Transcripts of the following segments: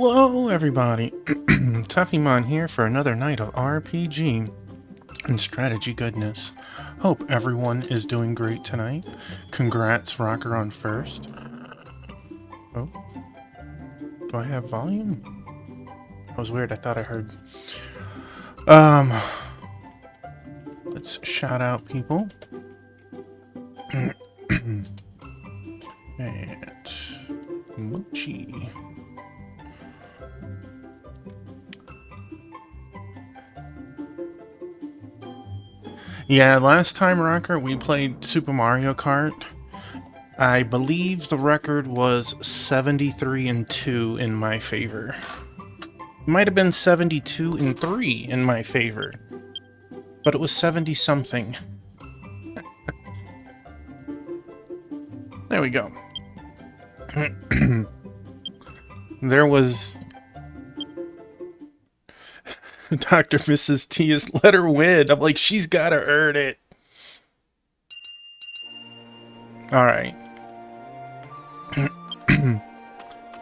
Hello, everybody. Tuffymon here for another night of RPG and strategy goodness. Hope everyone is doing great tonight. Congrats, Rocker, on first. Oh, do I have volume? That was weird. I thought I heard. Let's shout out people. And Mochi. Yeah, last time, Rocker, we played Super Mario Kart. I believe the record was 73-2 in my favor. It might have been 72-3 in my favor. But it was 70-something. There we go. There was... Dr. Mrs. T is let her win. I'm like, she's gotta earn it. Alright.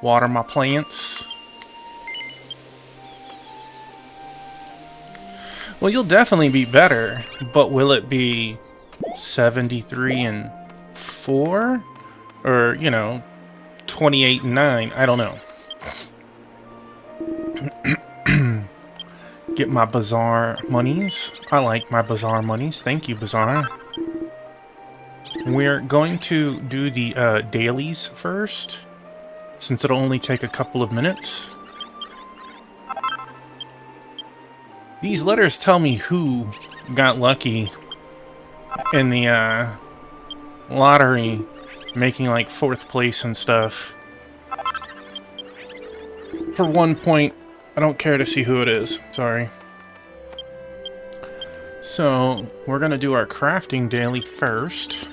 Water my plants. Well, you'll definitely be better, but will it be 73-4? Or, you know, 28-9? I don't know. Get my bazaar monies. I like my bazaar monies. Thank you, bazaar. We're going to do the dailies first, since it'll only take a couple of minutes. These letters tell me who got lucky in the lottery, making like 4th place and stuff. For 1 point, I don't care to see who it is. Sorry. So, we're gonna do our crafting daily first.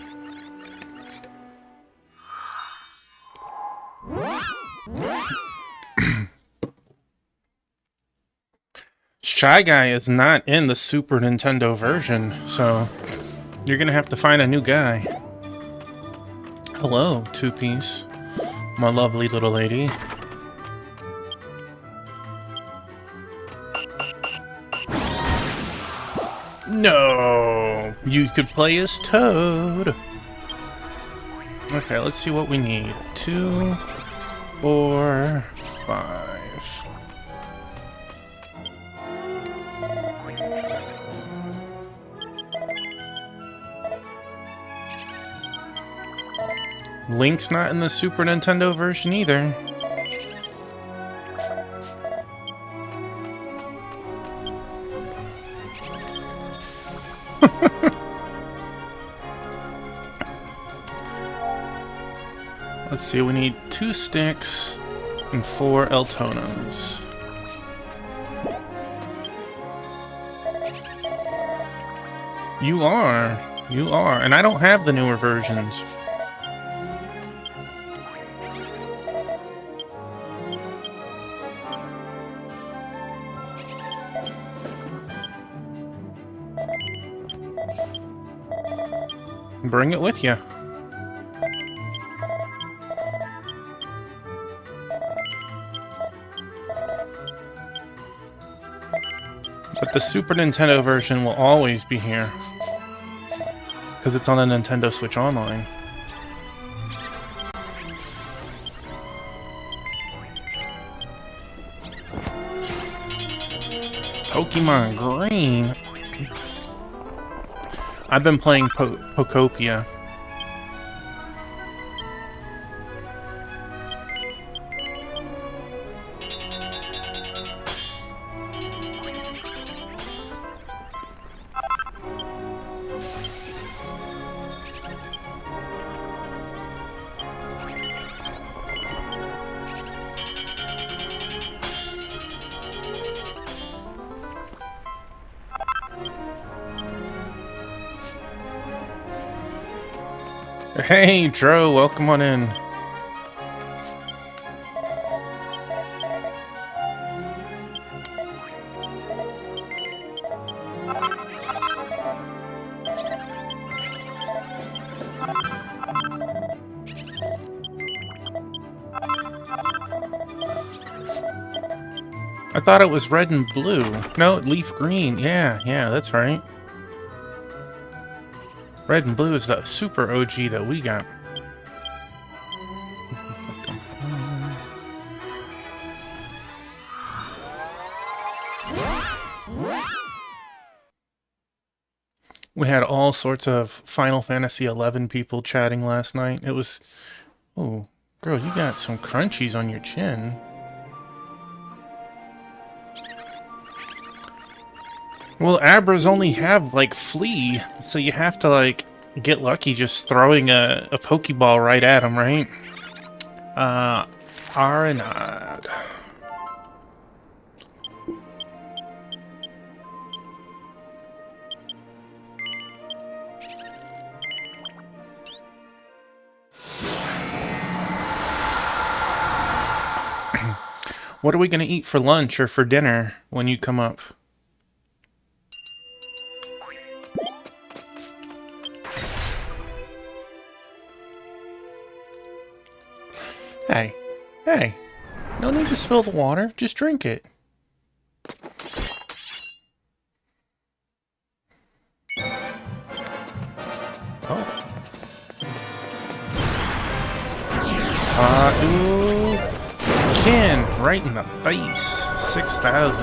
Shy Guy is not in the Super Nintendo version, so you're gonna have to find a new guy. Hello, Two-Piece, my lovely little lady. No! You could play as Toad! Okay, let's see what we need. 2, 4, 5. Link's not in the Super Nintendo version either. Let's see, we need 2 sticks and 4 Eltonas. You are, and I don't have the newer versions. Bring it with you. But the Super Nintendo version will always be here, because it's on the Nintendo Switch Online. Pokemon Green? I've been playing Pokopia. Hey, Dro, welcome on in. I thought it was red and blue. No, leaf green. Yeah, that's right. Red and blue is the super OG that we got. We had all sorts of Final Fantasy XI people chatting last night. It was... Oh, girl, you got some crunchies on your chin. Well, Abras only have, like, Flea, so you have to, like, get lucky just throwing a Pokeball right at him, right? Aranad. What are we going to eat for lunch or for dinner when you come up? Hey, no need to spill the water, just drink it. Oh. Ooh. Ken, right in the face. 6,000.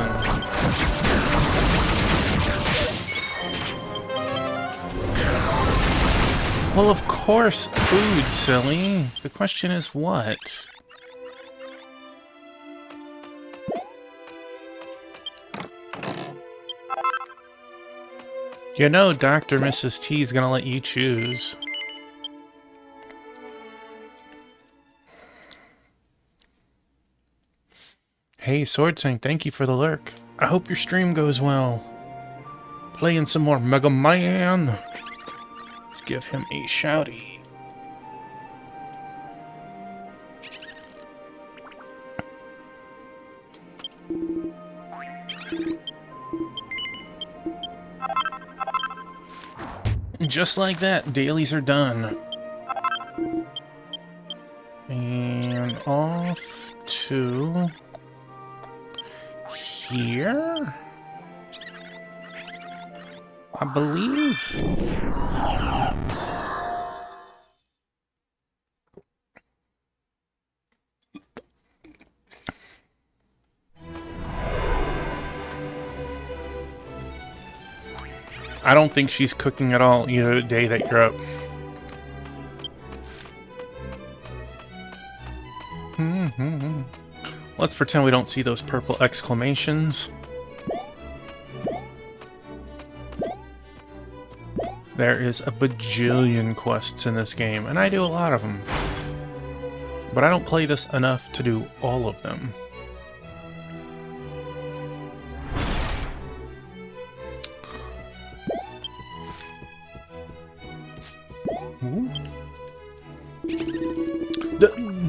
Well, of course, food, silly. The question is what? You know Dr. Mrs. T is gonna let you choose. Hey, Swordsang, thank you for the lurk. I hope your stream goes well. Playing some more Mega Man. Let's give him a shouty. Just like that, dailies are done. And off to here, I believe. I don't think she's cooking at all either day that you're up. Let's pretend we don't see those purple exclamations. There is a bajillion quests in this game, and I do a lot of them. But I don't play this enough to do all of them.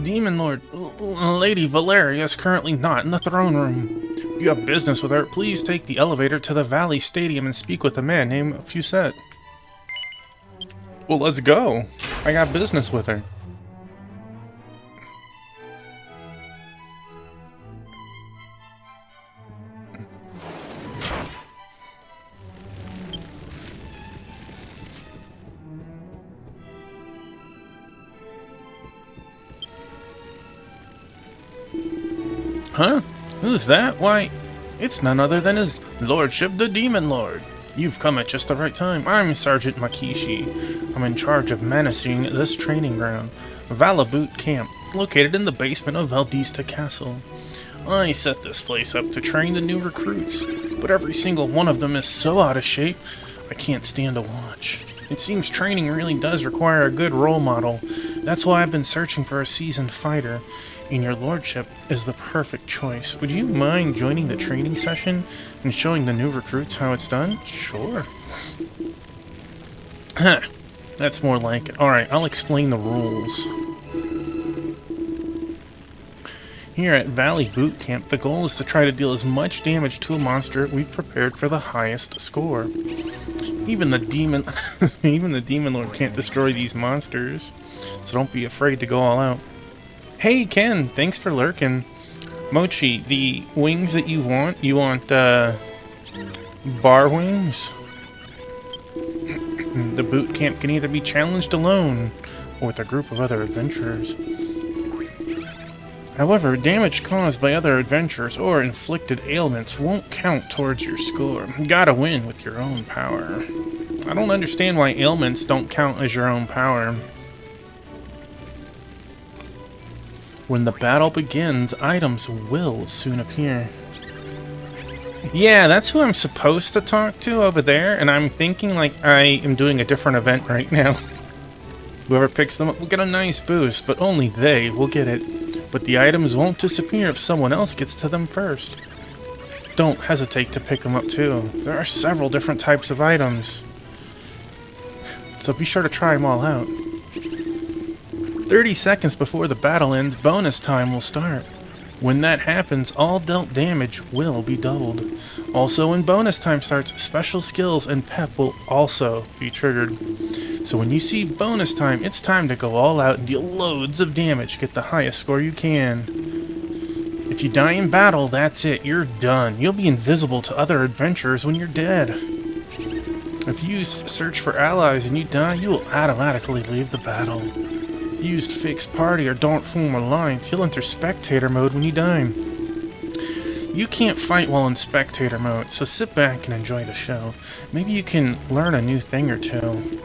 Demon Lord, Lady Valeria is currently not in the throne room. If you have business with her, please take the elevator to the Valley Stadium and speak with a man named Fusette. Well, let's go. I got business with her. Huh? Who's that? Why, it's none other than his lordship, the Demon Lord. You've come at just the right time. I'm Sergeant Makishi. I'm in charge of managing this training ground, Valaboot Camp, located in the basement of Valdista Castle. I set this place up to train the new recruits, but every single one of them is so out of shape, I can't stand to watch. It seems training really does require a good role model. That's why I've been searching for a seasoned fighter, and your lordship is the perfect choice. Would you mind joining the training session and showing the new recruits how it's done? Sure. Huh. That's more like it. Alright, I'll explain the rules. Here at Valley Boot Camp, the goal is to try to deal as much damage to a monster we've prepared for the highest score. Even the demon Lord can't destroy these monsters, so don't be afraid to go all out. Hey Ken, thanks for lurking. Mochi, the wings that you want bar wings? The boot camp can either be challenged alone or with a group of other adventurers. However, damage caused by other adventurers or inflicted ailments won't count towards your score. You gotta win with your own power. I don't understand why ailments don't count as your own power. When the battle begins, items will soon appear. Yeah, that's who I'm supposed to talk to over there, and I'm thinking like I am doing a different event right now. Whoever picks them up will get a nice boost, but only they will get it. But the items won't disappear if someone else gets to them first. Don't hesitate to pick them up too. There are several different types of items, so be sure to try them all out. 30 seconds before the battle ends, bonus time will start. When that happens, all dealt damage will be doubled. Also, when bonus time starts, special skills and pep will also be triggered. So when you see bonus time, it's time to go all out and deal loads of damage. Get the highest score you can. If you die in battle, that's it. You're done. You'll be invisible to other adventurers when you're dead. If you use search for allies and you die, you will automatically leave the battle. Used fixed party or don't form alliance, you'll enter spectator mode when you die. You can't fight while in spectator mode, so sit back and enjoy the show. Maybe you can learn a new thing or two.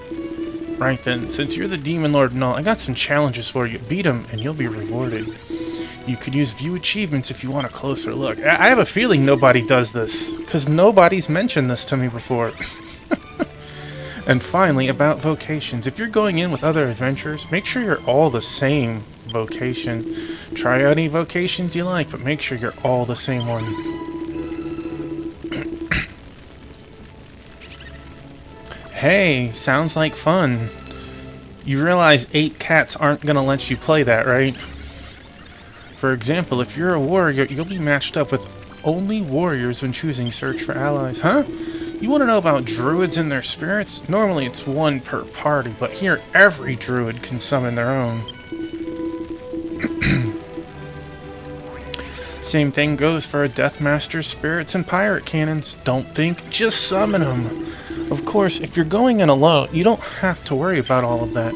Right then, since you're the Demon Lord and all, I got some challenges for you. Beat them and you'll be rewarded. You could use view achievements if you want a closer look. I have a feeling nobody does this, because nobody's mentioned this to me before. And finally, about vocations. If you're going in with other adventurers, make sure you're all the same vocation. Try out any vocations you like, but make sure you're all the same one. Hey, sounds like fun. You realize 8 cats aren't gonna let you play that, right? For example, if you're a warrior, you'll be matched up with only warriors when choosing search for allies. Huh? You want to know about druids and their spirits? Normally it's 1 per party, but here every druid can summon their own. Same thing goes for a Deathmaster's spirits and pirate cannons. Don't think, just summon them. Of course, if you're going in alone, you don't have to worry about all of that.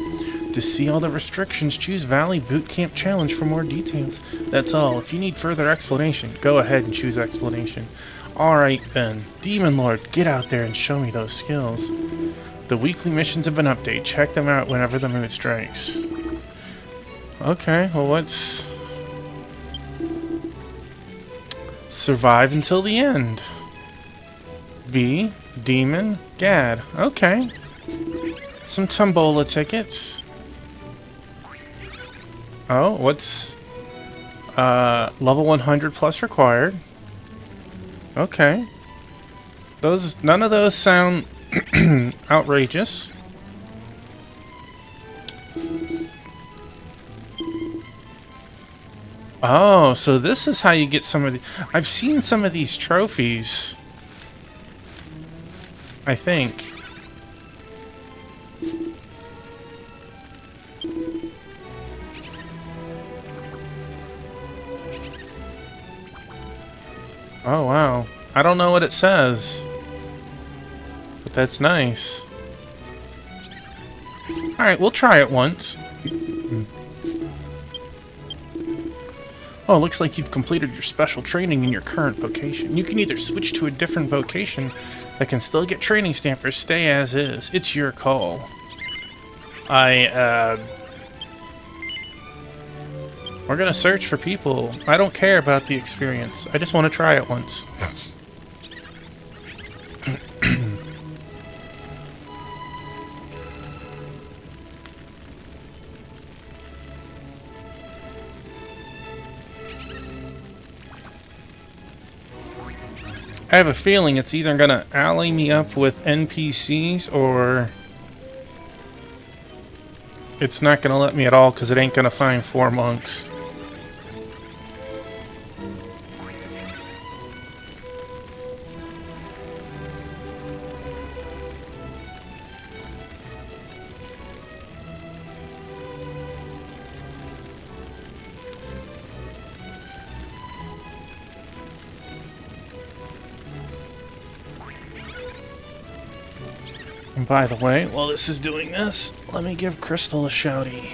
To see all the restrictions, choose Valley Bootcamp Challenge for more details. That's all. If you need further explanation, go ahead and choose explanation. Alright then, Demon Lord, get out there and show me those skills. The weekly missions have been updated. Check them out whenever the mood strikes. Okay, well let's... survive until the end. B, Demon, Gad. Okay. Some Tombola tickets. Oh, what's... level 100 plus required. Okay. None of those sound outrageous. Oh, so this is how you get some of the... I've seen some of these trophies. I think. Oh, wow. I don't know what it says. But that's nice. Alright, we'll try it once. Oh, looks like you've completed your special training in your current vocation. You can either switch to a different vocation that can still get training stamp or stay as is. It's your call. We're gonna search for people. I don't care about the experience. I just want to try it once. I have a feeling it's either gonna ally me up with NPCs or it's not gonna let me at all because it ain't gonna find 4 monks. By the way, while this is doing this, let me give Crystal a shouty.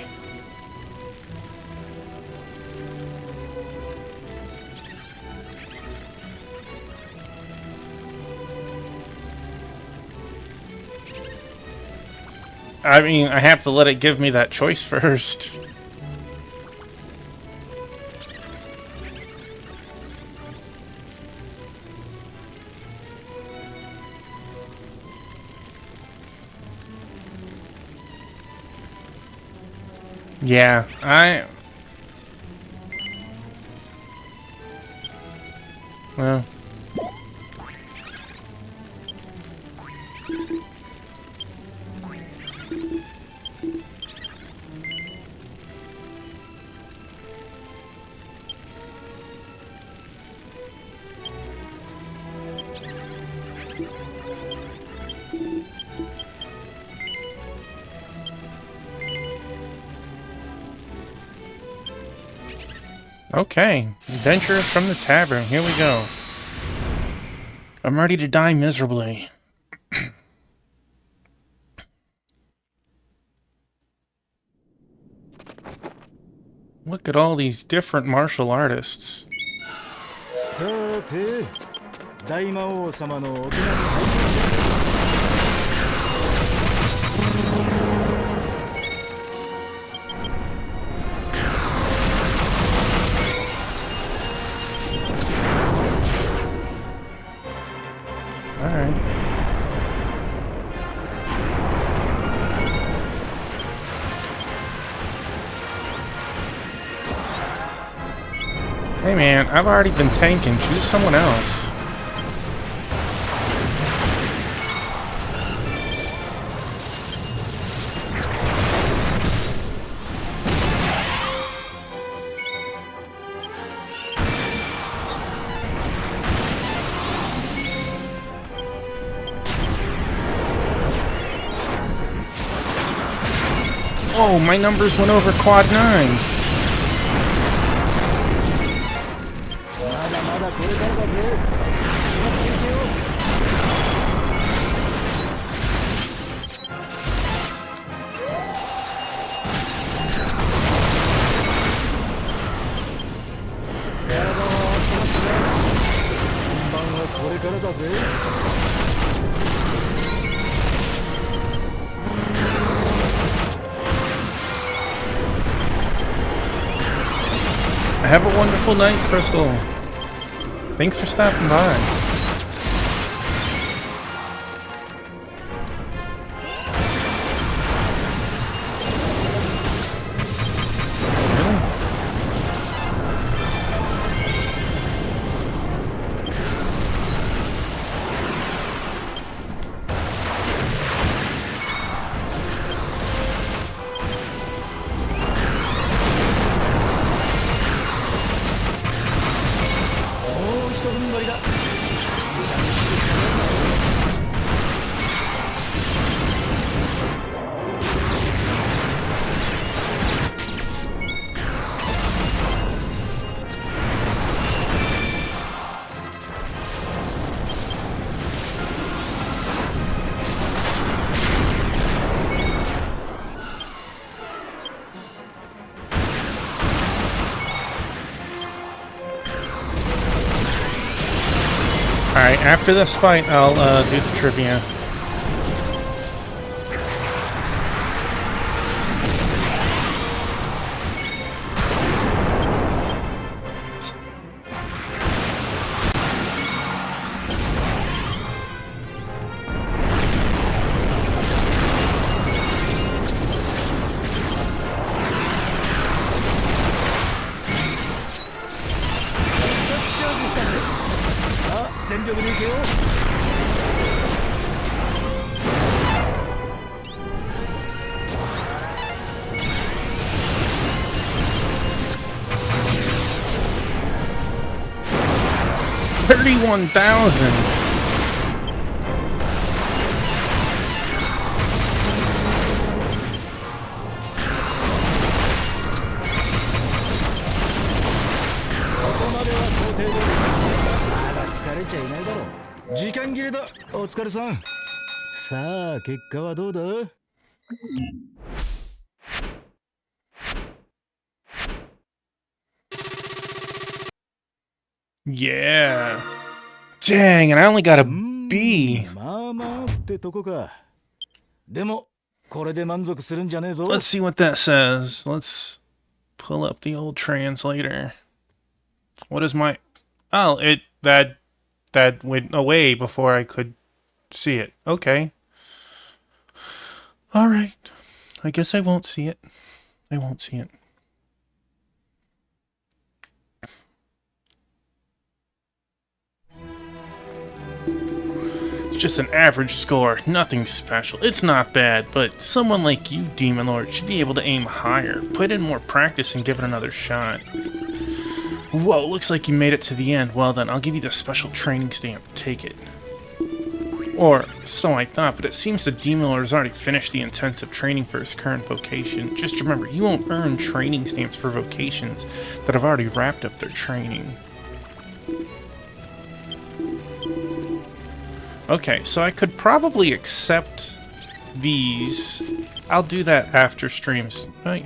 I mean, I have to let it give me that choice first. Yeah, well... Okay, adventurers from the tavern, here we go. I'm ready to die miserably. Look at all these different martial artists. Alright. Hey man, I've already been tanking. Choose someone else. Oh, my numbers went over quad 9. Have a wonderful night, Crystal. Thanks for stopping by. Alright, after this fight, I'll do the trivia. $31,000. さあ、結果はどうだ？ Yeah. Dang, and I only got a B. まあまあってとこか。でも、これで満足するんじゃねえぞ。 Let's see what that says. Let's pull up the old translator. What is my... Oh, that went away before I could see it. Okay. All right. I guess I won't see it. I won't see it. It's just an average score, nothing special. It's not bad, but someone like you, Demon Lord, should be able to aim higher. Put in more practice and give it another shot. Whoa, looks like you made it to the end. Well then, I'll give you the special training stamp. Take it. Or, so I thought, but it seems the Demon Lord has already finished the intensive training for his current vocation. Just remember, you won't earn training stamps for vocations that have already wrapped up their training. Okay, so I could probably accept these. I'll do that after streams. I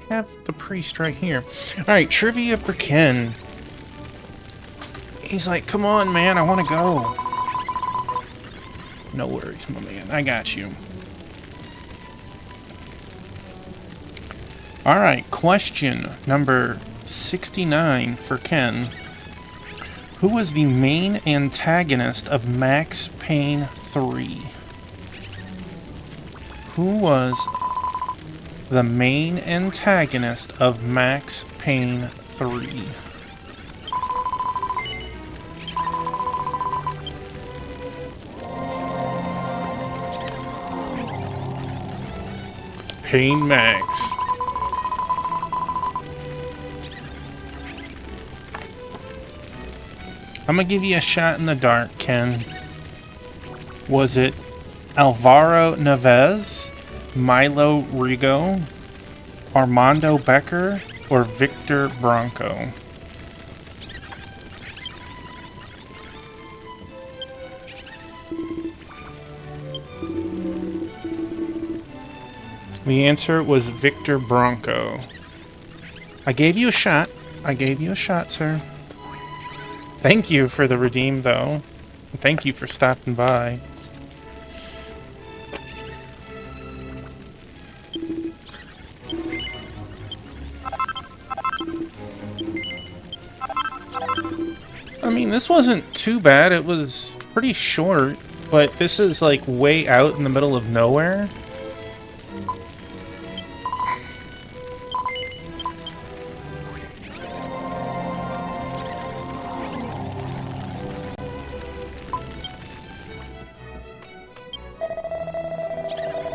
have the priest right here. Alright, trivia for Ken. He's like, come on, man, I want to go. No worries, my man. I got you. Alright, question number 69 for Ken. Who was the main antagonist of Max Payne 3? Who was the main antagonist of Max Payne 3? Payne Max. I'm gonna give you a shot in the dark, Ken. Was it Alvaro Neves, Milo Rigo, Armando Becker, or Victor Bronco? The answer was Victor Bronco. I gave you a shot. I gave you a shot, sir. Thank you for the redeem, though. Thank you for stopping by. I mean, this wasn't too bad. It was pretty short, but this is like way out in the middle of nowhere.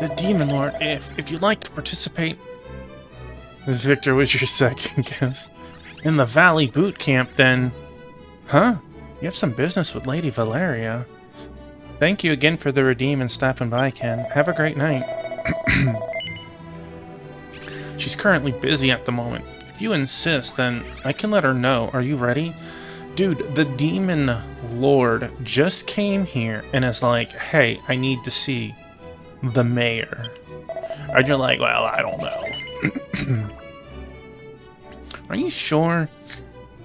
The Demon Lord, if you'd like to participate... Victor was your second guess. In the Valley Boot Camp, then... Huh? You have some business with Lady Valeria. Thank you again for the redeem and stopping by, Ken. Have a great night. She's currently busy at the moment. If you insist, then I can let her know. Are you ready? Dude, the Demon Lord just came here and is like, hey, I need to see the mayor. And you're like, well, I don't know. Are you sure?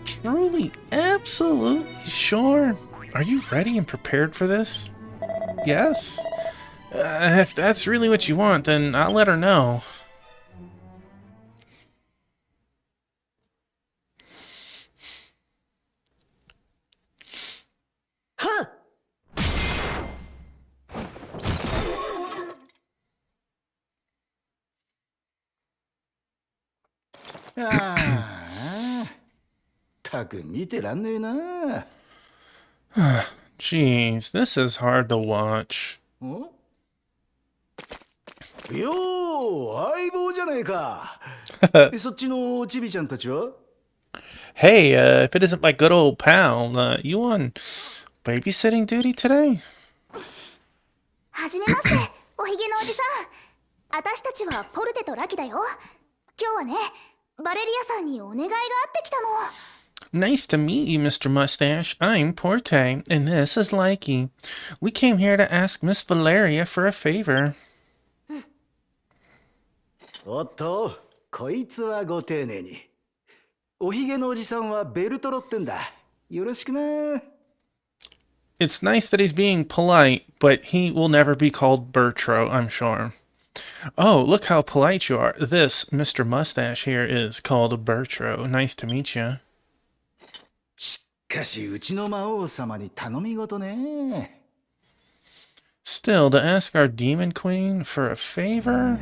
Truly, absolutely sure? Are you ready and prepared for this? Yes? If that's really what you want, then I'll let her know. Huh! Jeez, this is hard to watch. Hey, if it isn't my good old pal, you on babysitting duty today? はじめまして、おひげのおじさん。私たちはポルテとラキだよ。今日はね、バレリアさんにお願いがあってきたの。Nice to meet you, Mr. Mustache. I'm Porte, and this is Likey. We came here to ask Miss Valeria for a favor. おっと、こいつはご丁寧に。おひげのおじさんはベルトロってんだ。よろしくな。It's nice that he's being polite, but he will never be called Bertro, I'm sure. Oh, look how polite you are. This, Mr. Mustache here, is called Bertro. Nice to meet you. しかし、うちの魔王様に頼み事ね。Still, to ask our demon queen for a favor?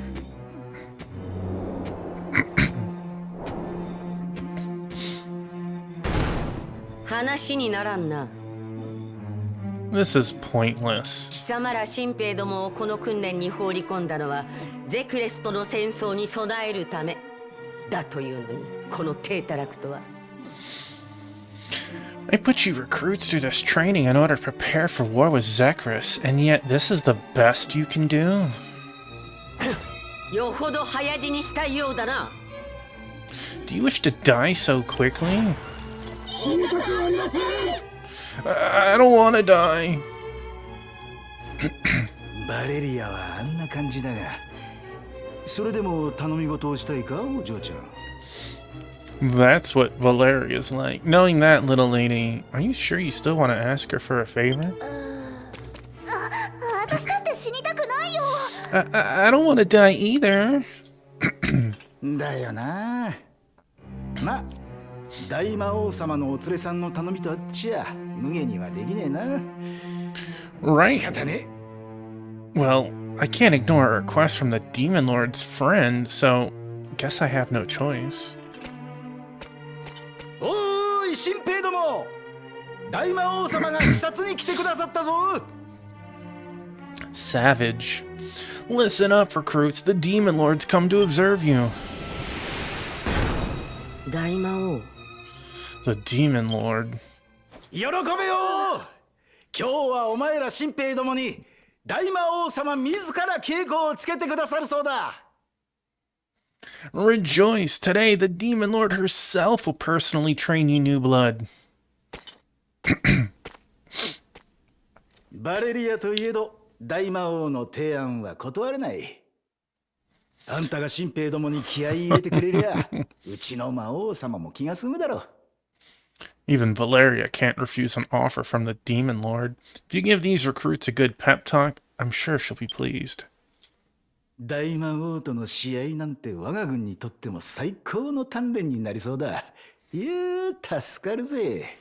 This is pointless. 貴様ら新兵どもをこの訓練に放り込んだのはゼクレスとの戦争に備えるためだというのにこの低たらくとは I put you recruits through this training in order to prepare for war with Zekris, and yet this is the best you can do? よほど早死にしたいようだな Do you wish to die so quickly? I don't want to die. バレリアはあんな感じだが、それでも頼み事をしたいか、お嬢ちゃん。That's what Valeria's like. Knowing that, little lady, are you sure you still want to ask her for a favor? 私だって死にたくないよ。I don't want to die either. だよな。ま、大魔王様のお連れさんの頼みとあっちゃ無限にはできねえな。Right. 仕方ね。Well, I can't ignore a request from the Demon Lord's friend, so guess I have no choice. おーい、新兵ども。大魔王様が視察に来てくださったぞ。Savage. Listen up, recruits. The Demon Lord's come to observe you. 大魔王 The Demon Lord. 喜べよ。今日はお前ら新兵どもに大魔王様自ら稽古をつけてくださるそうだ。Rejoice! Today, the Demon Lord herself will personally train you, new blood. バレリアといえど大魔王の提案は断れない。あんたが新兵どもに気合い入れてくれりゃうちの魔王様も気が済むだろう。 Even Valeria can't refuse an offer from the Demon Lord. If you give these recruits a good pep talk, I'm sure she'll be pleased. 大魔王との試合なんて我が軍にとっても最高の鍛錬になりそうだ。いやー、助かるぜ。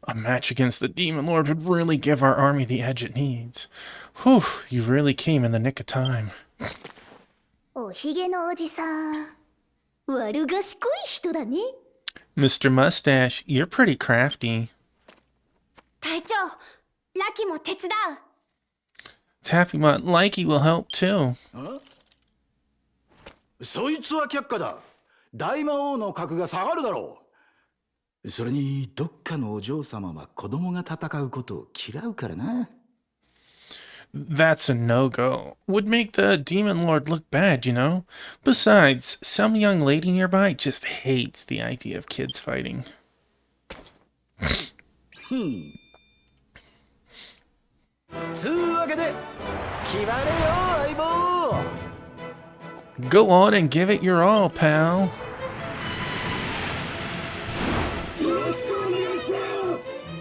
A match against the Demon Lord would really give our army the edge it needs. Whew, you really came in the nick of time. おひげのおじさん。悪賢い人だね。Mr. Mustache, you're pretty crafty. 隊長、ラキも手伝う。Taffymont, Likey will help too. そいつは却下だ。大魔王の格が下がるだろう。それにどっかのお嬢様は子供が戦うことを嫌うからな。That's a no-go. Would make the Demon Lord look bad, you know? Besides, some young lady nearby just hates the idea of kids fighting. つうわけで決まれよ相棒。 Go on and give it your all, pal.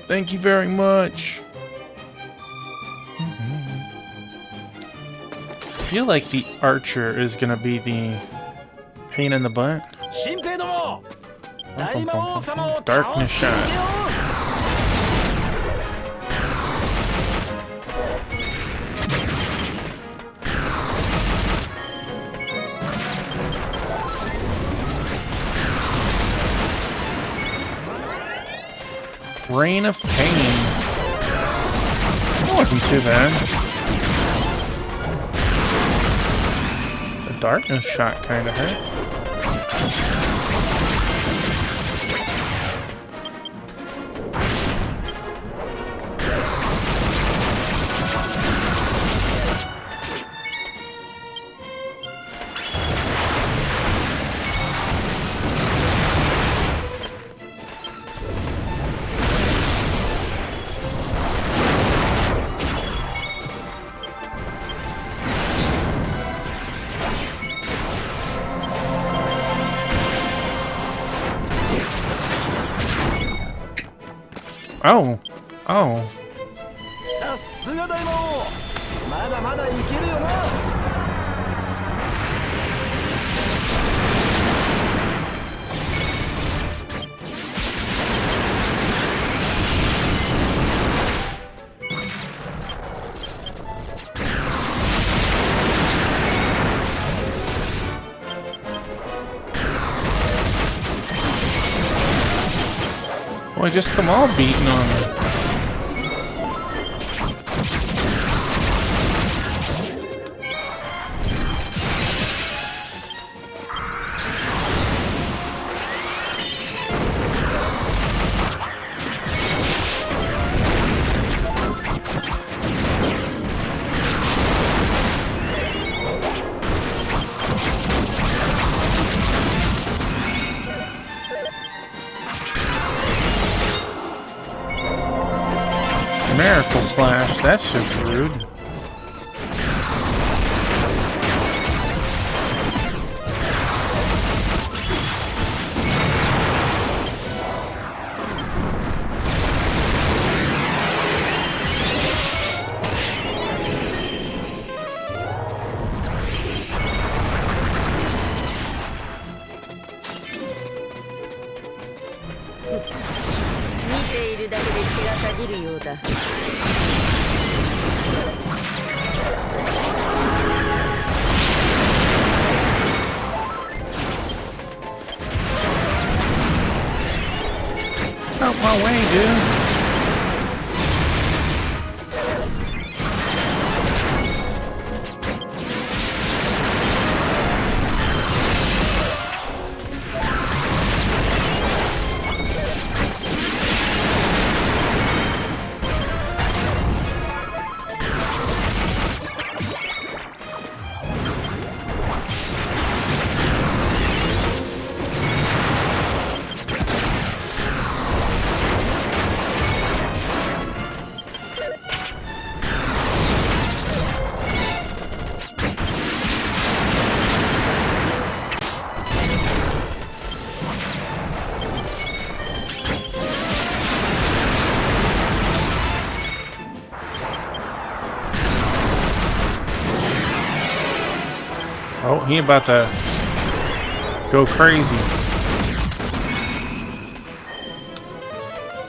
Thank you very much. I feel like the archer is gonna be the pain in the butt. 新兵ども、大魔王様を Darkness 倒すよ。 Rain of Pain. That wasn't too bad. The darkness shot kind of hurt. Oh. Oh. さすが大魔王。まだまだいけるよな。Boy, just come on beating on me. Miracle Slash, that's just rude. Out my way, dude. Oh, he about to go crazy.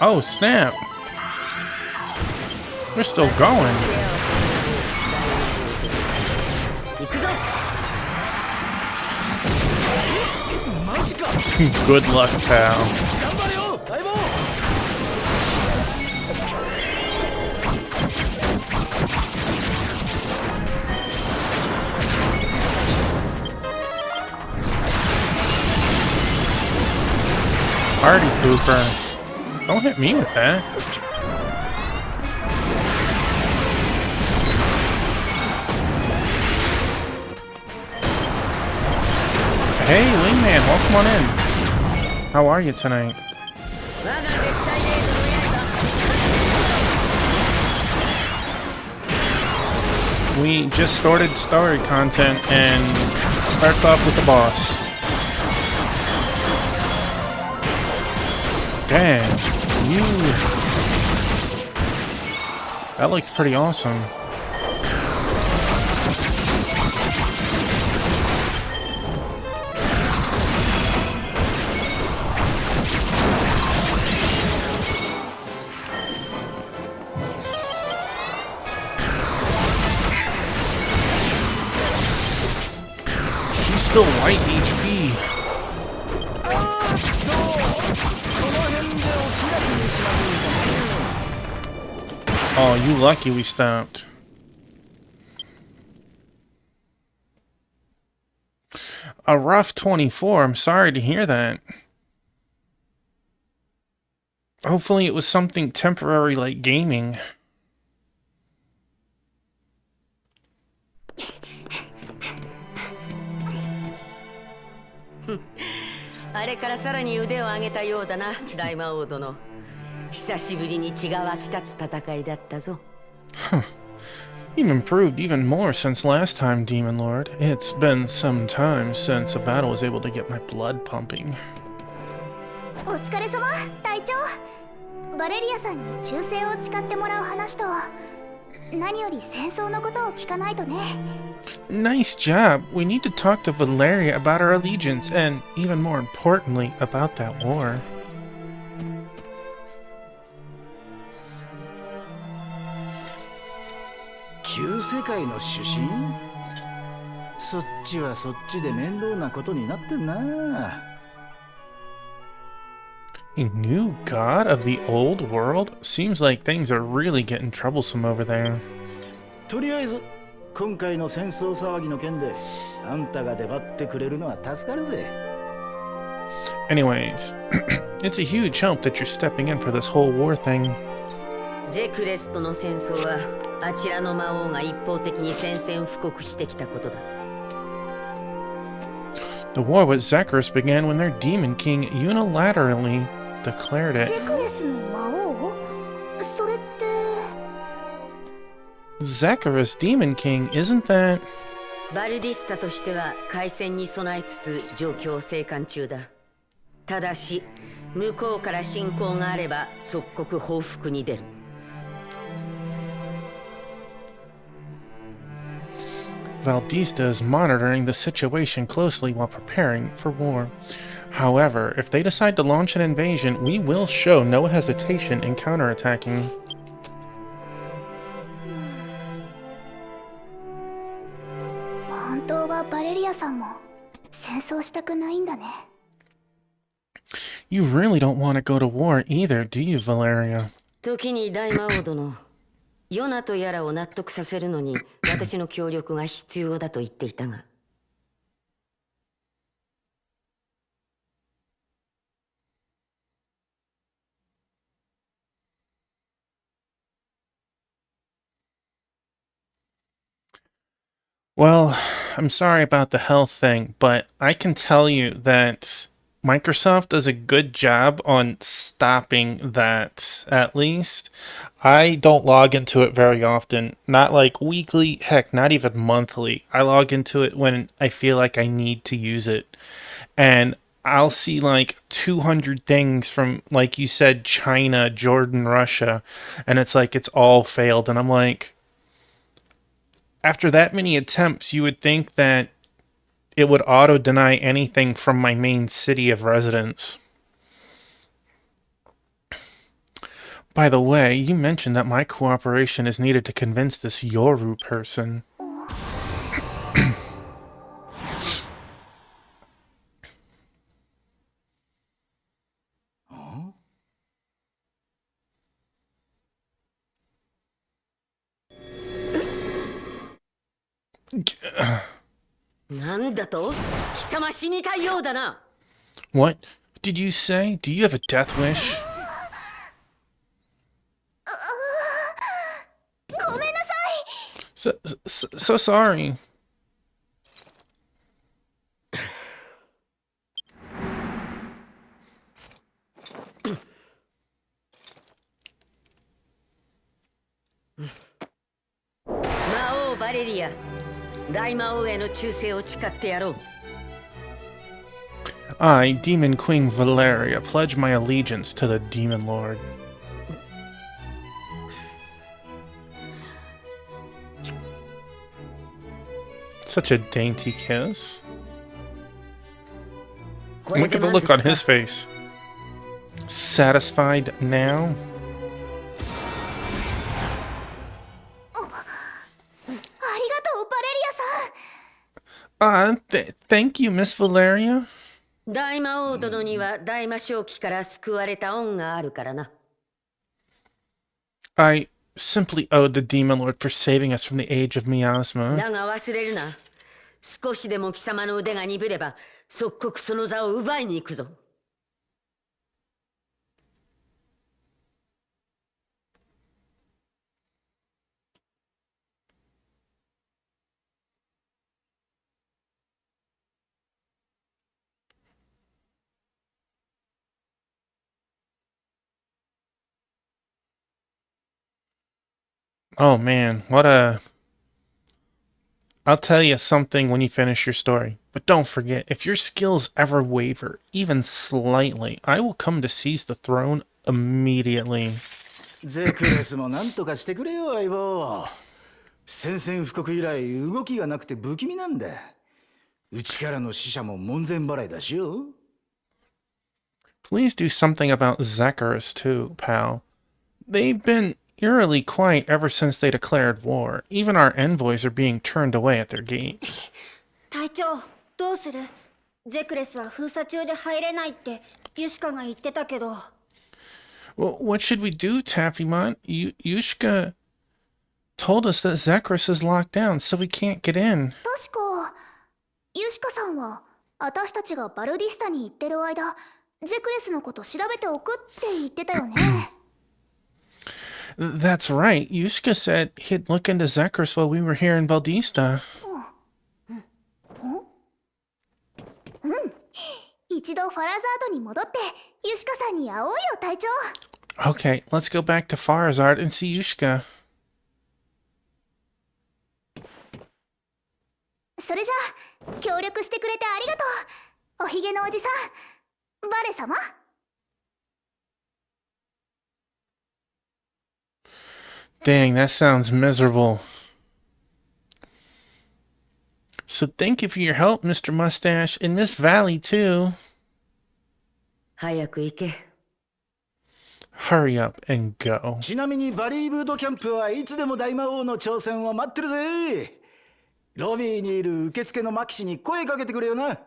Oh, snap. We're still going. Good luck, pal. Party pooper. Don't hit me with that. Hey, Wingman, welcome on in. How are you tonight? We just started story content and starts off with the boss. Damn, that looked pretty awesome. She's still white HP. Oh, you lucky we stopped. A rough 24. I'm sorry to hear that. Hopefully it was something temporary like gaming. あれからさらに腕を上げたようだな、大魔王殿。久しぶりに血が湧き立つ戦いだったぞ。You've improved even more since last time, Demon Lord. It's been some time since a battle was able to get my blood pumping. お疲れ様、隊長。バレリアさんに忠誠を誓ってもらう話と、何より戦争のことを聞かないとね。Nice job. We need to talk to Valeria about our allegiance and, even more importantly, about that war. 旧世界の主神？そっちはそっちで面倒なことになってんな。A new god of the old world? Seems like things are really getting troublesome over there. とりあえず今回の戦争騒ぎの件であんたが出張ってくれるのは助かるぜ。 Anyways, it's a huge help that you're stepping in for this whole war thing. ゼクレスとの戦争はあちらの魔王が一方的に宣戦布告してきたことだ。The war with Zecharius began when their demon king unilaterally declared ゼ it. クレスの魔王？それって。 Zecharius, demon king, isn't that... バルディスタとしては開戦に備えつつ状況を静観中だ。ただし向こうから侵攻があれば即刻報復に出る。Valdista is monitoring the situation closely while preparing for war. However, if they decide to launch an invasion, we will show no hesitation in counterattacking. 本当はバレリアさんも戦争したくないんだね。You really don't want to go to war either, do you, Valeria? 時に大魔王殿、ヨナとやらを納得させるのに私の協力が必要だと言っていたが。Well, I'm sorry about the health thing, but I can tell you that Microsoft does a good job on stopping that, at least. I don't log into it very often, not like weekly, heck, not even monthly. I log into it when I feel like I need to use it. And I'll see like 200 things from, like you said, China, Jordan, Russia, and it's like it's all failed. And I'm like, after that many attempts, you would think that it would auto-deny anything from my main city of residence. By the way, you mentioned that my cooperation is needed to convince this Yoru person. Huh? なんだと？貴様死にたいようだな。What did you say? Do you have a death wish? ごめんなさい。 So sorry. Mao Valeria, 大魔王への忠誠を誓ってやろう。I, Demon Queen Valeria, pledge my allegiance to the Demon Lord. Such a dainty kiss. Look at the look on his face. Satisfied now? ありがとう、バレリアさん。Thank you, Miss Valeria. 大魔王殿には大魔正気から救われた恩があるからな。I simply owed the Demon Lord for saving us from the age of miasma. だが忘れるな。少しでも貴様の腕が鈍れば、即刻その座を奪いに行くぞ。Oh man, what a... I'll tell you something when you finish your story. But don't forget, if your skills ever waver, even slightly, I will come to seize the throne immediately. ゼクレスもなんとかしてくれよ、相棒。宣戦布告以来動きがなくて不気味なんだ。うちからの死者も門前払いだしよ。Please do something about Zacharias too, pal. They've been eerily quiet ever since they declared war. Even our envoys are being turned away at their gates. 隊長どうする？ゼクレスは封鎖中で入れないってユシカが言ってたけど。 Well, what should we do, Taffymon? Yushka told us that Zacharias is locked down, so we can't get in. 確かユシカさんは私たちがバルディスタに行ってる間ゼクレスのこと調べておくって言ってたよね。That's right. Yushka said he'd look into Zacharias while we were here in Valdista. 一度ファラザードに戻ってユシカさんに会おうよ隊長。 Okay, let's go back to Farazard and see Yushka. それじゃあ協力してくれてありがとうおひげのおじさんバレ様。 Dang, that sounds miserable. So thank you for your help, Mr. Mustache, and Miss Valley too. 早く行け。 Hurry up and go. ちなみにバリーブートキャンプはいつでも大魔王の挑戦を待ってるぜ。ロビーにいる受付のマキシに声かけてくれよな。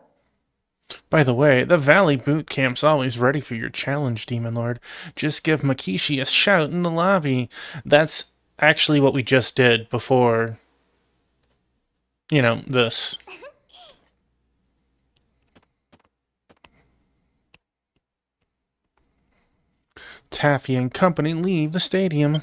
By the way, the Valley Boot Camp's always ready for your challenge, Demon Lord. Just give Makishi a shout in the lobby. That's actually what we just did before, you know, this. Taffy and company leave the stadium.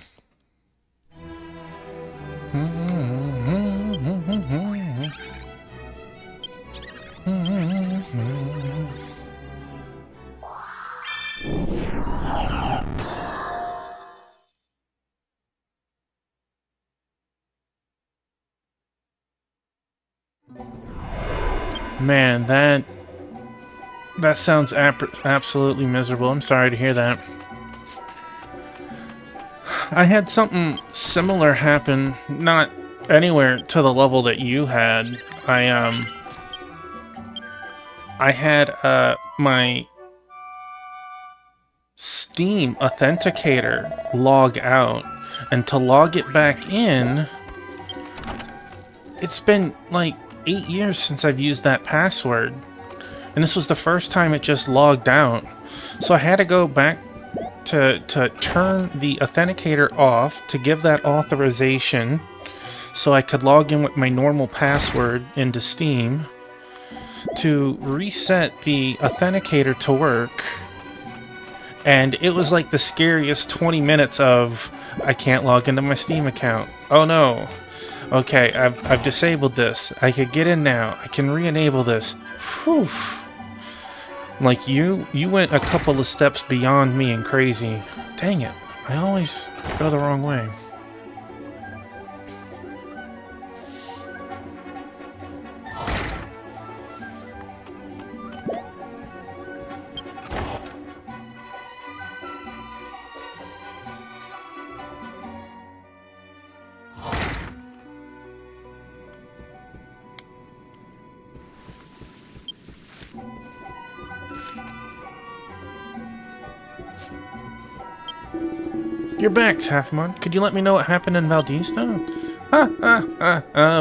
Man, that sounds absolutely miserable. I'm sorry to hear that. I had something similar happen, not anywhere to the level that you had. I had my Steam authenticator log out, and to log it back in, it's been like 8 years since I've used that password, and this was the first time it just logged out. So I had to go back to turn the authenticator off to give that authorization so I could log in with my normal password into Steam to reset the authenticator to work. And it was like the scariest 20 minutes of, I can't log into my Steam account. Oh no. Okay, I've disabled this. I could get in now. I can re-enable this. Whew. Like, you went a couple of steps beyond me and crazy. Dang it. I always go the wrong way. You're back, Taffymon. Could you let me know what happened in Valdista?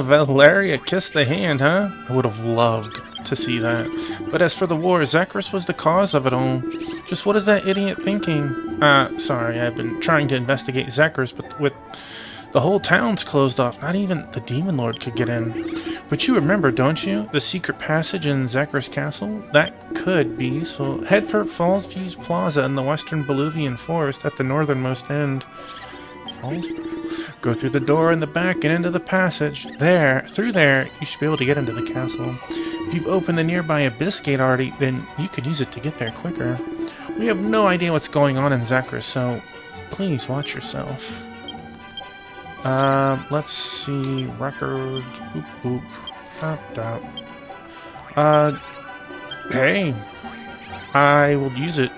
Valeria kissed the hand, huh? I would have loved to see that. But as for the war, Zacharias was the cause of it all. Just what is that idiot thinking? Sorry, I've been trying to investigate Zacharias, but with the whole town's closed off, not even the Demon Lord could get in. But you remember, don't you? The secret passage in Zacharias Castle? That could be, so head for Falls Views Plaza in the western Bolivian forest at the northernmost end. Falls? Go through the door in the back and into the passage. There, through there, you should be able to get into the castle. If you've opened the nearby Abyss Gate already, then you could use it to get there quicker. We have no idea what's going on in Zacharias, so please watch yourself. Let's see, records, boop, boop, hey, I will use it.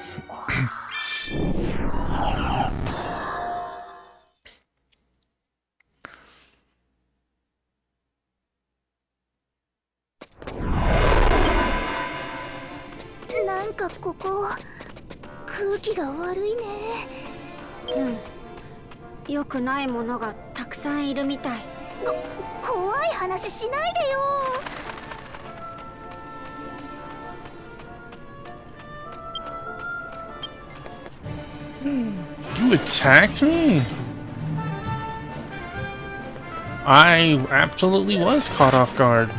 なんかここ空気が悪いね。うん。良くないものがたくさんいるみたい。怖い話しないでよ。You attacked me? I absolutely was caught off guard.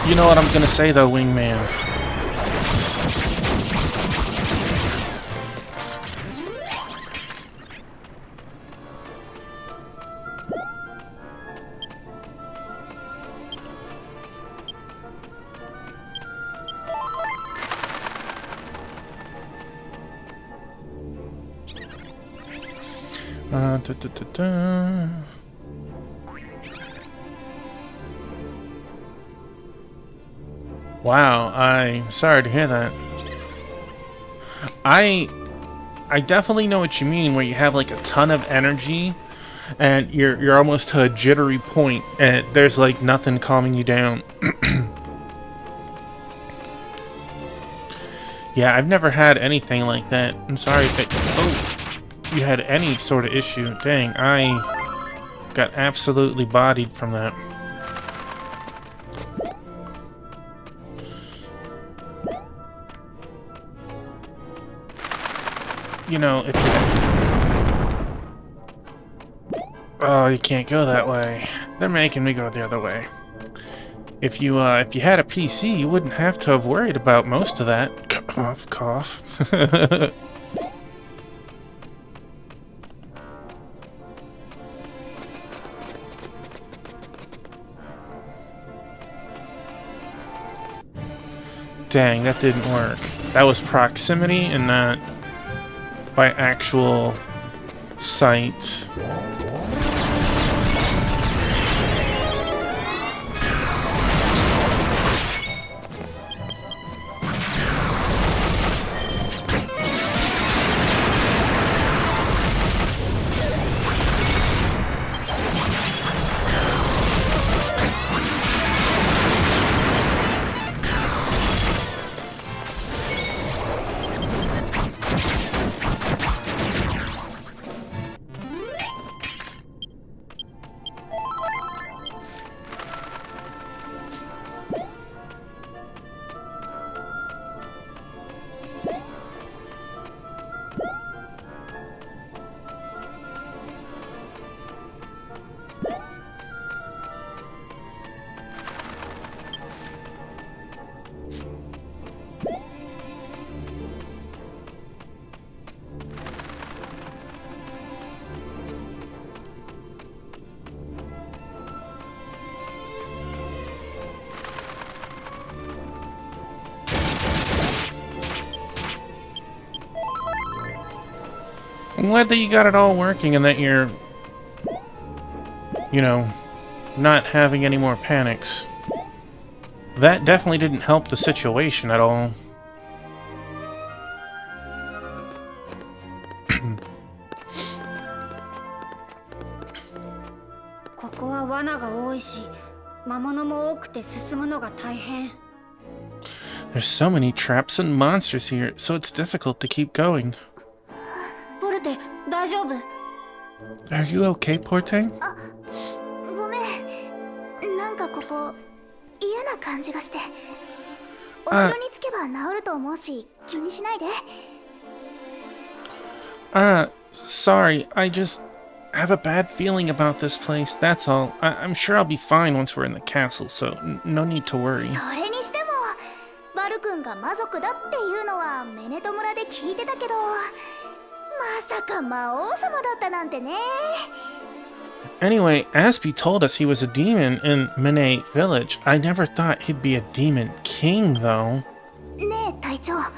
You know what I'm gonna say though, Wingman? Da, da, da, da. Wow, I'm sorry to hear that. I definitely know what you mean, where you have like a ton of energy and you're almost to a jittery point and there's like nothing calming you down. Yeah, I've never had anything like that. I'm sorry if you had any sort of issue. Dang, I got absolutely bodied from that. You know, if oh, you can't go that way. They're making me go the other way. If you had a PC, you wouldn't have to have worried about most of that. Cough, cough. Dang, that didn't work. That was proximity and not by actual sight. I'm glad that you got it all working and that you're, you know, not having any more panics. That definitely didn't help the situation at all. There's so many traps and monsters here, so it's difficult to keep going. Are you okay, Porte? ごめん。なんかここ嫌な感じがして。お城に着けば治ると思うし、気にしないで。Sorry. I just have a bad feeling about this place. That's all. I'm sure I'll be fine once we're in the castle, so no need to worry. それにしても、バル君が魔族だっていうのはメネト村で聞いてたけど、まさか魔王様だったなんてね。Anyway, Aspie told us he was a demon in Mene Village. I never thought he'd be a demon king, though. ねえ隊長、バ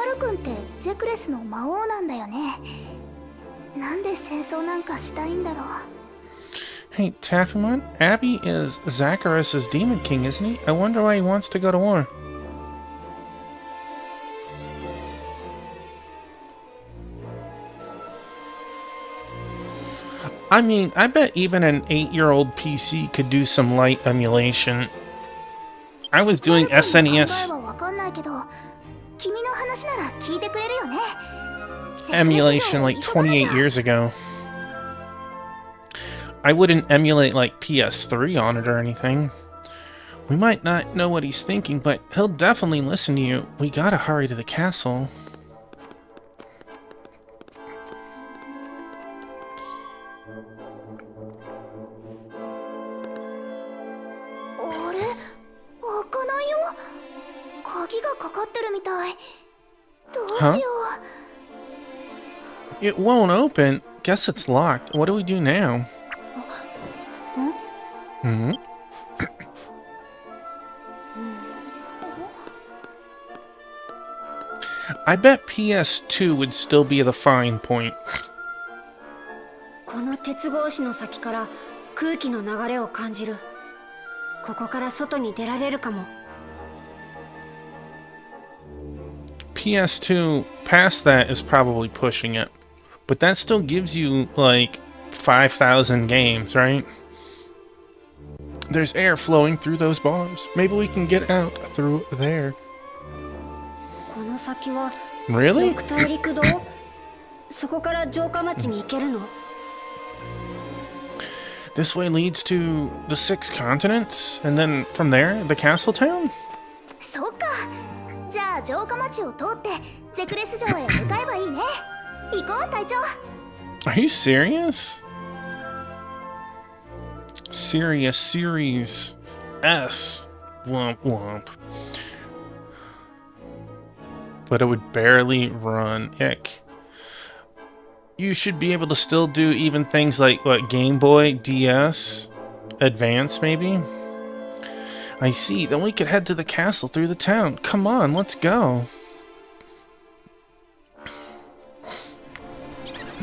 ル君ってゼクレスの魔王なんだよね。なんで戦争なんかしたいんだろう。Hey, Taffymon, Abby is Zacharias' demon king, isn't he? I wonder why he wants to go to war. I mean, I bet even an 8-year-old PC could do some light emulation. I was doing 考え SNES はわかんないけど、君の話なら聞いてくれるよね。 emulation like 28 years ago. I wouldn't emulate like PS3 on it or anything. We might not know what he's thinking, but he'll definitely listen to you. We gotta hurry to the castle. Huh? It won't open. Guess it's locked. What do we do now? Hmm? I bet PS2 would still be the fine point. この鉄格子の先から空気の流れを感じる。ここから外に出られるかも。PS2 past that is probably pushing it. But that still gives you like 5,000 games, right? There's air flowing through those bars. Maybe we can get out through there. この先は Really? 六大陸道？そこから城下町に行けるの？ This way leads to the 6 continents, and then from there, the castle town? そうか。じゃあ城下町を通ってゼクレス城へ向かえばいいね。行こう隊長。 Are you serious? Serious Series S. Womp womp. But it would barely run. Ick. You should be able to still do even things like, what, Game Boy, DS, Advance, maybe? I see. Then we could head to the castle through the town. Come on, let's go.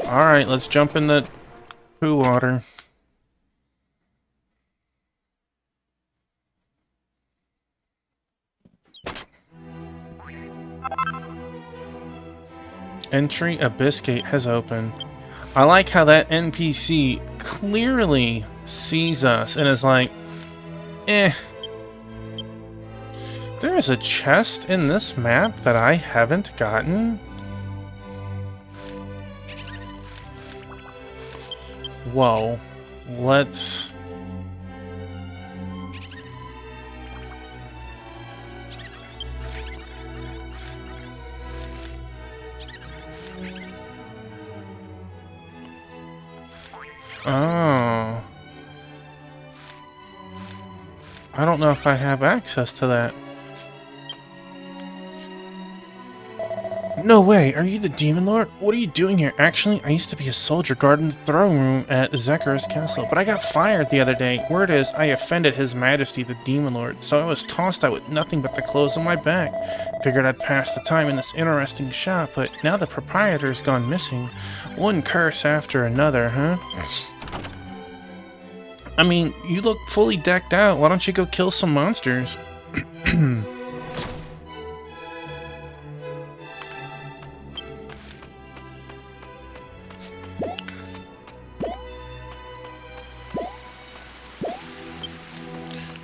Alright, let's jump in the poo water. Entry Abyss Gate has opened. I like how that NPC clearly sees us and is like, eh. There is a chest in this map that I haven't gotten? Whoa. Let's... Oh. I don't know if I have access to that. No way, are you the Demon Lord? What are you doing here? Actually, I used to be a soldier guarding the throne room at Zekar's castle, but I got fired the other day. Word is, I offended His Majesty the Demon Lord, so I was tossed out with nothing but the clothes on my back. Figured I'd pass the time in this interesting shop, but now the proprietor's gone missing. One curse after another, huh? I mean, you look fully decked out. Why don't you go kill some monsters?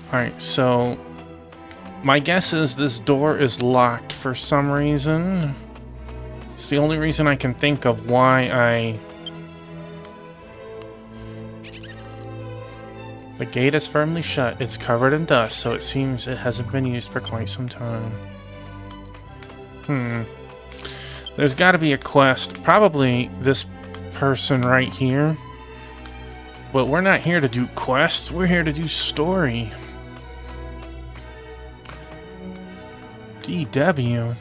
Alright, so my guess is this door is locked for some reason. It's the only reason I can think of why I... The gate is firmly shut. It's covered in dust, so it seems it hasn't been used for quite some time. There's got to be a quest. Probably this person right here. But we're not here to do quests. We're here to do story. DW.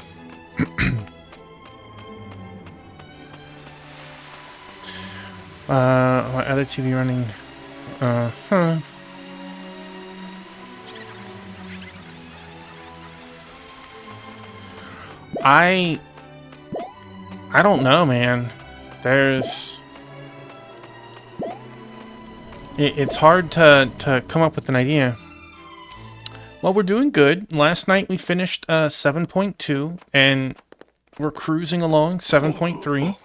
My other TV running. I don't know, man. There's... It's hard to come up with an idea. Well, we're doing good. Last night we finished 7.2, and we're cruising along 7.3.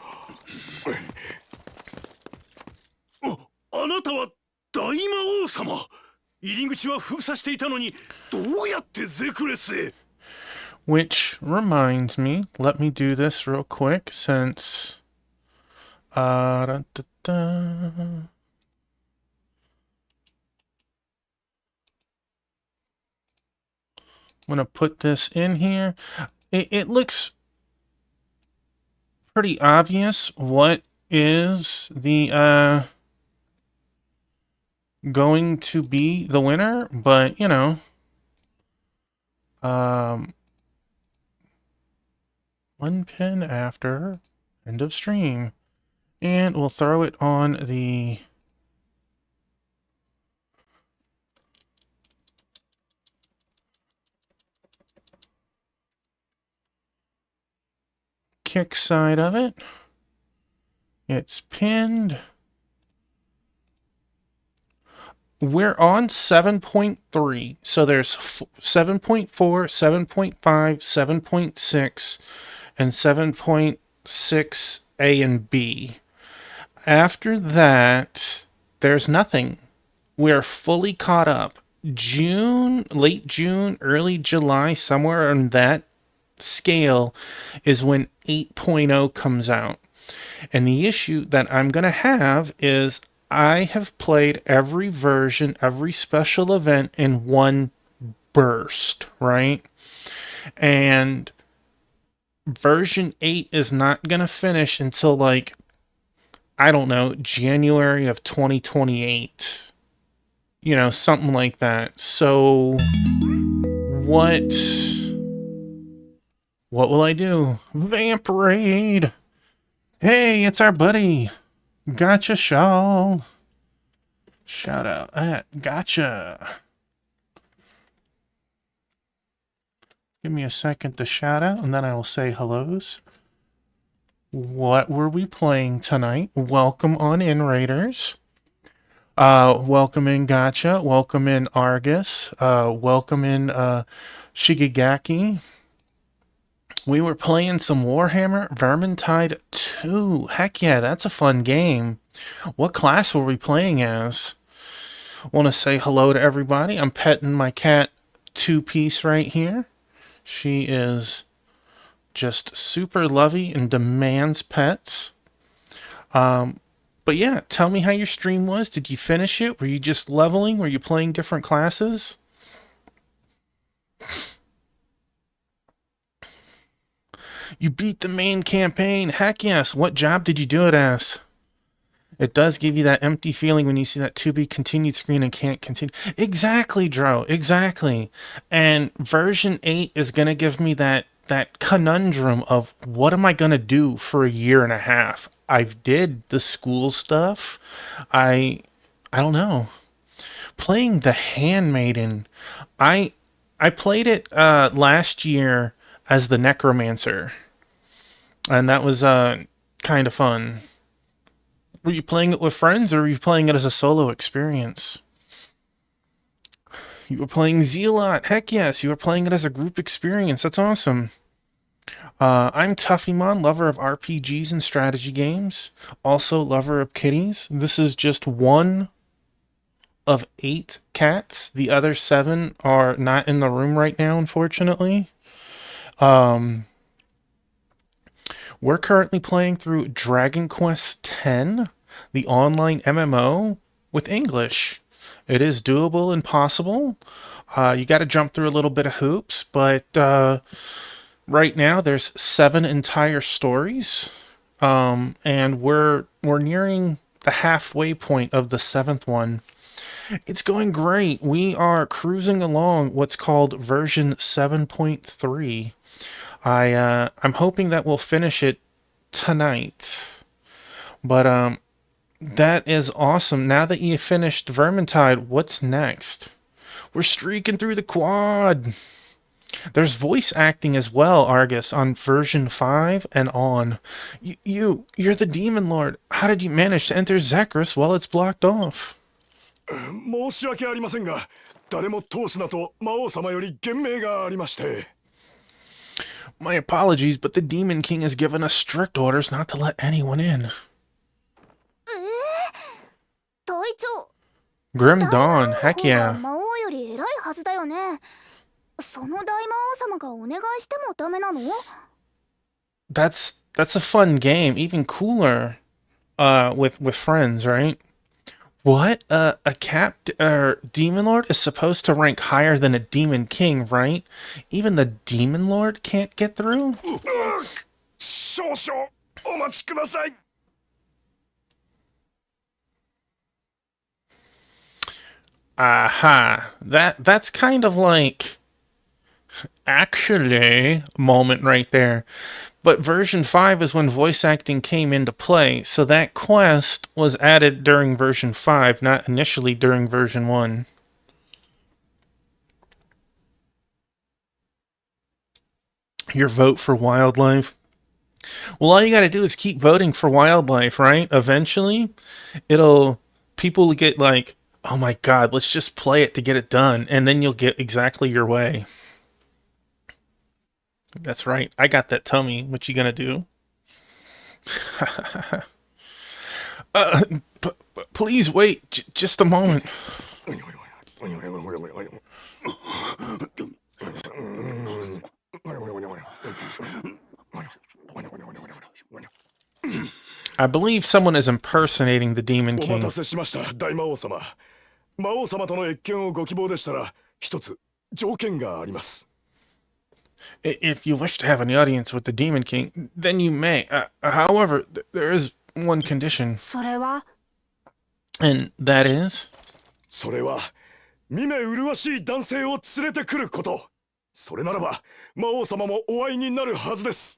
大魔王様、入り口は封鎖していたのに、どうやってゼクレスへ。 Which reminds me, let me do this real quick since da, da, da. I'm gonna put this in here. It looks pretty obvious what is the going to be the winner, but you know, one pin after end of stream, and we'll throw it on the kick side of it. It's pinned. We're on 7.3, so there's 7.4, 7.5, 7.6, and 7.6 A and B. After that, there's nothing. We're fully caught up. June, late June, early July, somewhere on that scale is when 8.0 comes out. And the issue that I'm going to have is I have played every version, every special event in one burst, right? And version 8 is not going to finish until like, I don't know, January of 2028. You know, something like that. So what will I do? Vamp Raid! Hey, it's our buddy! Gotcha Shawl! Shout out at Gotcha! Give me a second to shout out, and then I will say hellos. What were we playing tonight? Welcome on in, Raiders. Welcome in Gotcha. Welcome in Argus. Welcome in Shigigaki. We were playing some Warhammer Vermintide 2. Heck yeah, that's a fun game. What class were we playing as? Want to say hello to everybody. I'm petting my cat Two Piece right here. She is just super lovey and demands pets. But yeah, tell me how your stream was. Did you finish it? Were you just leveling? Were you playing different classes? You beat the main campaign. Heck yes. What job did you do it as? It does give you that empty feeling when you see that to be continued screen and can't continue. Exactly, Dro. Exactly. And version 8 is going to give me that conundrum of what am I going to do for a year and a half? I did the school stuff. I don't know. Playing the Handmaiden. I played it last year as the Necromancer. And that was kind of fun. Were you playing it with friends or were you playing it as a solo experience? You were playing Zealot. Heck yes, you were playing it as a group experience. That's awesome. I'm Tuffymon, lover of RPGs and strategy games. Also lover of kitties. This is just one of 8 cats. The other 7 are not in the room right now, unfortunately. We're currently playing through Dragon Quest X, the online MMO, with English. It is doable and possible. You got to jump through a little bit of hoops, but right now there's 7 entire stories, and we're nearing the halfway point of the 7th one. It's going great. We are cruising along what's called version 7.3. I'm hoping that we'll finish it tonight. But that is awesome. Now that you finished Vermintide, what's next? We're streaking through the quad. There's voice acting as well, Argus, on version 5 and on. You're the Demon Lord. How did you manage to enter Zekris while it's blocked off? 申し訳ありませんが、誰も通すなと魔王様より厳命がありまして。 My apologies, but the Demon King has given us strict orders not to let anyone in. 隊長、Grim Dawn, 大 heck 魔王が yeah. 魔王より偉いはずだよね。その大魔王様がお願いしてもダメなの？ That's a fun game, even cooler with friends, right? What? A demon lord is supposed to rank higher than a demon king, right? Even the demon lord can't get through? 少々お待ちください。Aha. That's kind of like actually moment right there. But version 5 is when voice acting came into play, so that quest was added during version 5, not initially during version 1. Your vote for wildlife? Well, all you gotta do is keep voting for wildlife, right? Eventually, people will get like, oh my god, let's just play it to get it done, and then you'll get exactly your way. That's right. I got that tummy. What you gonna do? Please wait just a moment. I believe someone is impersonating the Demon お待 King. たせしました大魔王様。魔王様との謁見をご希望でしたら一つ条件があります。 If you wish to have an audience with the Demon King, then you may. However, there is one condition, それは and that is... それは見目麗しい男性を連れてくること。それならば魔王様もお会いになるはずです。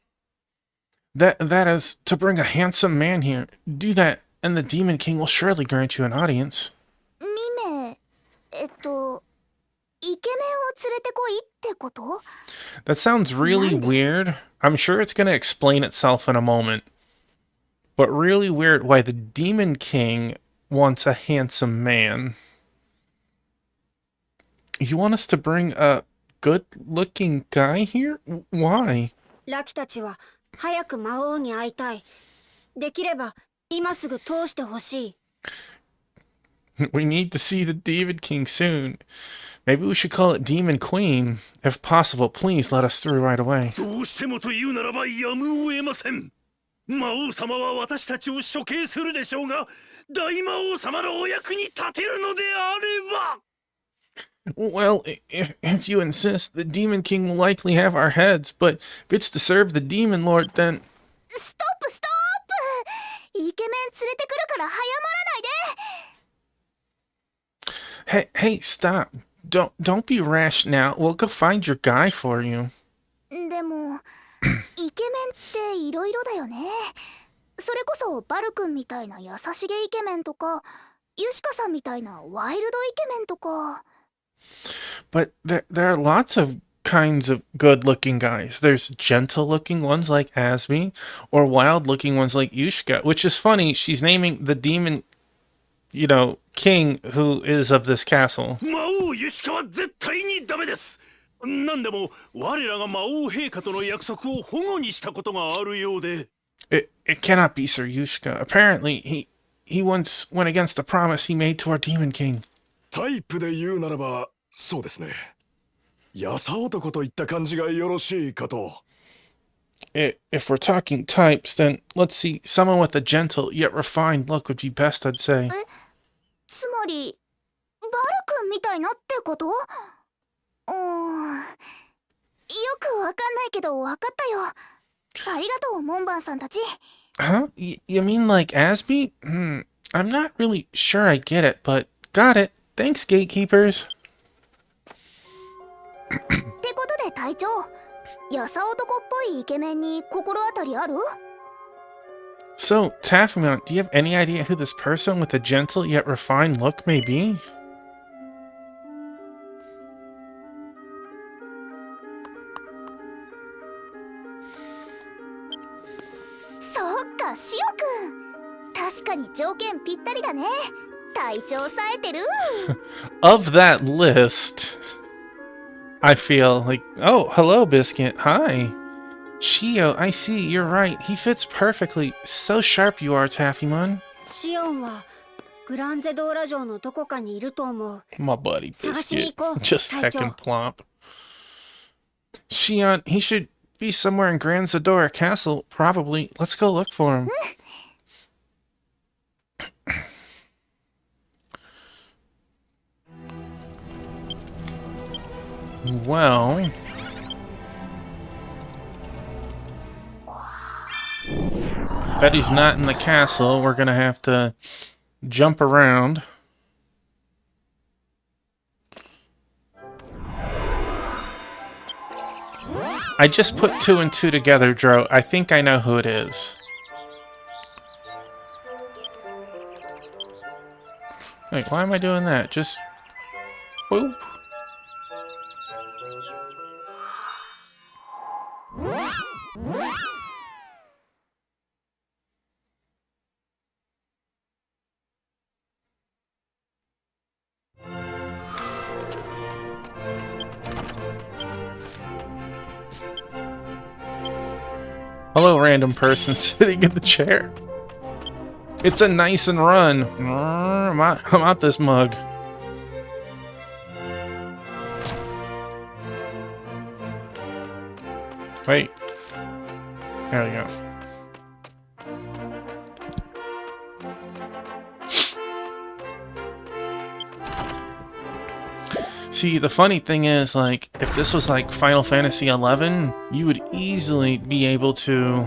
That is to bring a handsome man here. Do that, and the Demon King will surely grant you an audience. ミメ、イケメンを連れてこいってこと？ That sounds really weird. I'm sure it's going to explain itself in a moment. But really weird why the Demon King wants a handsome man. You want us to bring a good-looking guy here? Why? ラキたちは早く魔王に会いたい。できれば今すぐ通してほしい。 We need to see the Demon King soon. Maybe we should call it Demon Queen. If possible, please let us through right away. どうしてもというならばやむを得ません。魔王様は私たちを処刑するでしょうが、大魔王様のお役に立てるのであれば。 Well, if you insist, the Demon King will likely have our heads, but if it's to serve the Demon Lord, then... ストップストップ！イケメン連れてくるから早まらないで！ Hey, stop. Don't be rash now. We'll go find your guy for you. でも、イケメンっていろいろだよね。それこそバル君みたいな優しげイケメンとか、ユシカさんみたいなワイルドイケメンとか。 But there are lots of kinds of good-looking guys. There's gentle-looking ones like Asmi, or wild-looking ones like Yushka, which is funny. She's naming the demon, king who is of this castle. 魔王ユシカは絶対にダメです。なんでも我らが魔王陛下との約束を反故にしたことがあるようで。 It cannot be Sir Yushka. Apparently, he once went against a promise he made to our Demon King. タイプで言うならばそうですね。やさ男といった感じがよろしいかと。 If we're talking types, then let's see. Someone with a gentle yet refined look would be best, I'd say. つまり、バル君みたいなってこと？よくわかんないけどわかったよ。ありがとう、モンバンさんたち。 Huh? You mean like Asby? I'm not really sure I get it, but got it. Thanks, gatekeepers. ってことで隊長、やさ男っぽいイケメンに心当たりある？ So, Taffymon, do you have any idea who this person with a gentle yet refined look may be? そうか、シオくん。確かに条件ぴったりだね。隊長さえてる。Of that list, I feel like, oh, hello, Biscuit. Hi. Shio, I see, you're right. He fits perfectly. So sharp you are, Taffymon. シオンはグランゼドーラ城のどこかにいると思う。 My buddy 探しに Biscuit. 行こう、 Just 隊長。 heckin' plop. Shion, he should be somewhere in Grand Zadora Castle, probably. Let's go look for him. Well... bet he's not in the castle. We're gonna have to jump around. I just put 2 and 2 together, Dro. I think I know who it is. Wait, why am I doing that? Just... Boop. Hello, random person sitting in the chair. It's a nice and run. I'm out this mug. Wait. There we go. See, the funny thing is, like, if this was like Final Fantasy XI, you would easily be able to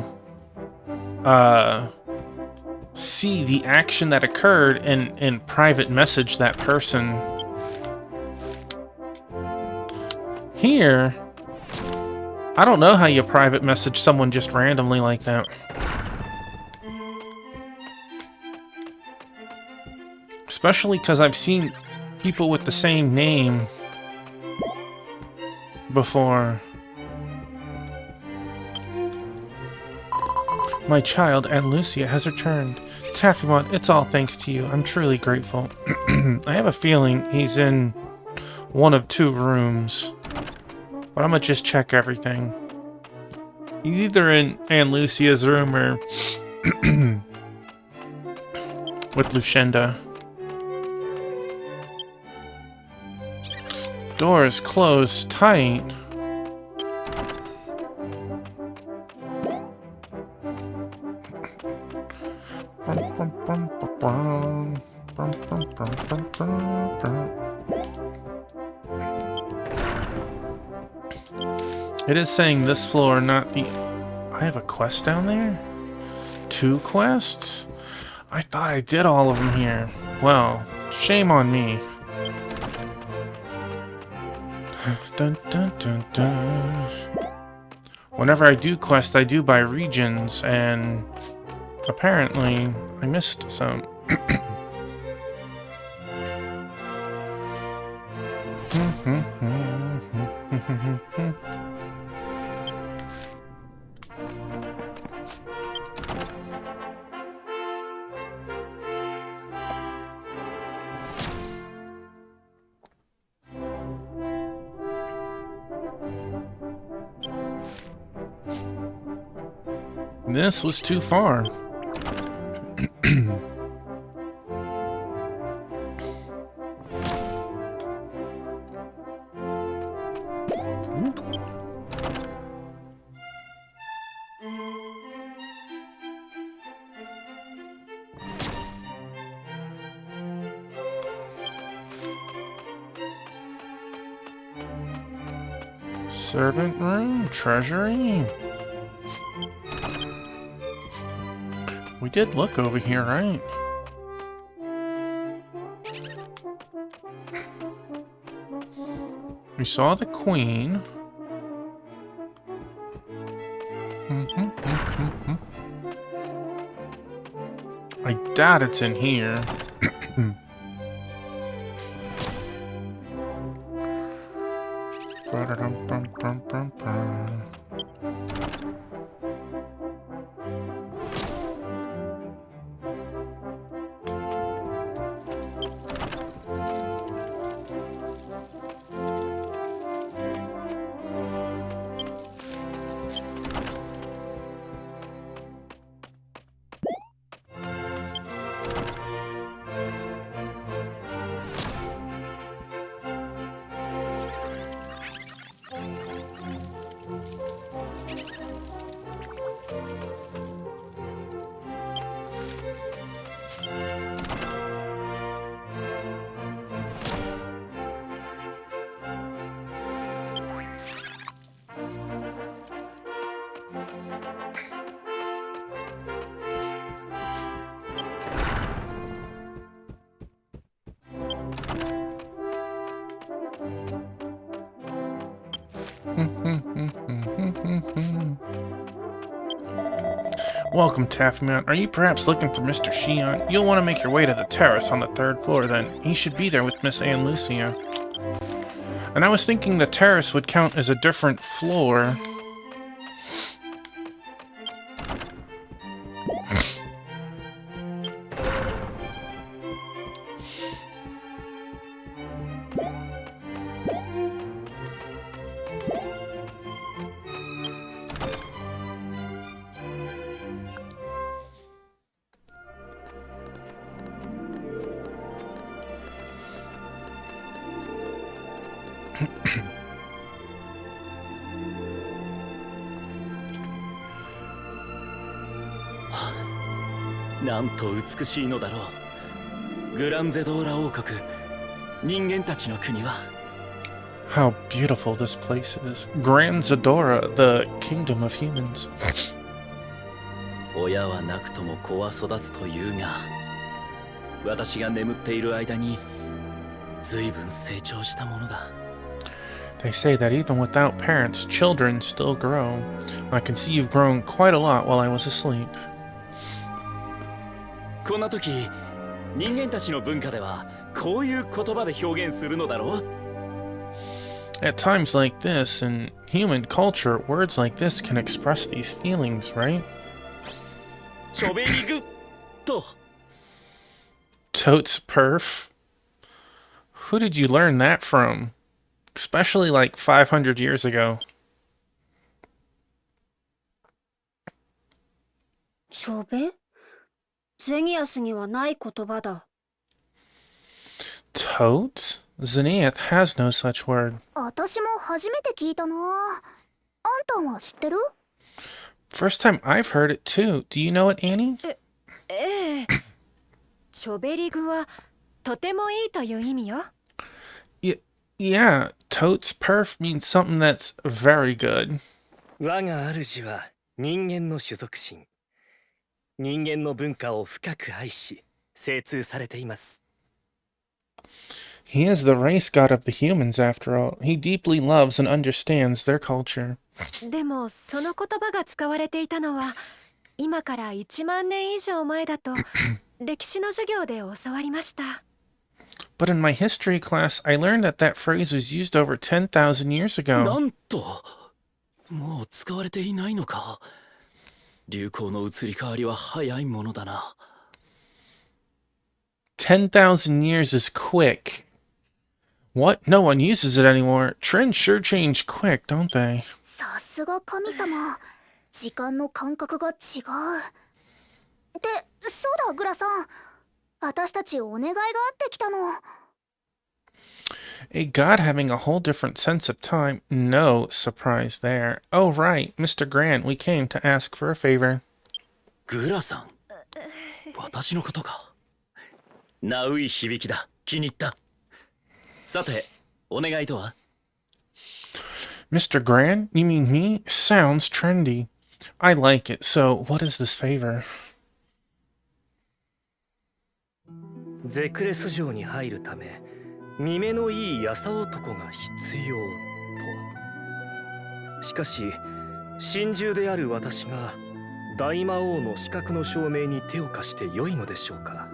see the action that occurred and private message that person. Here, I don't know how you private message someone just randomly like that. Especially because I've seen people with the same name before. My child, Aunt Lucia, has returned. Taffymon, it's all thanks to you. I'm truly grateful. I have a feeling he's in one of 2 rooms. But I'm gonna just check everything. He's either in Aunt Lucia's room or with Lucinda. Door is closed tight. It is saying this floor, not the... I have a quest down there? 2 quests? I thought I did all of them here. Well, shame on me. Dun, dun, dun, dun. Whenever I do quest, I do by regions, and apparently I missed some. This was too far. Servant room, treasury. We did look over here, right? We saw the queen. I doubt it's in here. Welcome, Taffyman. Are you perhaps looking for Mr. Shion? You'll want to make your way to the terrace on the 3rd floor then. He should be there with Miss Anne Lucia. And I was thinking the terrace would count as a different floor.なんと美しいのだろう。グランゼドーラ王国、人間たちの国は。How beautiful this place is. Grand Zadora, the kingdom of humans. 親はなくとも子は育つというが、私が眠っている間に随分成長したものだ。They say that even without parents, children still grow. I can see you've grown quite a lot while I was asleep. こんな時、人間たちの文化ではこういう言葉で表現するのだろう。At times like this, in human culture, words like this can express these feelings, right? チョベリグと。Totes perf? Who did you learn that from? Especially like 500 years ago. チョベ？ゼニアスにはない言葉だ。Totes? Zenith has no such word. 私も初めて聞いたな。あんたは知ってる？ First time I've heard it too. Do you know it, Annie? ええ。チョベリグはとてもいいという意味よ。Yeah, totes perf means something that's very good. 我が主は人間の種族神。人間の文化を深く愛し、精通されています。He is the race god of the humans, after all. He deeply loves and understands their culture. でもその言葉が使われていたのは今から1万年以上前だと歴史の授業で教わりました。But in my history class, I learned that that phrase was used over 10,000 years な ago. んと、もう使われていないのか。流行の移り変わりは早いものだな。10,000 years is quick. What? No one uses it anymore. Trends sure change quick, don't they? さすが神様。時間の感覚が違う。で、そうだ、グラさん。私たちお願いがあってきたの。A god having a whole different sense of time. No surprise there. Oh, right. Mr. Grant, we came to ask for a favor. グラさん、私のことか。ナウい響きだ。気に入った。さて、お願いとは？ Mr. Grant? You mean me? Sounds trendy. I like it. So, what is this favor? ゼクレス城に入るため、見目のいい優男が必要と。しかし、神獣である私が大魔王の資格の証明に手を貸して良いのでしょうか。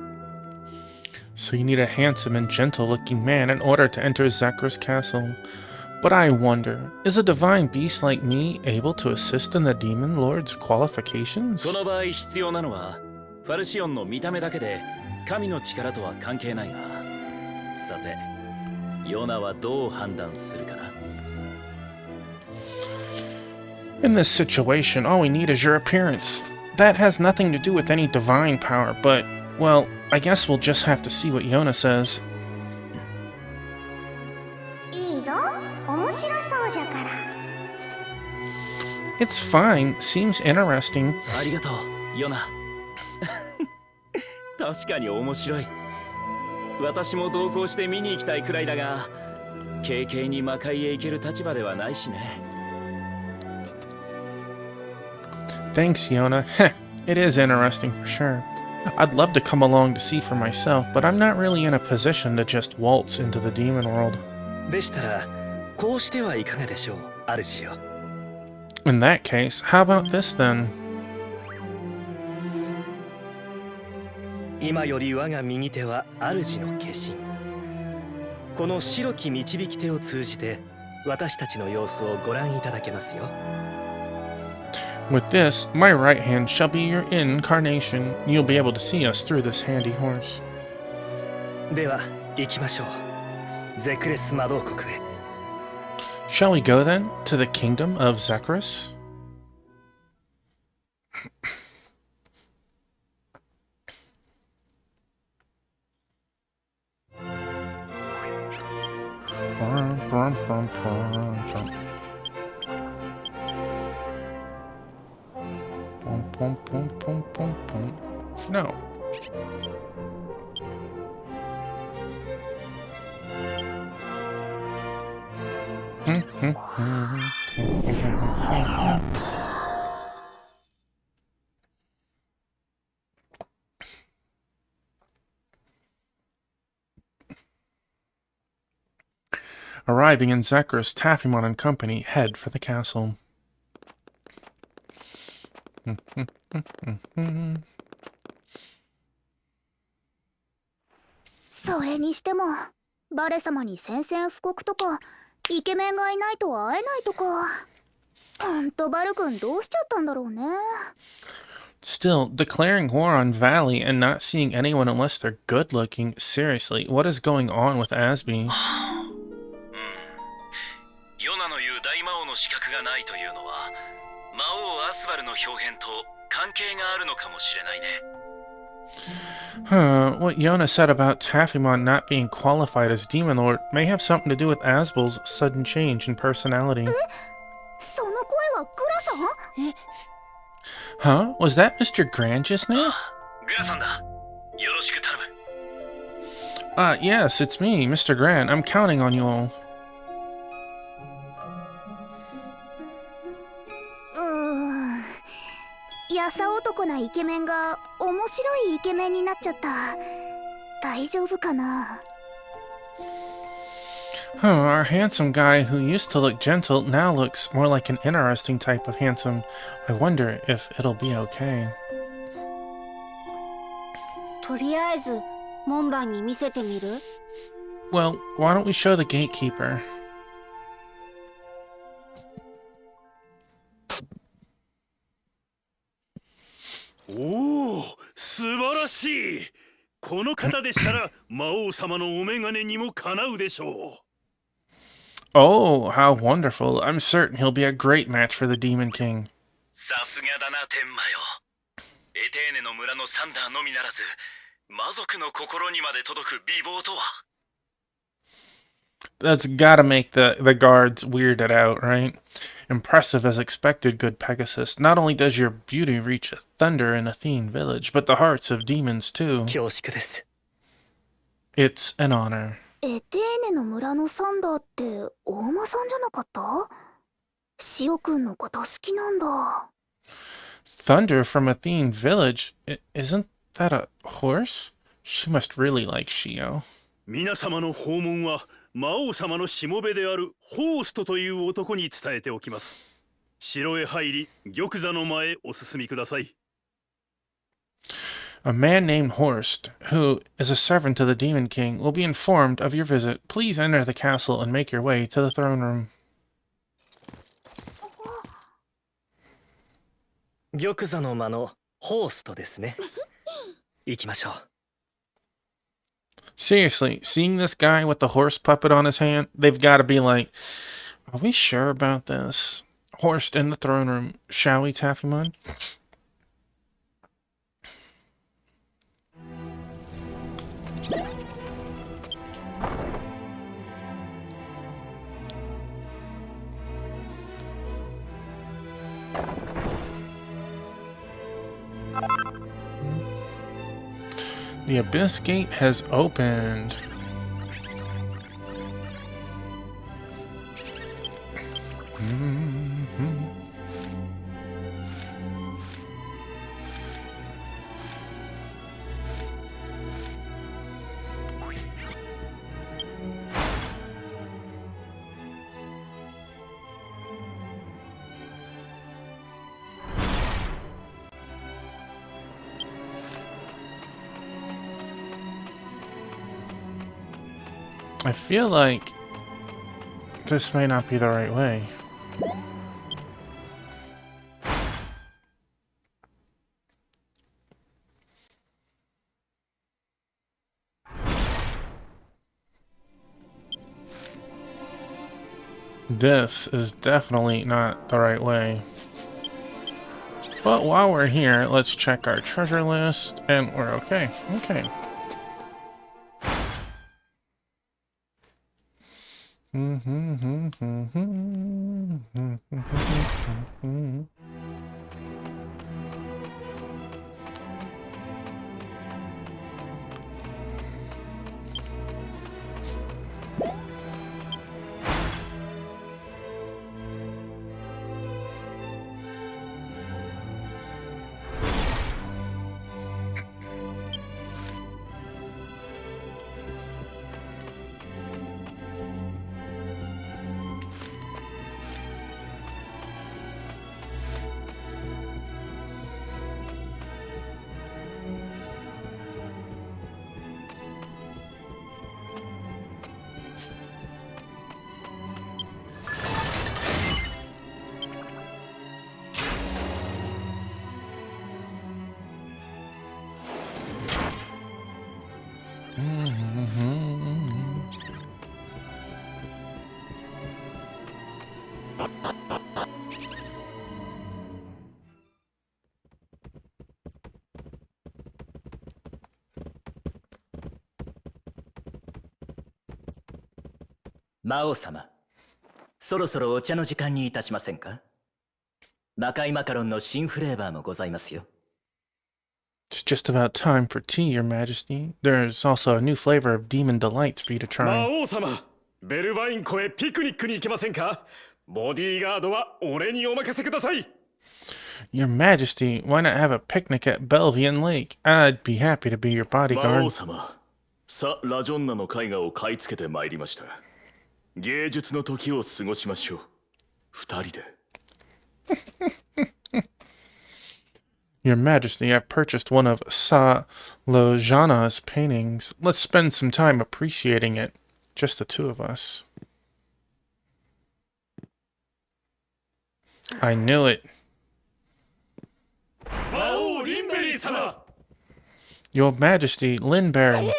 So you need a handsome and gentle-looking man in order to enter Zakra's castle. But I wonder, is a divine beast like me able to assist in the demon lord's qualifications? この場合必要なのは、ファルシオンの見た目だけで、神の力とは関係ないが。さて、ヨナはどう判断するかな。In this situation, all we need is your appearance. That has nothing to do with any divine power, but, well, I guess we'll just have to see what Yona says. いいぞ。面白そうじゃから。It's fine. Seems interesting. ありがとう、ヨナ。確かに面白い。私も同行して見に行きたいくらいだが、軽々に魔界へ行ける立場ではないしね。Thanks, Yona. Heh, it is interesting for sure. I'd love to come along to see for myself, but I'm not really in a position to just waltz into the demon world. でしたら、こうしてはいかがでしょう、主よ。 In that case, how about this then? 今より我が右手は主の化身。この白き導き手を通じて私たちの様子をご覧いただけますよ。 With this, my right hand shall be your incarnation. You'll be able to see us through this handy horse. では行きましょう。ゼクレス魔導国へ。 Shall we go then to the kingdom of Zekris? No. Arriving in Zekris, Taffymon and company head for the castle. それにしてもバレ様に宣戦布告とかイケメンがいないと会えないとか、ほんとバル君どうしちゃったんだろうね。 Still, declaring war on Valley and not seeing anyone unless they're good looking. Seriously, what is going on with Asby? ヨナの言う大魔王の資格がないというのは魔王アスバルの表現と関係があるのかもしれないね。 What Yona said about Taffymon not being qualified as Demon Lord may have something to do with Asbel's sudden change in personality. その声はグラさん？ Huh? Was that Mr. Grand just now? グラさんだ。よろしく頼む。Yes, it's me, Mr. Grand. I'm counting on you all. やさ男なイケメンが面白いイケメンになっちゃった。大丈夫かな？ Our handsome guy who used to look gentle now looks more like an interesting type of handsome. I wonder if it'll be okay. とりあえず門番に見せてみる？ Well, why don't we show the gatekeeper? おお、素晴らしい。この方でしたら魔王様のお眼鏡にもかなうでしょう。 Oh, how wonderful. I'm certain he'll be a great match for the Demon King. さすがだな天魔よ。エテーネの村のサンダーのみならず魔族の心にまで届く美貌とは。 That's gotta make the guards weirded out, right? Impressive as expected, good Pegasus. Not only does your beauty reach thunder in Athene village, but the hearts of demons too. 恐縮です。 It's an honor. エテーネの村のサンダーって大間さんじゃなかった？シオくんのこと好きなんだ。 Thunder from Athene village? Isn't that a horse? She must really like Shio. 皆様の訪問は魔王様のしもべであるホーストという男に伝えておきます。城へ入り玉座の前へお進みください。 A man named Horst, who is a servant to the Demon King, will be informed of your visit. Please enter the castle and make your way to the throne room. 玉座の間のホーストですね。行きましょう。 Seriously, seeing this guy with the horse puppet on his hand, they've got to be like, are we sure about this? Horst in the throne room. Shall we, Taffymon? The Abyss Gate has opened. I feel like this may not be the right way. This is definitely not the right way. But while we're here, let's check our treasure list, and we're okay. Okay.魔王様、そろそろお茶の時間にいたしませんか？魔界マカロンの新フレーバーもございますよ。It's just about time for tea, Your Majesty. There's also a new flavor of Demon Delights for you to 魔 try. 王様、ベルワイン湖へピクニックに行けませんか？ボディーガードは俺にお任せください。 Your Majesty, why not have a picnic at Belvian Lake? I'd be happy to be your 魔王 bodyguard. 様、さ、ラジョンナの絵画を買い付けてまいりました。芸術の時を過ごしましょう。二人で。Your Majesty, I've purchased one of Sa Lojana's paintings. Let's spend some time appreciating it. Just the two of us. I knew it. 魔王リンベリー様。 Your Majesty, Linberry.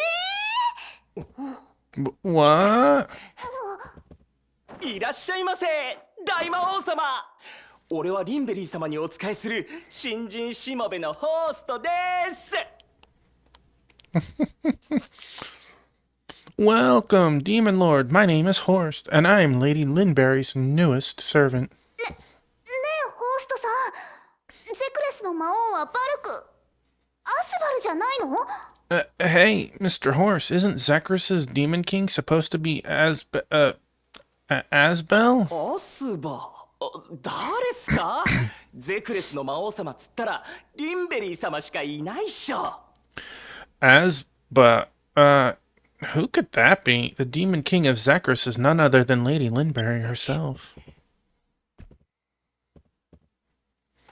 What? いらっしゃいませ、大魔王様。俺はリンベリー様にお仕えする新人しもべのホーストです。Welcome, Demon Lord. My name is Horst, and I am Lady Linberry's newest servant. ねえホーストさん、ゼクレスの魔王はバルク、アスバルじゃないの？ Hey, Mr. Horse, isn't Zekris's Demon King supposed to be Asbel? アスバ、誰っすか？ゼクレスの魔王様っつったらリンベリー様しかいないっしょ。Who could that be? The Demon King of Zekris is none other than Lady Linberry herself.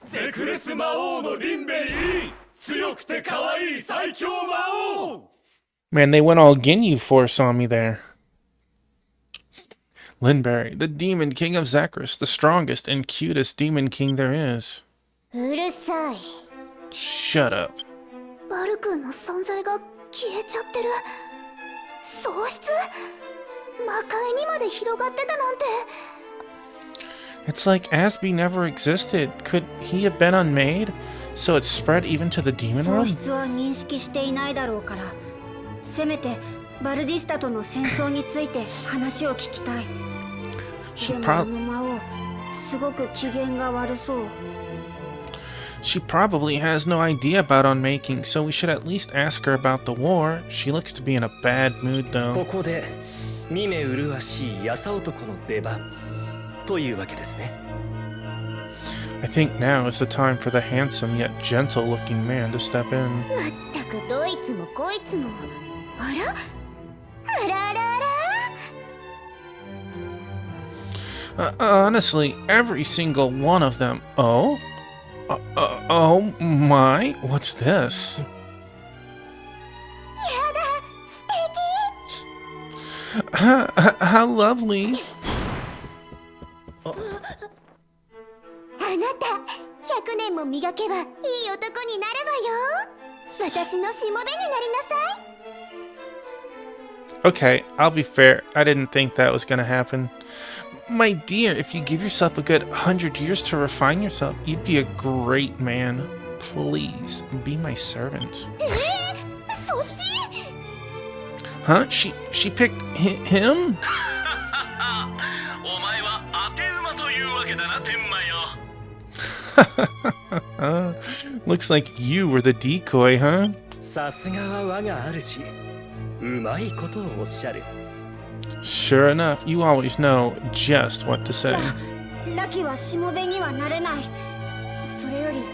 ゼクレス魔王のリンベリー、強くて可愛い最強魔王。 Man, they went all Ginyu Force on me there. Linberry, the Demon King of Zekris, the strongest and cutest Demon King there is. うるさい。 Shut up. バルクの存在が消えちゃってる。喪失？魔界にまで広がってたなんて。 It's like Asby never existed. Could he have been unmade? So it spread even to the demon 喪 realm? 失は認識していないだろうから、せめてバルディスタとの戦争について話を聞きたい。 She でもあ prob- の魔王、すごく機嫌が悪そう。 She probably has no idea about unmaking, so we should at least ask her about the war. She looks to be in a bad mood こ though. こで見目麗しいやさ男の出番というわけですね。 I think now is the time for the handsome yet gentle looking man to step in. まったくどいつもこいつも。あら？あらあらあら？ Honestly, every single one of them. Oh? Oh my, what's this? やだ、素敵。How lovely. あなた100年も磨けばいい男になるわよ。私のしもべになりなさい。 Okay, I'll be fair. I didn't think that was gonna happen. My dear, if you give yourself a good 100 years to refine yourself, you'd be a great man. Please, be my servant. そっち Huh? She picked him? お前は当て馬というわけだな、天馬よ。Looks like you were the decoy, huh? さすがは我が主。うまいことをおっしゃる。 Sure enough, you always know just what to say. ラキはしもべにはなれない。それより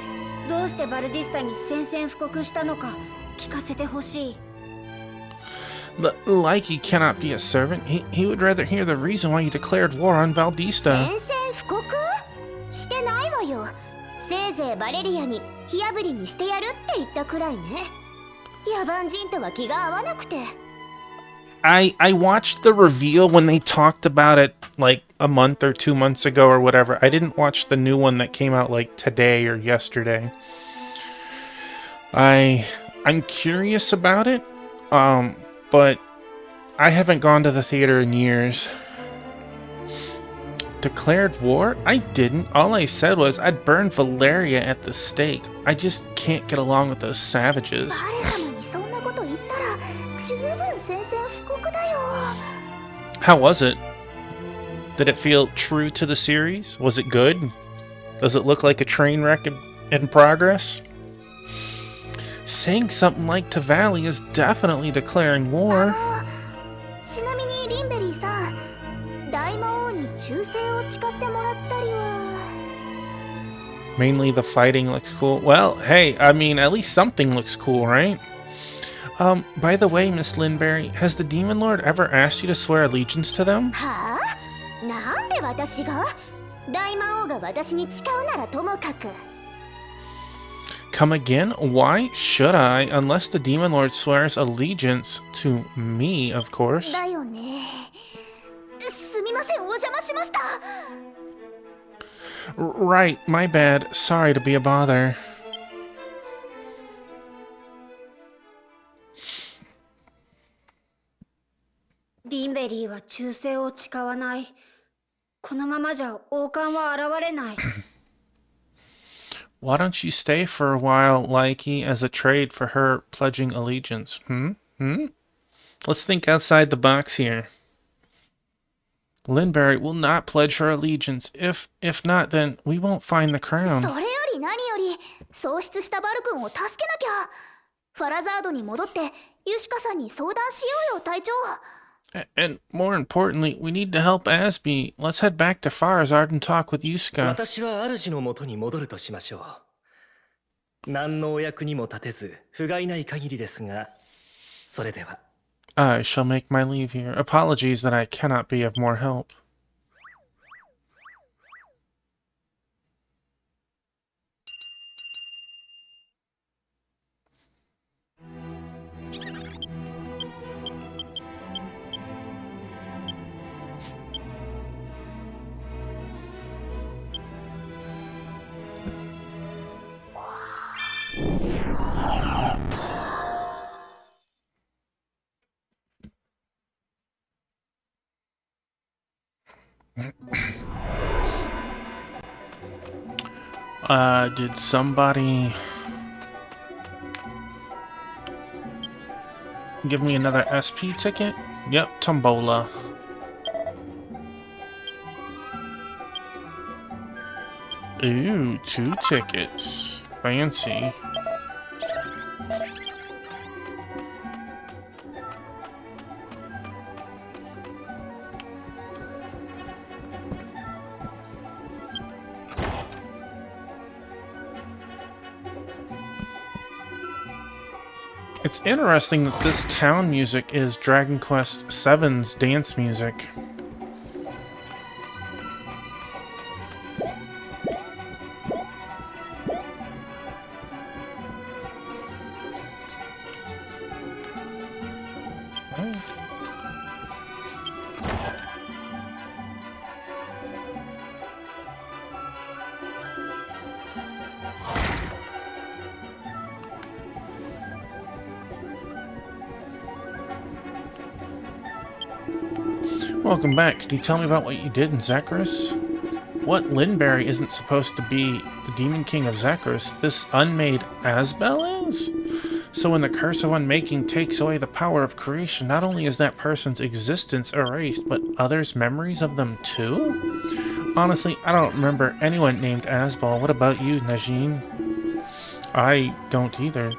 どうしてバルディスタに宣戦布告したのか聞かせてほしい。 Like he cannot be a servant. He would rather hear the reason why you declared war on Valdista. 宣戦布告してないわよ。せいぜいバレリアに火あぶりにしてやるって言ったくらいね。野蛮人とは気が合わなくて。 I watched the reveal when they talked about it like a month or 2 months ago or whatever. I didn't watch the new one that came out like today or yesterday. I'm curious about it, but I haven't gone to the theater in years. Declared war? I didn't. All I said was I'd burn Valeria at the stake. I just can't get along with those savages. バレ様にそんなこと言ったら十分宣戦布告だよ。 How was it? Did it feel true to the series? Was it good? Does it look like a train wreck in progress? Saying something like Tavali is definitely declaring war. ちなみにリンベリーさん、大魔王に忠誠を誓ってもらったりは。 Mainly the fighting looks cool. Well, hey, I mean, at least something looks cool, right? By the way, Miss Lindberry, has the Demon Lord ever asked you to swear allegiance to them? はあ？なんで私が？大魔王が私に誓うならともかく。 Come again? Why should I? Unless the Demon Lord swears allegiance to me, of course. だよね。すみません、お邪魔しました。 Right, my bad. Sorry to be a bother. リンベリーは忠誠を誓わない。このままじゃ王冠は現れない。 Why don't you stay for a while, Likey, as a trade for her pledging allegiance? Let's think outside the box here. Lindberry will not pledge her allegiance. If not, then we won't find the crown. それより何より喪失したバル君を助けなきゃ。ファラザードに戻ってユシカさんに相談しようよ、隊長。 And more importantly, we need to help Asby. Let's head back to Farazard and talk with Yuska. 私は主の元に戻るとしましょう。何のお役にも立てず不甲斐ない限りですが、それでは。 I shall make my leave here. Apologies that I cannot be of more help. Did somebody give me another SP ticket? Yep, Tombola. Ooh, 2 tickets. Fancy. It's interesting that this town music is Dragon Quest VII's dance music. Welcome back. Can you tell me about what you did in Zecharish? What Linberry isn't supposed to be the Demon King of Zecharish, this unmade Asbel is? So when the curse of unmaking takes away the power of creation, not only is that person's existence erased, but others' memories of them too? Honestly, I don't remember anyone named Asbel. What about you, Najin? I don't either.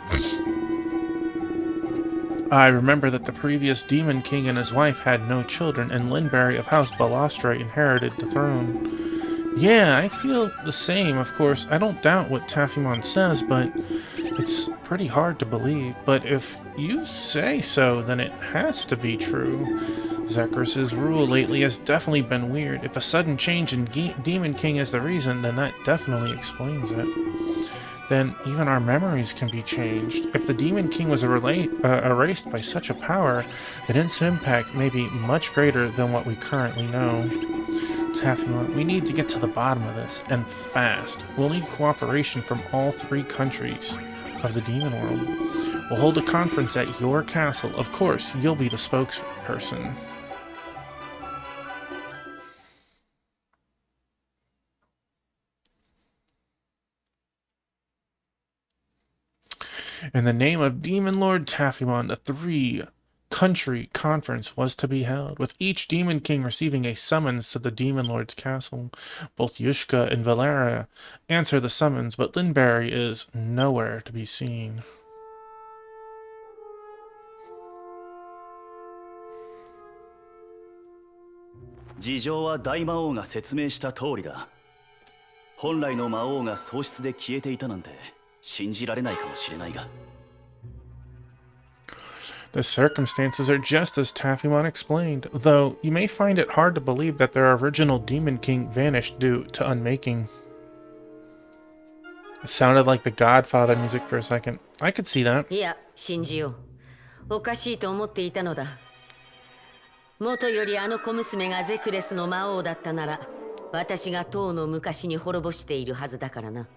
I remember that the previous Demon King and his wife had no children, and Linberry of House Balostre inherited the throne. Yeah, I feel the same, of course. I don't doubt what Taphimon says, but it's pretty hard to believe. But if you say so, then it has to be true. Zekras's rule lately has definitely been weird. If a sudden change in Demon King is the reason, then that definitely explains it. Then even our memories can be changed. If the Demon King was erased by such a power, then its impact may be much greater than what we currently know. Taphimon, we need to get to the bottom of this, and fast. We'll need cooperation from all 3 countries of the Demon World. We'll hold a conference at your castle. Of course, you'll be the spokesperson. In the name of Demon Lord Taphimon, the 3-country conference was to be held, with each Demon King receiving a summons to the Demon Lord's castle. Both Yushka and Valeria answer the summons, but Linberry is nowhere to be seen.事情は大魔王が説明した通りだ。本来の魔王が喪失で消えていたなんて信じられないかもしれないが。The circumstances are just as Taphimon explained, though you may find it hard to believe that their original Demon King vanished due to unmaking. It sounded like the Godfather music for a second. I could see that. いや、信じよう。おかしいと思っていたのだ。元よりあの小娘がゼクレスの魔王だったなら、私がとうの昔に滅ぼしているはずだからな。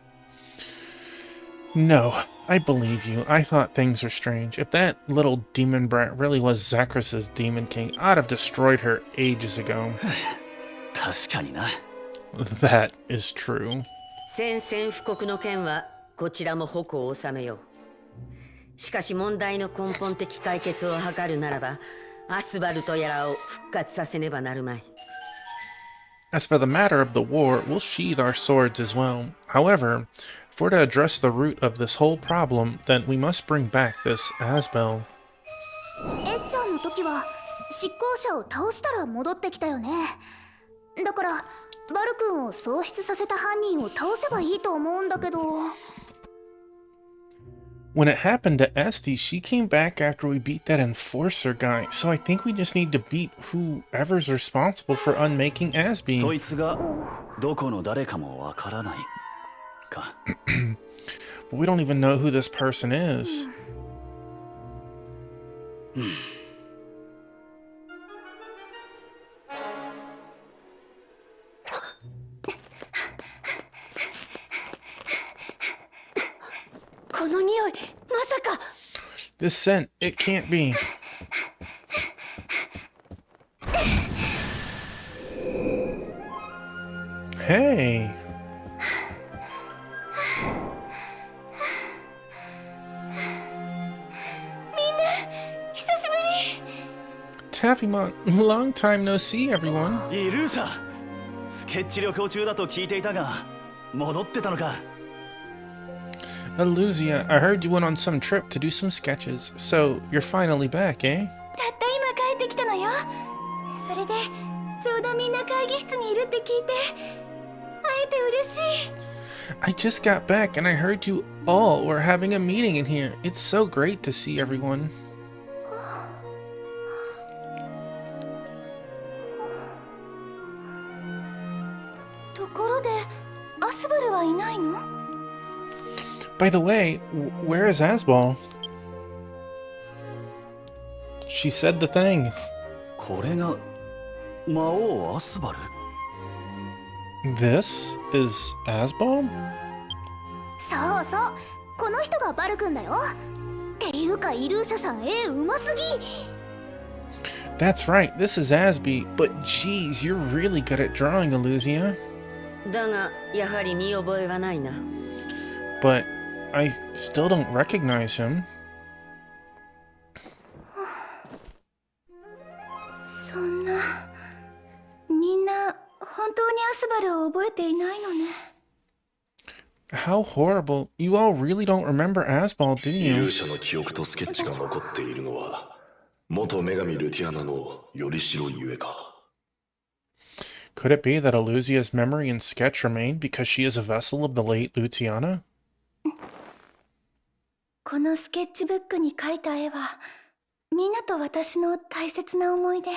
No, I believe you. I thought things were strange. If that little demon brat really was Zekras's Demon King, I'd have destroyed her ages ago. 確かにな。That is true. 宣戦布告の件はこちらも矛を収めよう。しかし問題の根本的解決を図るならば、アスバルトやらを復活させねばなるまい。As for the matter of the war, we'll sheathe our swords as well. However, if we're to address the root of this whole problem, then we must bring back this Asbel. エッちゃんの時は執行者を倒したら戻ってきたよね。だからバル君を喪失させた犯人を倒せばいいと思うんだけど。When it happened to Esty, she came back after we beat that enforcer guy, so I think we just need to beat whoever's responsible for unmaking Asby. そいつがどこの誰かもわからないか。But we don't even know who this person is. This scent, it can't be. Hey. Taphimon, long time no see, everyone. イルーシャ、スケッチ旅行中だと聞いていたが、戻ってたのか。Aluzia, I heard you went on some trip to do some sketches, so you're finally back, eh? たった今帰ってきたのよ。それでちょうどみんな会議室にいるって聞いて会えて嬉しい。I just got back and I heard you all were having a meeting in here. It's so great to see everyone. ところでアスバルはいないの？ By the way, where is Asbal? She said the thing. これが魔王アスバル？ This is Asbal? そうそう、この人がバル君だよ。っていうかイルーシャさん、うますぎ。That's right, this is Asby, but geez, you're really good at drawing, Illusia. だがやはり見覚えはないな。 But I still don't recognize him. そんな、みんな本当にアスバルを覚えていないのね。 How horrible. You all really don't remember Asbal, do 勇 you? 者の記憶とスケッチが残っているのは元女神ルティアナのよりしろゆえか。 Could it be that Illusia's memory and sketch remain because she is a vessel of the late Luciana? このスケッチブックに描いた絵はみんなと私の大切な思い出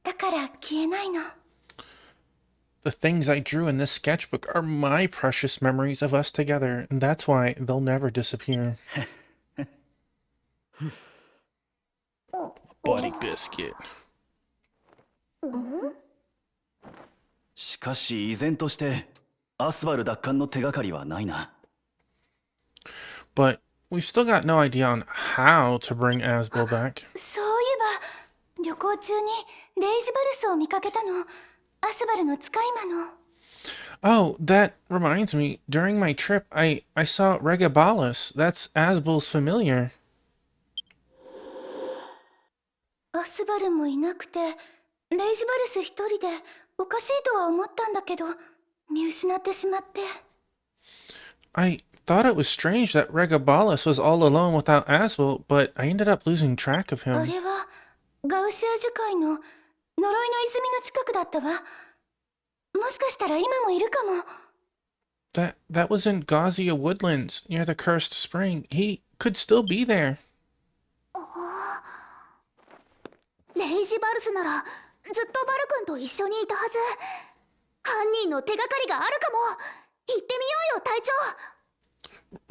だから消えないの。 The things I drew in this sketchbook are my precious memories of us together, and that's why they'll never disappear. Buddy biscuit. しかし依然としてアスバル奪還の手がかりはないな。 But we've still got no idea on how to bring Asbel back. そういえば旅行中にレイジバルスを見かけたの。アスバルの使い魔の。 Oh, that reminds me. During my trip, I saw Regabalus. That's Asbel's familiar. アスバルもいなくてレイジバルス一人でおかしいとは思ったんだけど見失ってしまって。 I thought it was strange that Regabalus was all alone without Asbel, but I ended up losing track of あ him. れはガウシア樹海の呪いの泉の近くだったわ。もしかしたら今もいるかも。 That was in Gazia Woodlands, near the Cursed Spring. He could still be there. レイジバルスならずっとバル君と一緒にいたはず。犯人の手がかりがあるかも。行ってみようよ隊長。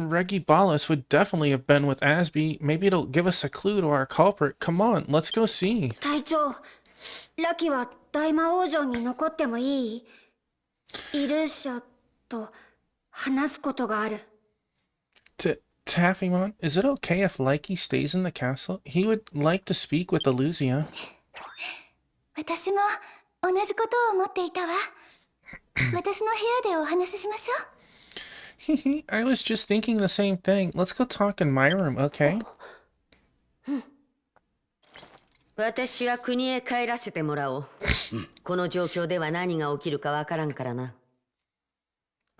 Regibalus would definitely have been with Asby. Maybe it'll give us a clue to our culprit. Come on, let's go see. 隊長、ラキは大魔王城に残ってもいい？イルーシャと話すことがある。 Taffymon, is it okay if Likey stays in the castle? He would like to speak with Illusia. 私も同じことを思っていたわ。私の部屋でお話ししましょう。 I was just thinking the same thing. Let's go talk in my room, okay? 私は国へ帰らせてもらおう。この状況では何が起きるかわからんからな。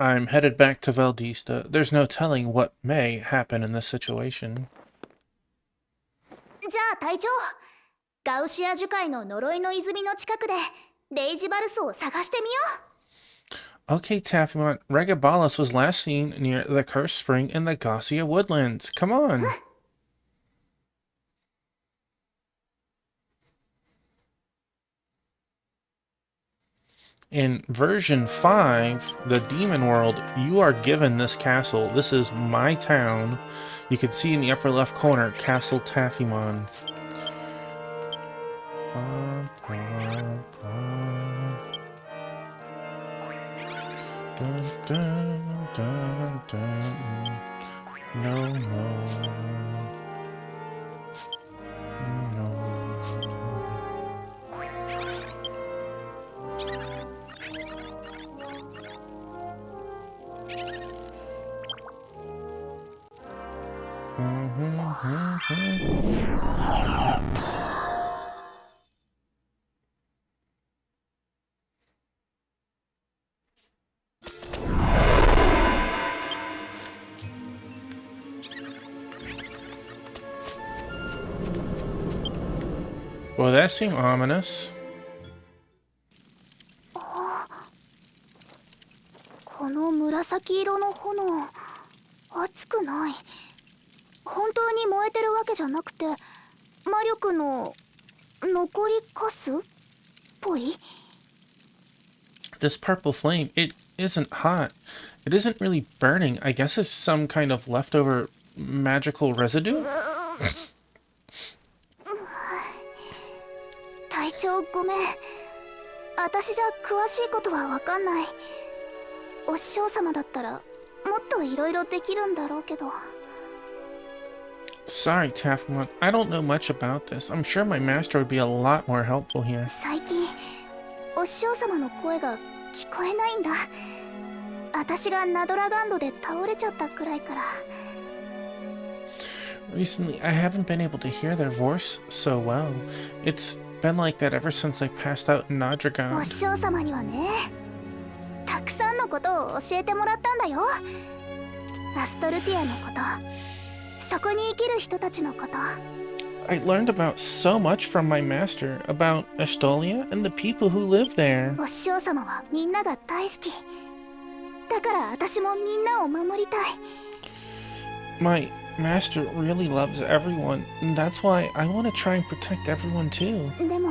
I'm headed back to Veldista. There's no telling what may happen in this situation. じゃあ隊長、ガウシア樹海の呪いの泉の近くでレイジバルスを探してみよう。 Okay, Taffymon, Regabalus was last seen near the Cursed Spring in the Gossia Woodlands. Come on. In version 5, the Demon World, you are given this castle. This is my town. You can see in the upper left corner, Castle Taffymon. Dun, dun, dun, dun. No, no. No. Well, that seemed ominous. この紫色の炎、熱くない。本当に燃えてるわけじゃなくて、魔力の残りカスっぽい。 This purple flame, it isn't hot. It isn't really burning. I guess it's some kind of leftover magical residue? 隊長ごめん。私じゃ詳しいことはわかんない。お師匠様だったらもっといろいろできるんだろうけど。Sorry, Taffymon. I don't know much about this. I'm sure my master would be a lot more helpful here. 最近お師匠様の声が聞こえないんだ。私がナドラガンドで倒れちゃったくらいから。Recently, I haven't been able to hear their voice so well. It's been like that ever since I passed out in お Nadragon. 師匠様にはね、たくさんのことを教えてもらったんだよ。アストルティアのこと、そこに生きる人たちのこと。I learned about so much from my master, about Estolia and the people who live there. お師匠様はみんなが大好き。だから私もみんなを守りたい。My master really loves everyone, and that's why I want to try and protect everyone too. でも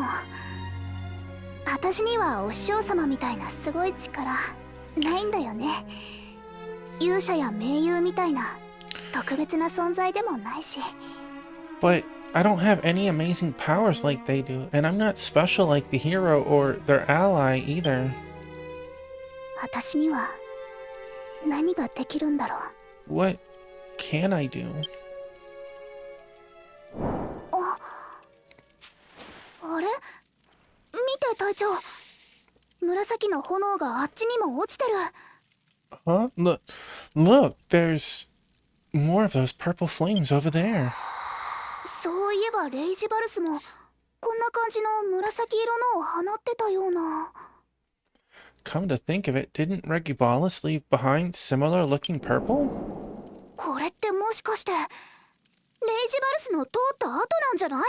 私にはお師匠様みたいなすごい力ないんだよね。勇者や盟友みたいな特別な存在でもないし。 But I don't have any amazing powers like they do, and I'm not special like the hero or their ally either. 私には何ができるんだろう。 What can I do? あれ？見て隊長。紫の炎があっちにも落ちてる。 Huh? Look, there's more of those purple flames over there. そういえばレイジバルスもこんな感じの紫色のを放ってたような。 Come to think of it, didn't Regibalus leave behind similar looking purple? これってもしかしてレイジバルスの通った後なんじゃない？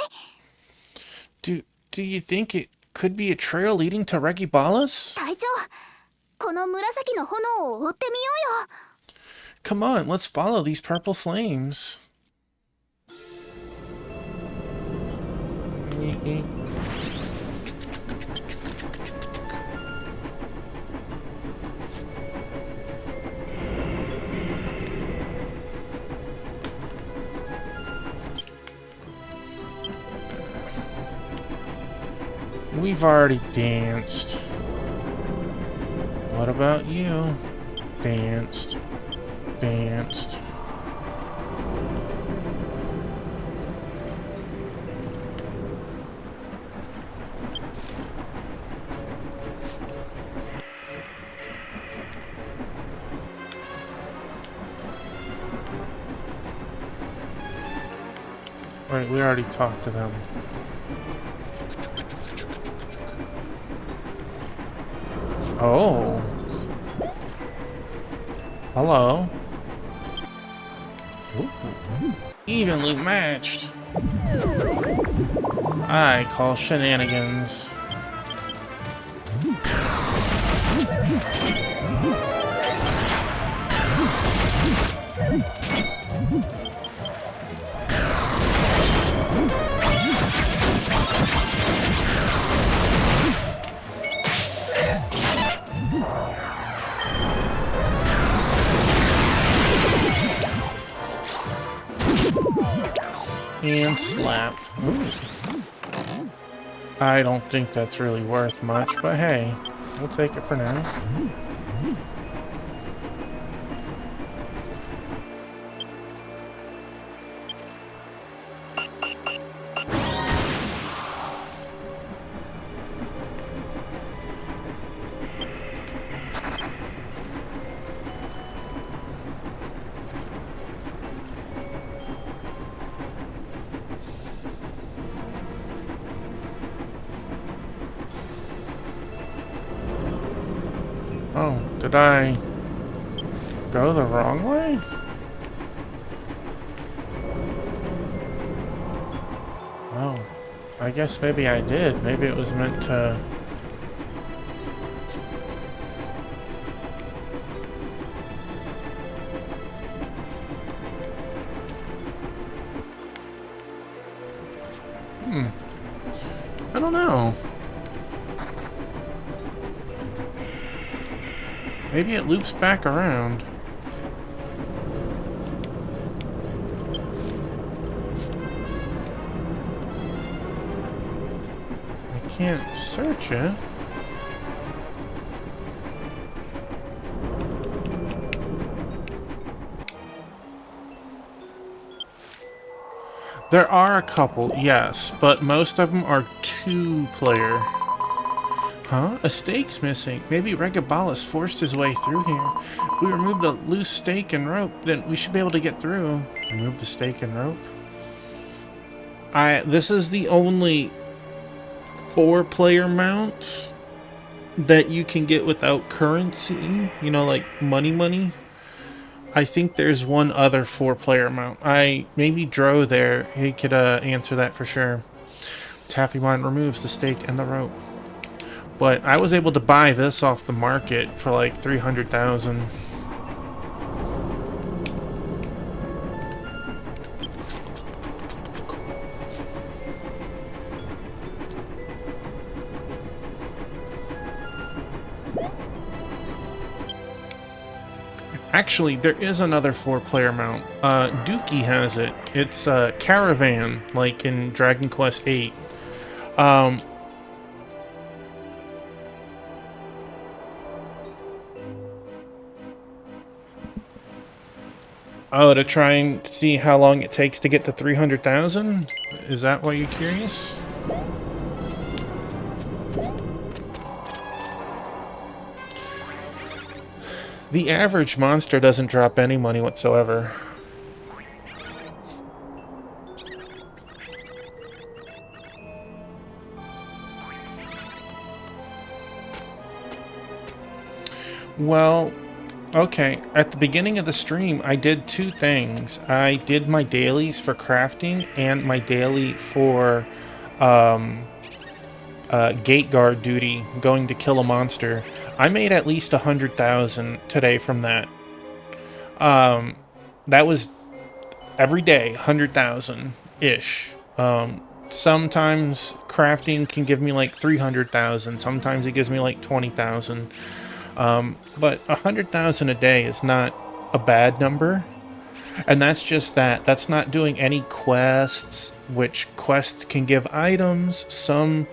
Do you think it could be a trail leading to Regibalus? 隊長、この紫の炎を追ってみようよ。 Come on, let's follow these purple flames. We've already danced. What about you? Danced. Danced. Wait, we already talked to them. Oh. Hello. Ooh. Evenly matched. I call shenanigans. And slapped. Ooh. I don't think that's really worth much, but hey, we'll take it for now. Oh, did I go the wrong way? Oh, I guess maybe I did. Maybe it was meant to... I don't know. Maybe it loops back around. I can't search it. There are a couple, yes, but most of them are 2-player. Huh? A stake's missing. Maybe Regabalus forced his way through here. If we remove the loose stake and rope, then we should be able to get through. Remove the stake and rope? This is the only 4-player mount that you can get without currency. You know, like money. I think there's one other 4-player mount. Maybe Dro there, he could answer that for sure. Taffymon removes the stake and the rope. But I was able to buy this off the market for like 300,000. Actually, there is another 4-player mount. Dookie has it. It's Caravan, like in Dragon Quest VIII. Oh, to try and see how long it takes to get to 300,000? Is that why you're curious? The average monster doesn't drop any money whatsoever. Well, okay. At the beginning of the stream, I did 2 things. I did my dailies for crafting and my daily for gate guard duty, going to kill a monster. I made at least 100,000 today from that. That was every day, 100,000-ish. Sometimes crafting can give me like 300,000. Sometimes it gives me like 20,000. But 100,000 a day is not a bad number. And that's just that. That's not doing any quests, which quests can give items. Some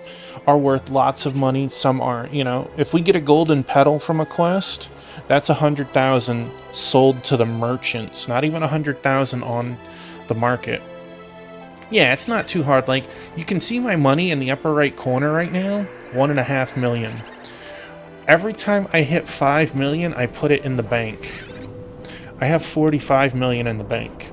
are worth lots of money, some aren't. You know, if we get a golden petal from a quest, that's 100,000 sold to the merchants, not even 100,000 on the market. Yeah, it's not too hard. Like, you can see my money in the upper right corner right now, 1.5 million. Every time I hit 5 million, I put it in the bank. I have 45 million in the bank.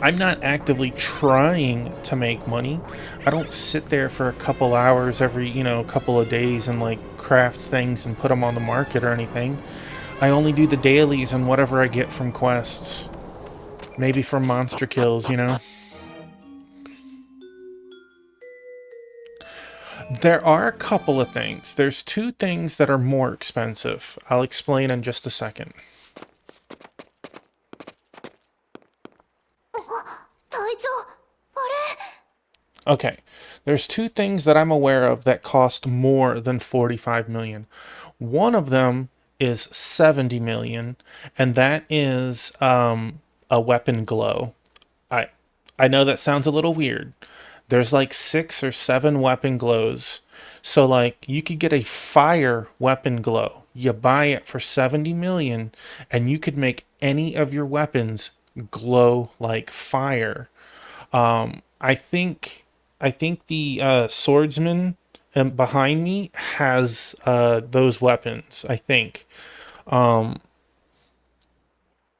I'm not actively trying to make money. I don't sit there for a couple hours every, couple of days and like craft things and put them on the market or anything. I only do the dailies and whatever I get from quests. Maybe from monster kills, There are a couple of things. There's 2 things that are more expensive. I'll explain in just a second. Okay, there's 2 things that I'm aware of that cost more than 45 million. One of them is 70 million, and that is a weapon glow. I know that sounds a little weird. There's like 6 or 7 weapon glows. So like you could get a fire weapon glow. You buy it for 70 million and you could make any of your weapons glow like fire. I think the swordsman behind me has those weapons, I think.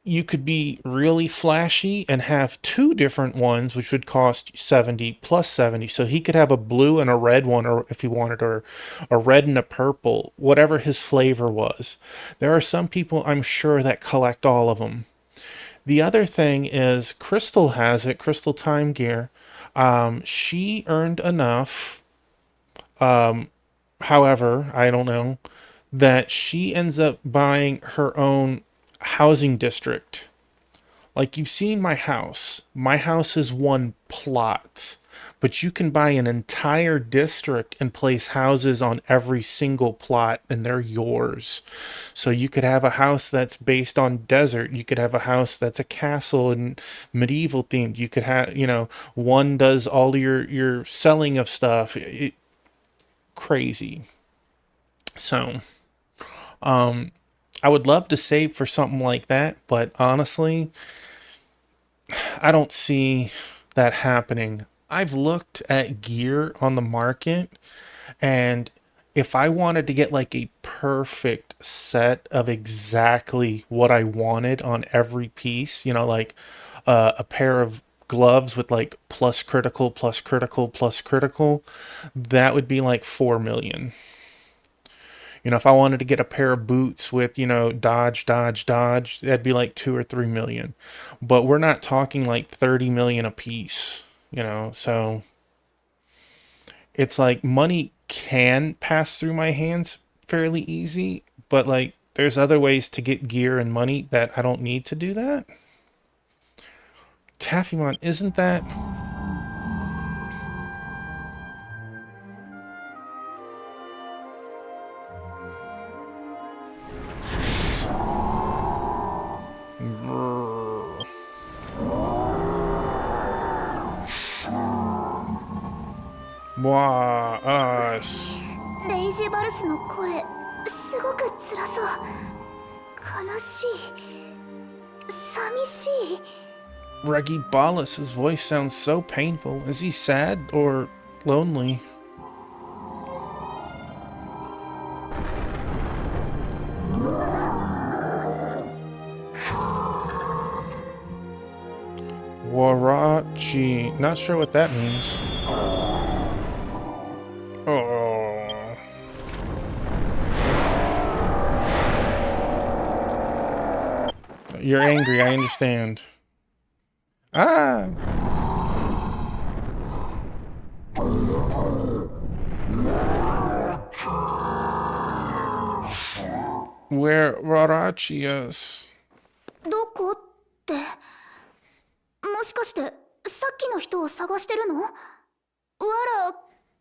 You could be really flashy and have 2 different ones, which would cost 70 plus 70. So he could have a blue and a red one, or if he wanted, or a red and a purple, whatever his flavor was. There are some people, I'm sure, that collect all of them. The other thing is Crystal has it, Crystal Time Gear. She earned enough, however, I don't know, that she ends up buying her own housing district. Like, you've seen my house. My house is 1 plot, but you can buy an entire district and place houses on every single plot, and they're yours. So you could have a house that's based on desert. You could have a house that's a castle and medieval themed. You could have, one does all your selling of stuff. Crazy. So, I would love to save for something like that, but honestly, I don't see that happening. I've looked at gear on the market, and if I wanted to get like a perfect set of exactly what I wanted on every piece, you know, like a pair of gloves with like plus critical, plus critical, plus critical, that would be like 4 million. You know, if I wanted to get a pair of boots with, you know, dodge, dodge, dodge, that'd be like 2 or 3 million. But we're not talking like 30 million a piece, you know, so it's like money can pass through my hands fairly easy, but like there's other ways to get gear and money that I don't need to do that. Taffymon, isn't that? Wow, us. レイジバルスの声すごく辛そう。悲しい、寂しい。 Reggie Ballas' voice sounds so painful. Is he sad or lonely? Warachi. Not sure what that means. Oh. You're angry, I understand. Ah! Where Warachi is? どこって、もしかしてさっきの人を探してるの？ワラ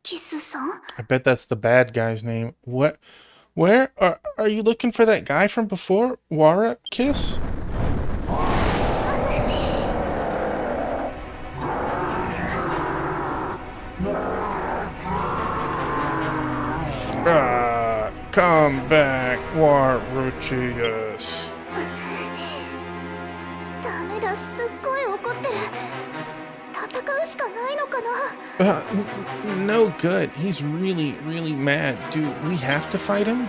キスさん？ I bet that's the bad guy's name. What? Where? Are you looking for that guy from before? Wara Kiss? Come back, Waruchius. ダメだ、すっごい怒ってる。戦うしかないのかな？ No good. He's really, really mad. Do we have to fight him?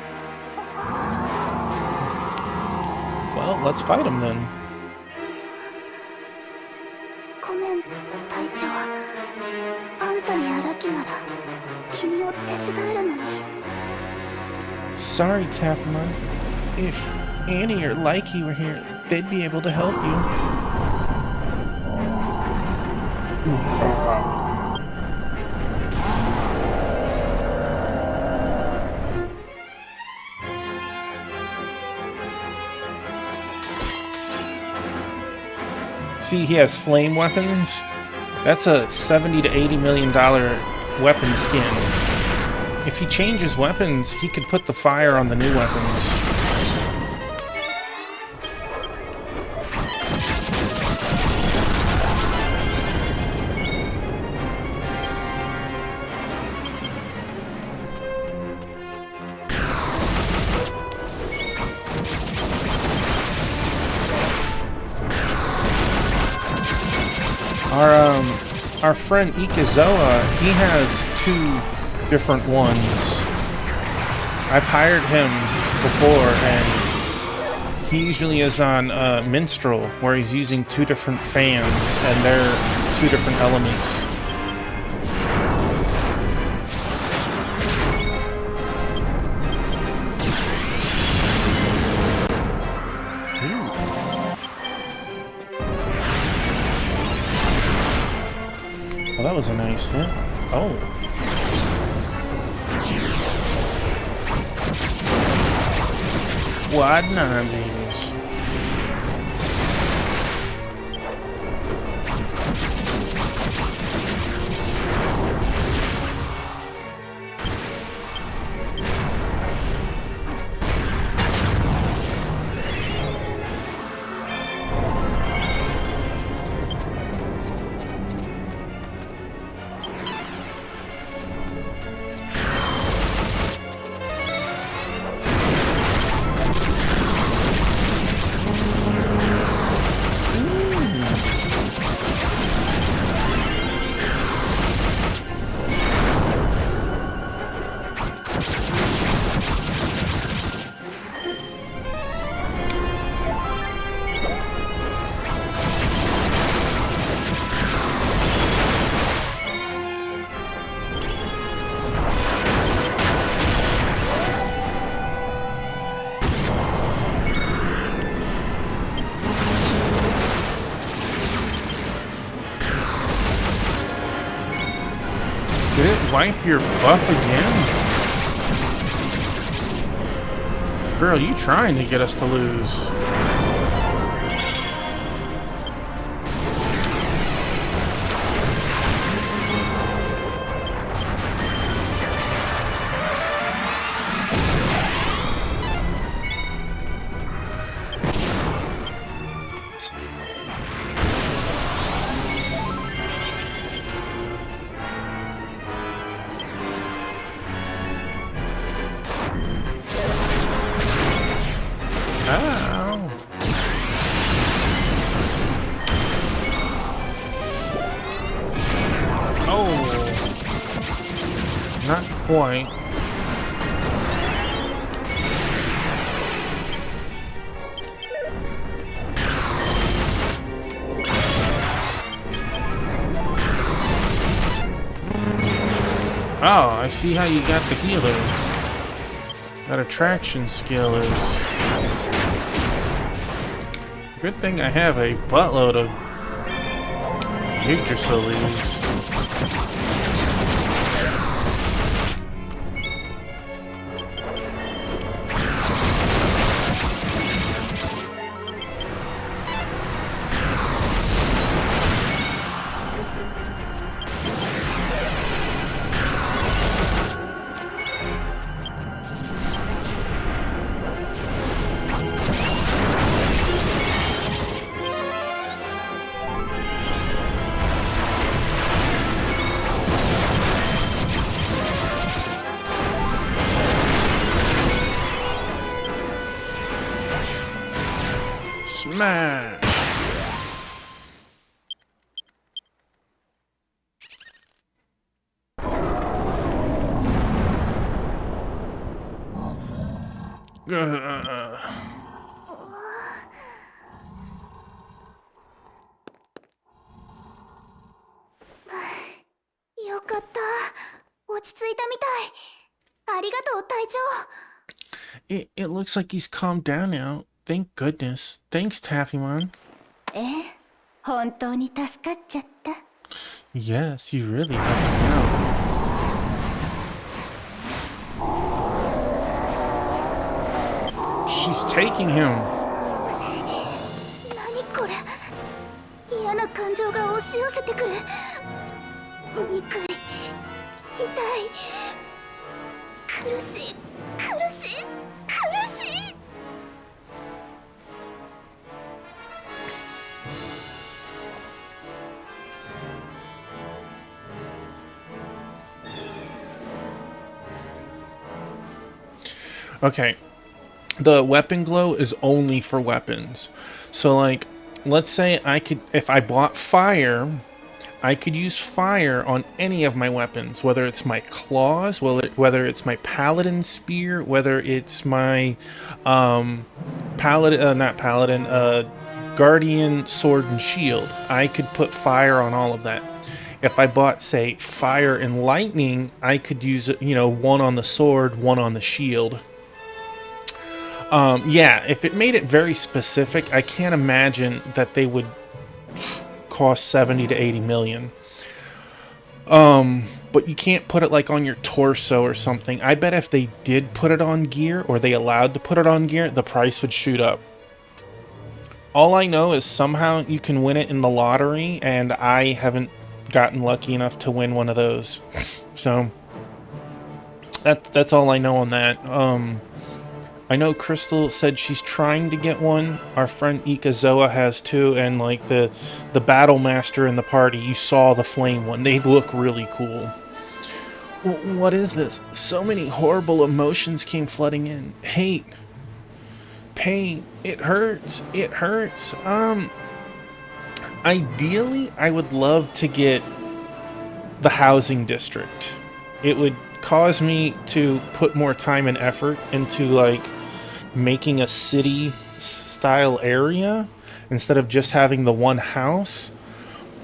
Well, let's fight him then. ごめん、隊長。あんたやラキなら君を手伝えるのに。 Sorry, Taffymon. If Annie or Likey were here, they'd be able to help you. See, he has flame weapons. That's a $70 to $80 million weapon skin. If he changes weapons, he could put the fire on the new weapons. Our friend Ikazoa, he has 2 different ones. I've hired him before, and he usually is on Minstrel, where he's using 2 different fans, and they're 2 different elements. Well, that was a nice hit. Oh. Wide 9 babies. Did it wipe your buff again? Girl, you trying to get us to lose. Ow. Oh. Not quite. Oh, I see how you got the healer. That attraction skill is... Good thing I have a buttload of Yggdrasil. Smash!よかった。落ち着いたみたい。ありがとう、隊長。It looks like he's calmed down now. Thank goodness. Thanks, Taffymon. 本当に助かっちゃった。Yes, you really helped me out. She's taking him. 何これ。嫌な感情が押し寄せてくる。憎い。痛い。苦しい。苦しい。苦しい。Okay. The weapon glow is only for weapons. So, like, let's say if I bought fire, I could use fire on any of my weapons, whether it's my claws, whether it's my paladin spear, whether it's my guardian sword and shield. I could put fire on all of that. If I bought, say, fire and lightning, I could use, one on the sword, one on the shield. Yeah, if it made it very specific, I can't imagine that they would cost 70 to 80 million. But you can't put it like on your torso or something. I bet if they did put it on gear, or they allowed to put it on gear, the price would shoot up. All I know is somehow you can win it in the lottery, and I haven't gotten lucky enough to win one of those. So that's all I know on that. I know Crystal said she's trying to get one. Our friend Ikazoa has too, and like the battle master in the party, you saw the flame one. They look really cool. What is this? So many horrible emotions came flooding in. Hate. Pain. It hurts. It hurts. Ideally, I would love to get the housing district. It would cause me to put more time and effort into like making a city style area instead of just having the one house.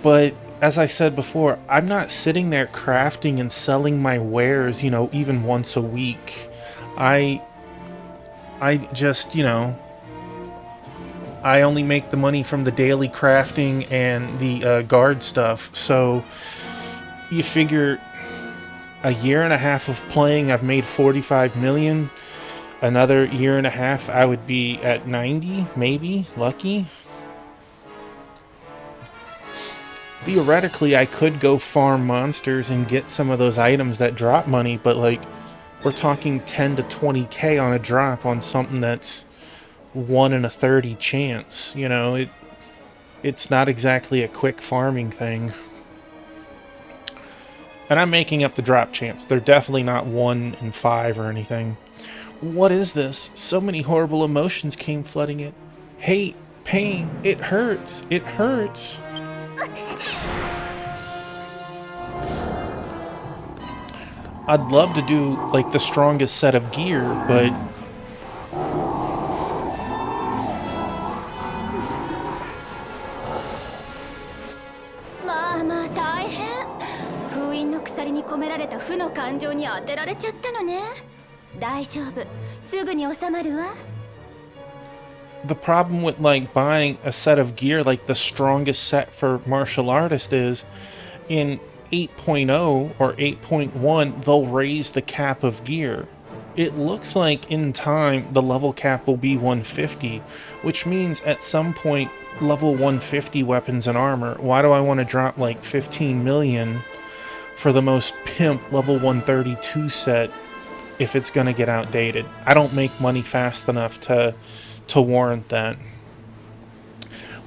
But as I said before, I'm not sitting there crafting and selling my wares, even once a week. I just, I only make the money from the daily crafting and the guard stuff. So you figure a year and a half of playing, I've made 45 million. Another year and a half, I would be at 90, maybe, lucky. Theoretically, I could go farm monsters and get some of those items that drop money, but like, we're talking 10 to 20k on a drop on something that's 1 in a 30 chance. You know, it's not exactly a quick farming thing. And I'm making up the drop chance. They're definitely not 1 in 5 or anything. What is this? So many horrible emotions came flooding it. Hate, pain, it hurts. It hurts. I'd love to do like the strongest set of gear, but the problem with like buying a set of gear like the strongest set for martial artist is in 8.0 or 8.1 they'll raise the cap of gear. It looks like in time the level cap will be 150, which means at some point level 150 weapons and armor. Why do I want to drop like 15 million for the most pimp level 132 set if it's gonna get outdated? I don't make money fast enough to warrant that.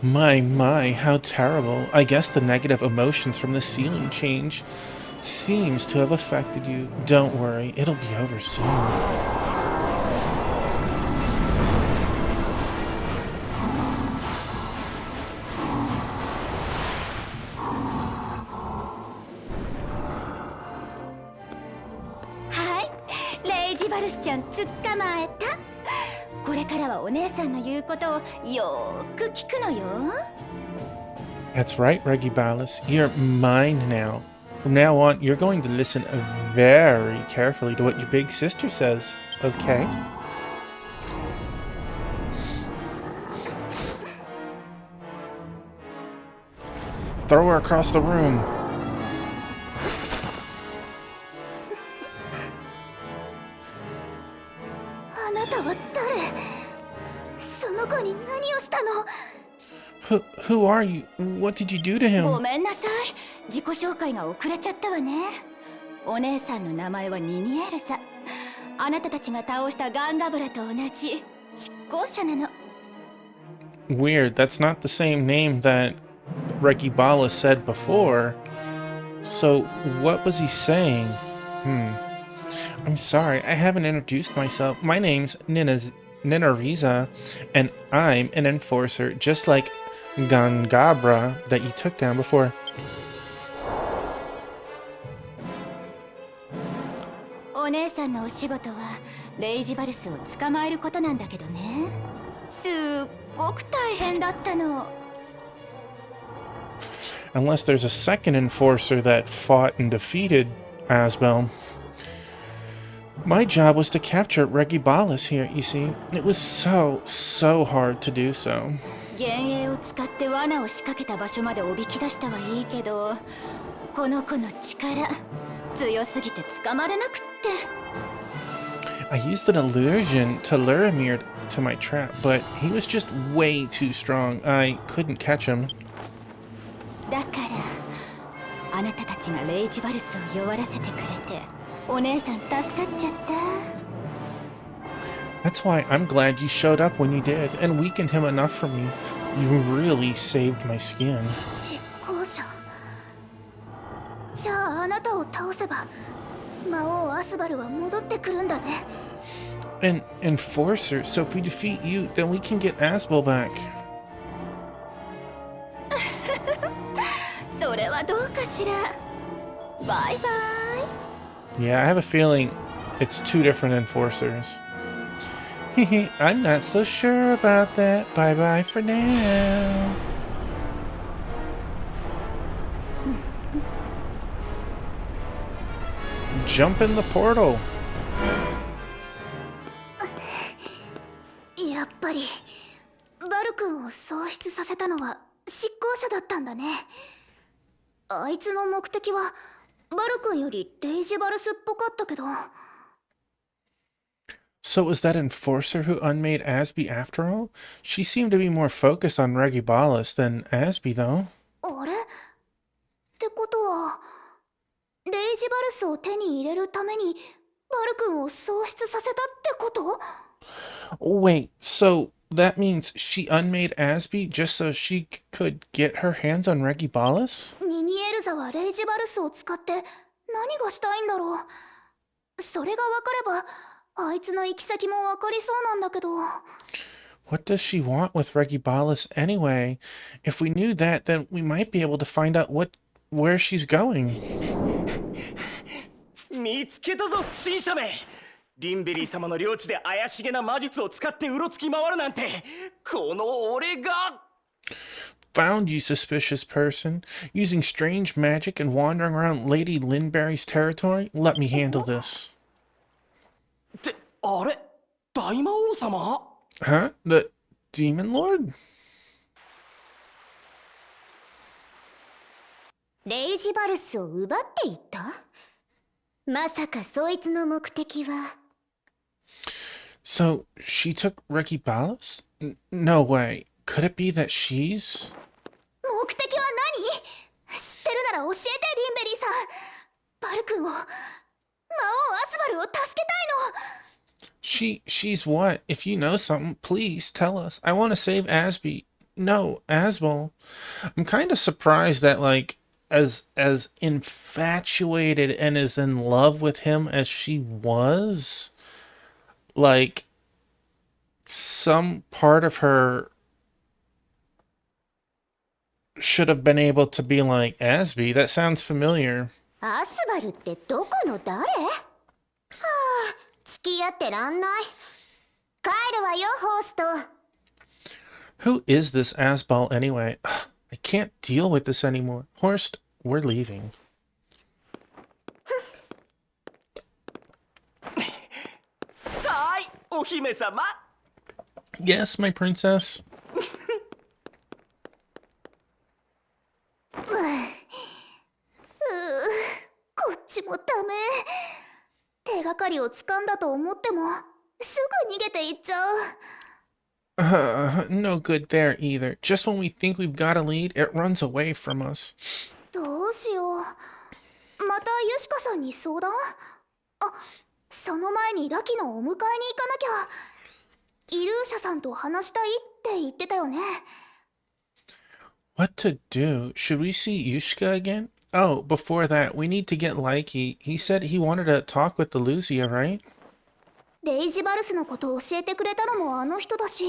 My, how terrible. I guess the negative emotions from the ceiling change seems to have affected you. Don't worry, it'll be over soon. Hi, Regibalus-chan, 捕まえた。これからはお姉さんの言うことをよーく聞くのよ。That's right, Regibalus. You're mine now. From now on, you're going to listen very carefully to what your big sister says, okay? Throw her across the room. あなたは誰？その子に何をしたの？ Who are you? What did you do to him? ごめんなさい。自己紹介が遅れちゃったわね。お姉さんの名前はニニエルサ。あなたたちが倒したガンガブラと同じ執行者なの。Weird, that's not the same name that Regibalus said before. So, what was he saying? I'm sorry, I haven't introduced myself. My name's Ninariza, and I'm an enforcer, just like Gangabra that you took down before. お姉さんのお仕事はレイジバルスを捕まえることなんだけどね。すっごく大変だったの。Unless there's a second enforcer that fought and defeated Asbel. My job was to capture Regibalus here, you see. It was so hard to do so. 幻影を使って罠を仕掛けた場所までおびき出したはいいけど、この子の力強すぎて捕まれなくって。I used an illusion to lure Amir to my trap, but he was just way too strong. I couldn't catch him. だからあなたたちがレイジバルスを弱らせてくれて、お姉さん助かっちゃった。 That's why I'm glad you showed up when you did and weakened him enough for me. You really saved my skin. 執行者。じゃああなたを倒せば魔王アスバルは戻ってくるんだね。An enforcer, so if we defeat you, then we can get Asbel back. それはどうかしら。バイバイ。 Yeah, I have a feeling it's two different enforcers. I'm not so sure about that. Bye-bye for now. Jump in the portal. やっぱりバル君を喪失させたのは執行者だったんだね。あいつの目的はバル君よりレイジバルスっぽかったけど。So it was that enforcer who unmade Asby after all? She seemed to be more focused on Regibalis than Asby, though. あれってことは、レイジバルスを手に入れるためにバル君を喪失させたってこと？ Wait, so that means she unmade Asby just so she could get her hands on Regibalis? ニニエルザはレイジバルスを使って何がしたいんだろう。それが分かればあいつの行き先も分かりそうなんだけど。 What does she want with Regibalis anyway? If we knew that, then we might be able to find out where she's going. 見つけたぞ不審者め。リンベリー様の領地で怪しげな魔術を使ってうろつき回るなんて、この俺が。 Found you, suspicious person. Using strange magic and wandering around Lady Linberry's territory? Let me handle this. ってあれ大魔王様？ Huh? The Demon Lord? レイジバルスを奪っていった？まさかそいつの目的は。 So, she took Regibalis? No way. Could it be that she's... 目的は何？知ってるなら教えて、リンベリーさん。バル君を、魔王アスバルを助けたいの。 She's what? If you know something, please tell us. I want to save Asby. No, Asbel. I'm kind of surprised that, like, as infatuated and as in love with him as she was, like, some part of her should have been able to be like, Asby, that sounds familiar. アスバルってどこの誰？はあ、付き合ってらんない。帰るわよ、ホースト。 Who is this Asbel anyway? I can't deal with this anymore. Horst, we're leaving. はい、お姫様。 Yes, my princess. こっちもダメ。手がかりを掴んだと思ってもすぐ逃げていっちゃう。 No good there either. Just when we think we've got a lead, it runs away from us. どうしよう。またユシカさんに相談？あ、その前にラキのお迎えに行かなきゃ。イルーシャさんと話したいって言ってたよね。 What to do? Should we see Yushka again? Oh, before that, we need to get Likey. He said he wanted to talk with the Luzia, right? レイジバルスのことを教えてくれたのもあの人だし、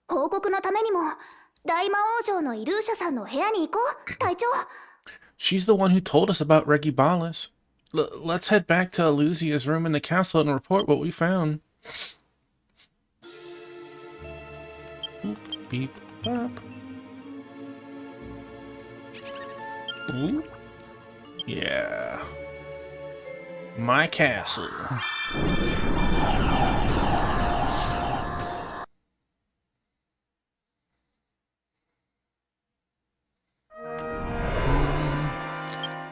報告のためにも大魔王城のイルーシャさんの部屋に行こう、隊長。 She's the one who told us about Regibalis. Let's head back to Luzia's room in the castle and report what we found. Boop, beep, bop. Ooh. Yeah. My castle.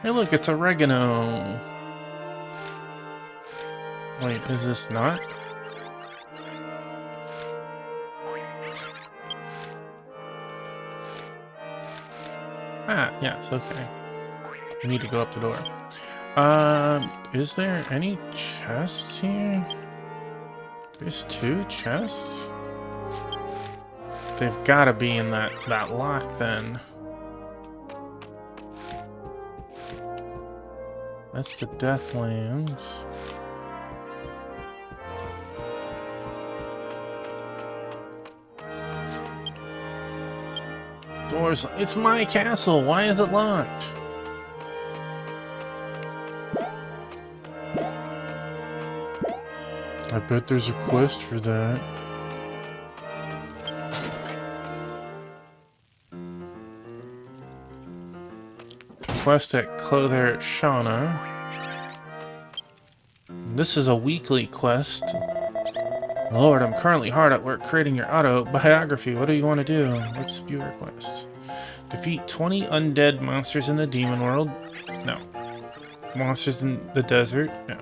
Hey look, it's oregano. Wait, is this not? Ah, yes, okay. We need to go up the door. Is there any chests here? There's 2 chests? They've gotta be in that lock then. That's the Deathlands. Doors. It's my castle. Why is it locked? I bet there's a quest for that. Quest at Clothair at Shauna. This is a weekly quest. Lord, I'm currently hard at work creating your autobiography. What do you want to do? Let's view requests. Defeat 20 undead monsters in the demon world. No. Monsters in the desert. No.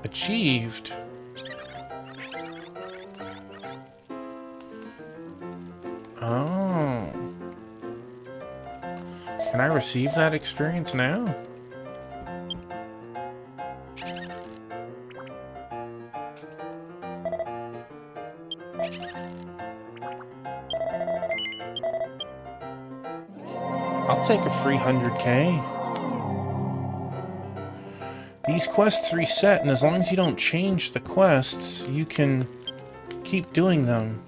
Achieved. Oh. Can I receive that experience now? I'll take a free 100k. These quests reset, and as long as you don't change the quests, you can keep doing them.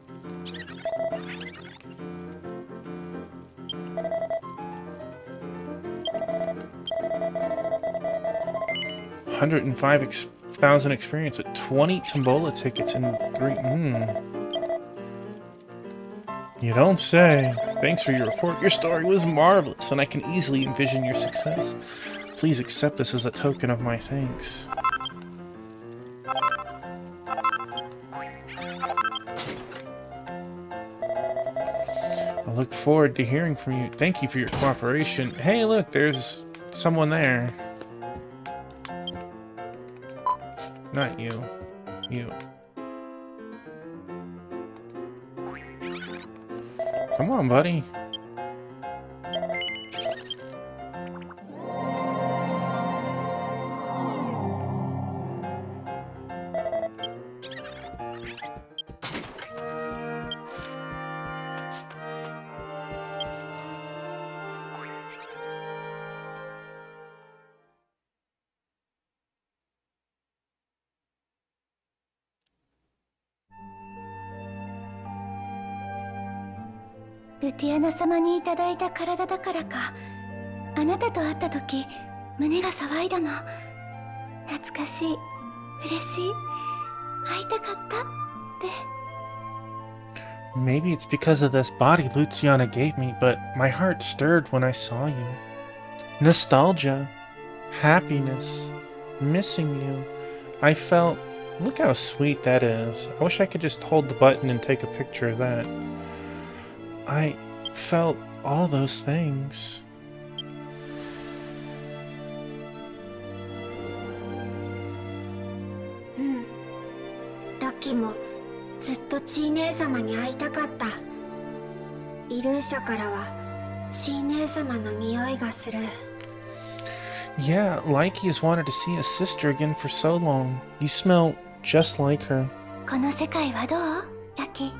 $105,000 experience with 20 Tombola tickets and 3. You don't say. Thanks for your report. Your story was marvelous, and I can easily envision your success. Please accept this as a token of my thanks. I look forward to hearing from you. Thank you for your cooperation. Hey, look, there's someone there. Not you. You. Come on, buddy.ルティアナ様にいただいた体だからか、あなたと会った時胸が騒いだの。懐かしい、嬉しい、会いたかったって。Maybe it's because of this body Luciana gave me, but my heart stirred when I saw you. Nostalgia, happiness, missing you. I felt, look how sweet that is. I wish I could just hold the button and take a picture of that. I felt all those things. Lucky もずっとチー姉様に会いたかった。イルーシャからはチー姉様の匂いがする。Yeah, Likey has wanted to see his sister again for so long. You smell just like her. この世界はどう？ラッキー。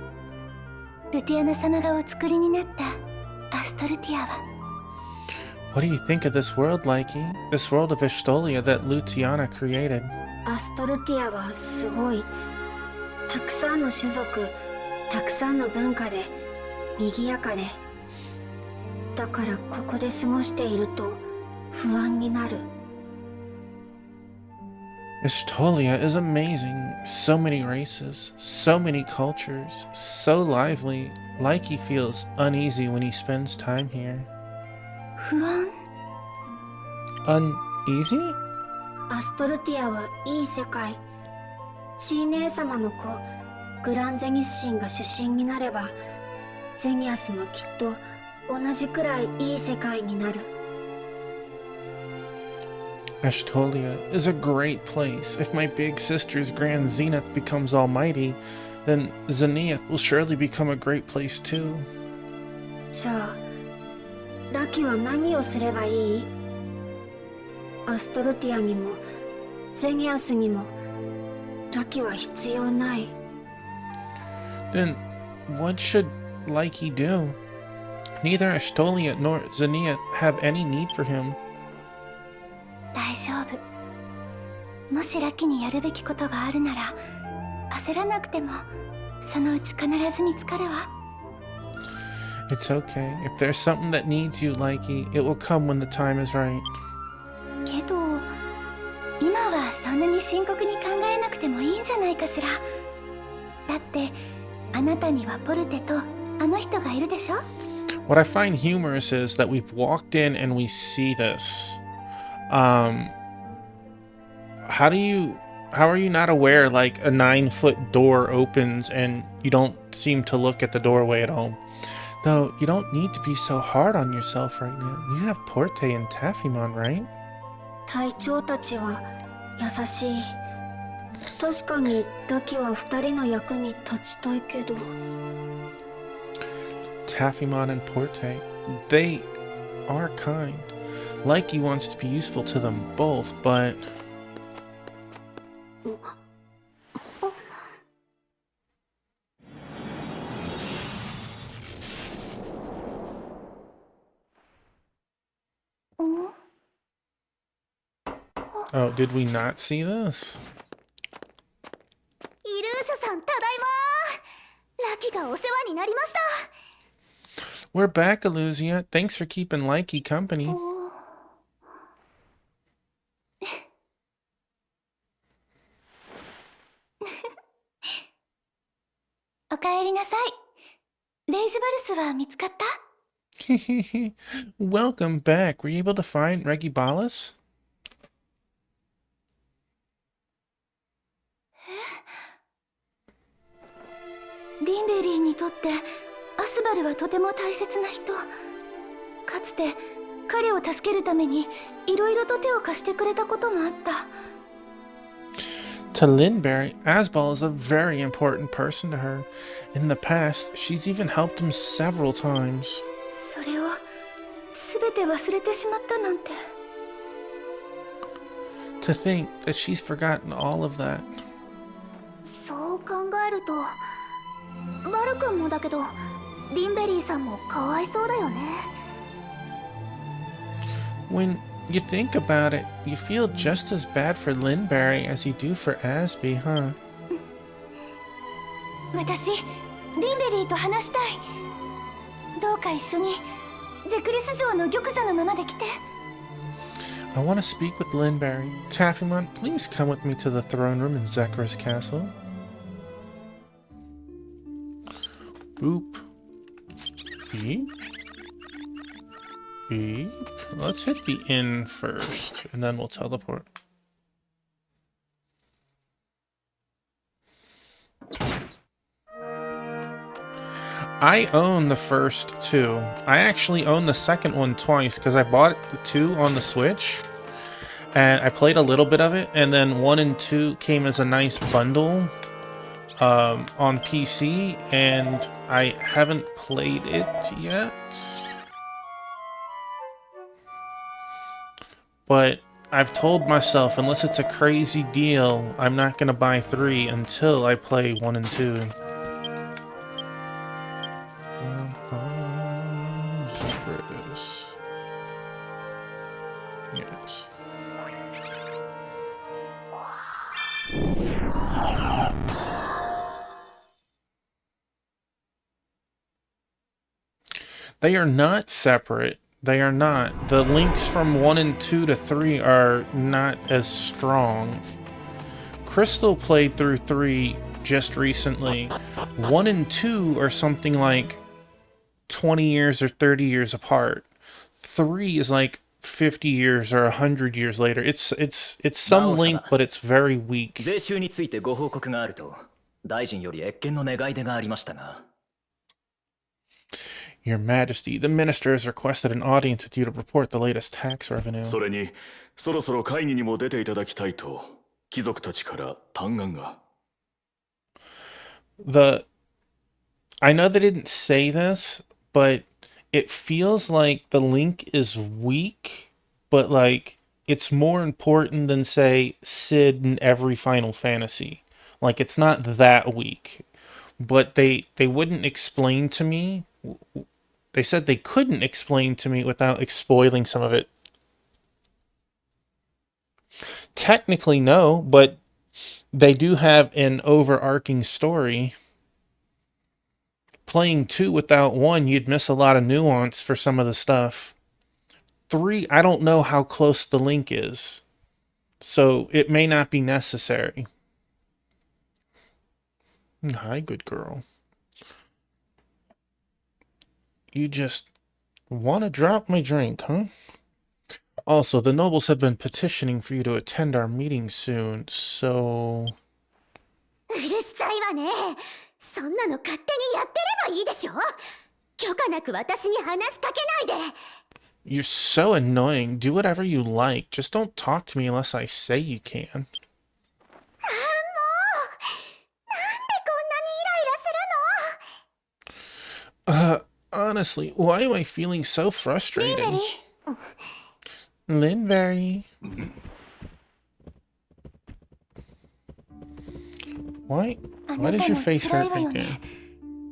ルティアナ様がお作りになったアストルティアは。What do you think of this world, Likey? This world of Estolia that Luciana created. アストルティアはすごい。たくさんの種族、たくさんの文化で賑やかで。だからここで過ごしていると不安になる。Estolia is amazing. So many races, so many cultures, so lively. Likey feels uneasy when he spends time here. 不安？ Uneasy? アストルティアはいい世界。チー姉様の子、グランゼニス神が主神になれば、ゼニアスもきっと同じくらいいい世界になる。Estolia is a great place. If my big sister's Grand Zenith becomes almighty, then Zenith will surely become a great place too. じゃあ、ラキは何をすればいい？アストルティアにも、ゼニアスにも、ラキは必要ない。Then what should Likey do? Neither Estolia nor Zenith have any need for him. 大丈夫。もしラッキーにやるべきことがあるなら、焦らなくてもそのうち必ず見つかるわ。It's okay. If there's something that needs you, Likey, it will come when the time is right. けど、今はそんなに深刻に考えなくてもいいんじゃないかしら。だって、あなたにはポルテとあの人がいるでしょ？ What I find humorous is that we've walked in and we see this. How are you not aware like a 9-foot door opens and you don't seem to look at the doorway at all? Though you don't need to be so hard on yourself right now. You have Porte and Taffymon, right? 隊長たちは優しい。確かにラキは2人の役に立ちたいけど。Taffymon and Porte, they are kind. Likey wants to be useful to them both, but... Oh, did we not see this? イルーシャさん、ただいま。ラキがお世話になりました。We're back, Illusia. Thanks for keeping Likey company. おかえりなさい。レイジバルスは見つかった？ Welcome back. Were you able to find Regibalus? リンベリーにとってアスバルはとても大切な人。かつて彼を助けるためにいろいろと手を貸してくれたこともあった。To Lindberry, Asbal is a very important person to her. In the past, she's even helped him several times. それを全て忘れてしまったなんて。To think that she's forgotten all of that. そう考えると、バル君もだけど、リンベリーさんもかわいそうだよね。When you think about it, you feel just as bad for Lindberry as you do for Asby, huh? 私、リンベリーと話したい。どうか一緒にゼクレス城の玉座のままで来て。I want to speak with Lindberry. Taffymon, please come with me to the throne room in Zekr's castle. Boop. Beep. Beep. Let's hit the inn first, and then we'll teleport. I own the first two. I actually own the second one twice because I bought the 2 on the Switch and I played a little bit of it, and then 1 and 2 came as a nice bundle on PC, and I haven't played it yet. But I've told myself, unless it's a crazy deal, I'm not gonna buy 3 until I play 1 and 2. Yes. They are not separate. They are not. The links from 1 and 2 to 3 are not as strong. Crystal played through 3 just recently. 1 and 2 are something like 20 years or 30 years apart. 3 is like 50 years or 100 years later. It's some link, but it's very weak. 税収についてご報告があると大臣より謁見の願い出がありましたが。Your Majesty, the minister has requested an audience with you to report the latest tax revenue. それにそろそろ会議にも出ていただきたいと貴族たちから嘆願が。I know they didn't say this, but it feels like the link is weak, but like it's more important than, say, Sid in every Final Fantasy. Like, it's not that weak. But they wouldn't explain to me. They said they couldn't explain to me without spoiling some of it. Technically, no, but they do have an overarching story. Playing 2 without 1, you'd miss a lot of nuance for some of the stuff. 3, I don't know how close the link is, so it may not be necessary. Hi, good girl. You just want to drop my drink, huh? Also, the nobles have been petitioning for you to attend our meeting soon, so... うるさいわね。そんなの勝手にやってればいいでしょ。許可なく私に話しかけないで。You're so annoying. Do whatever you like. Just don't talk to me unless I say you can. Honestly, why am I feeling so frustrated? Linberry. Why does your face hurt right there?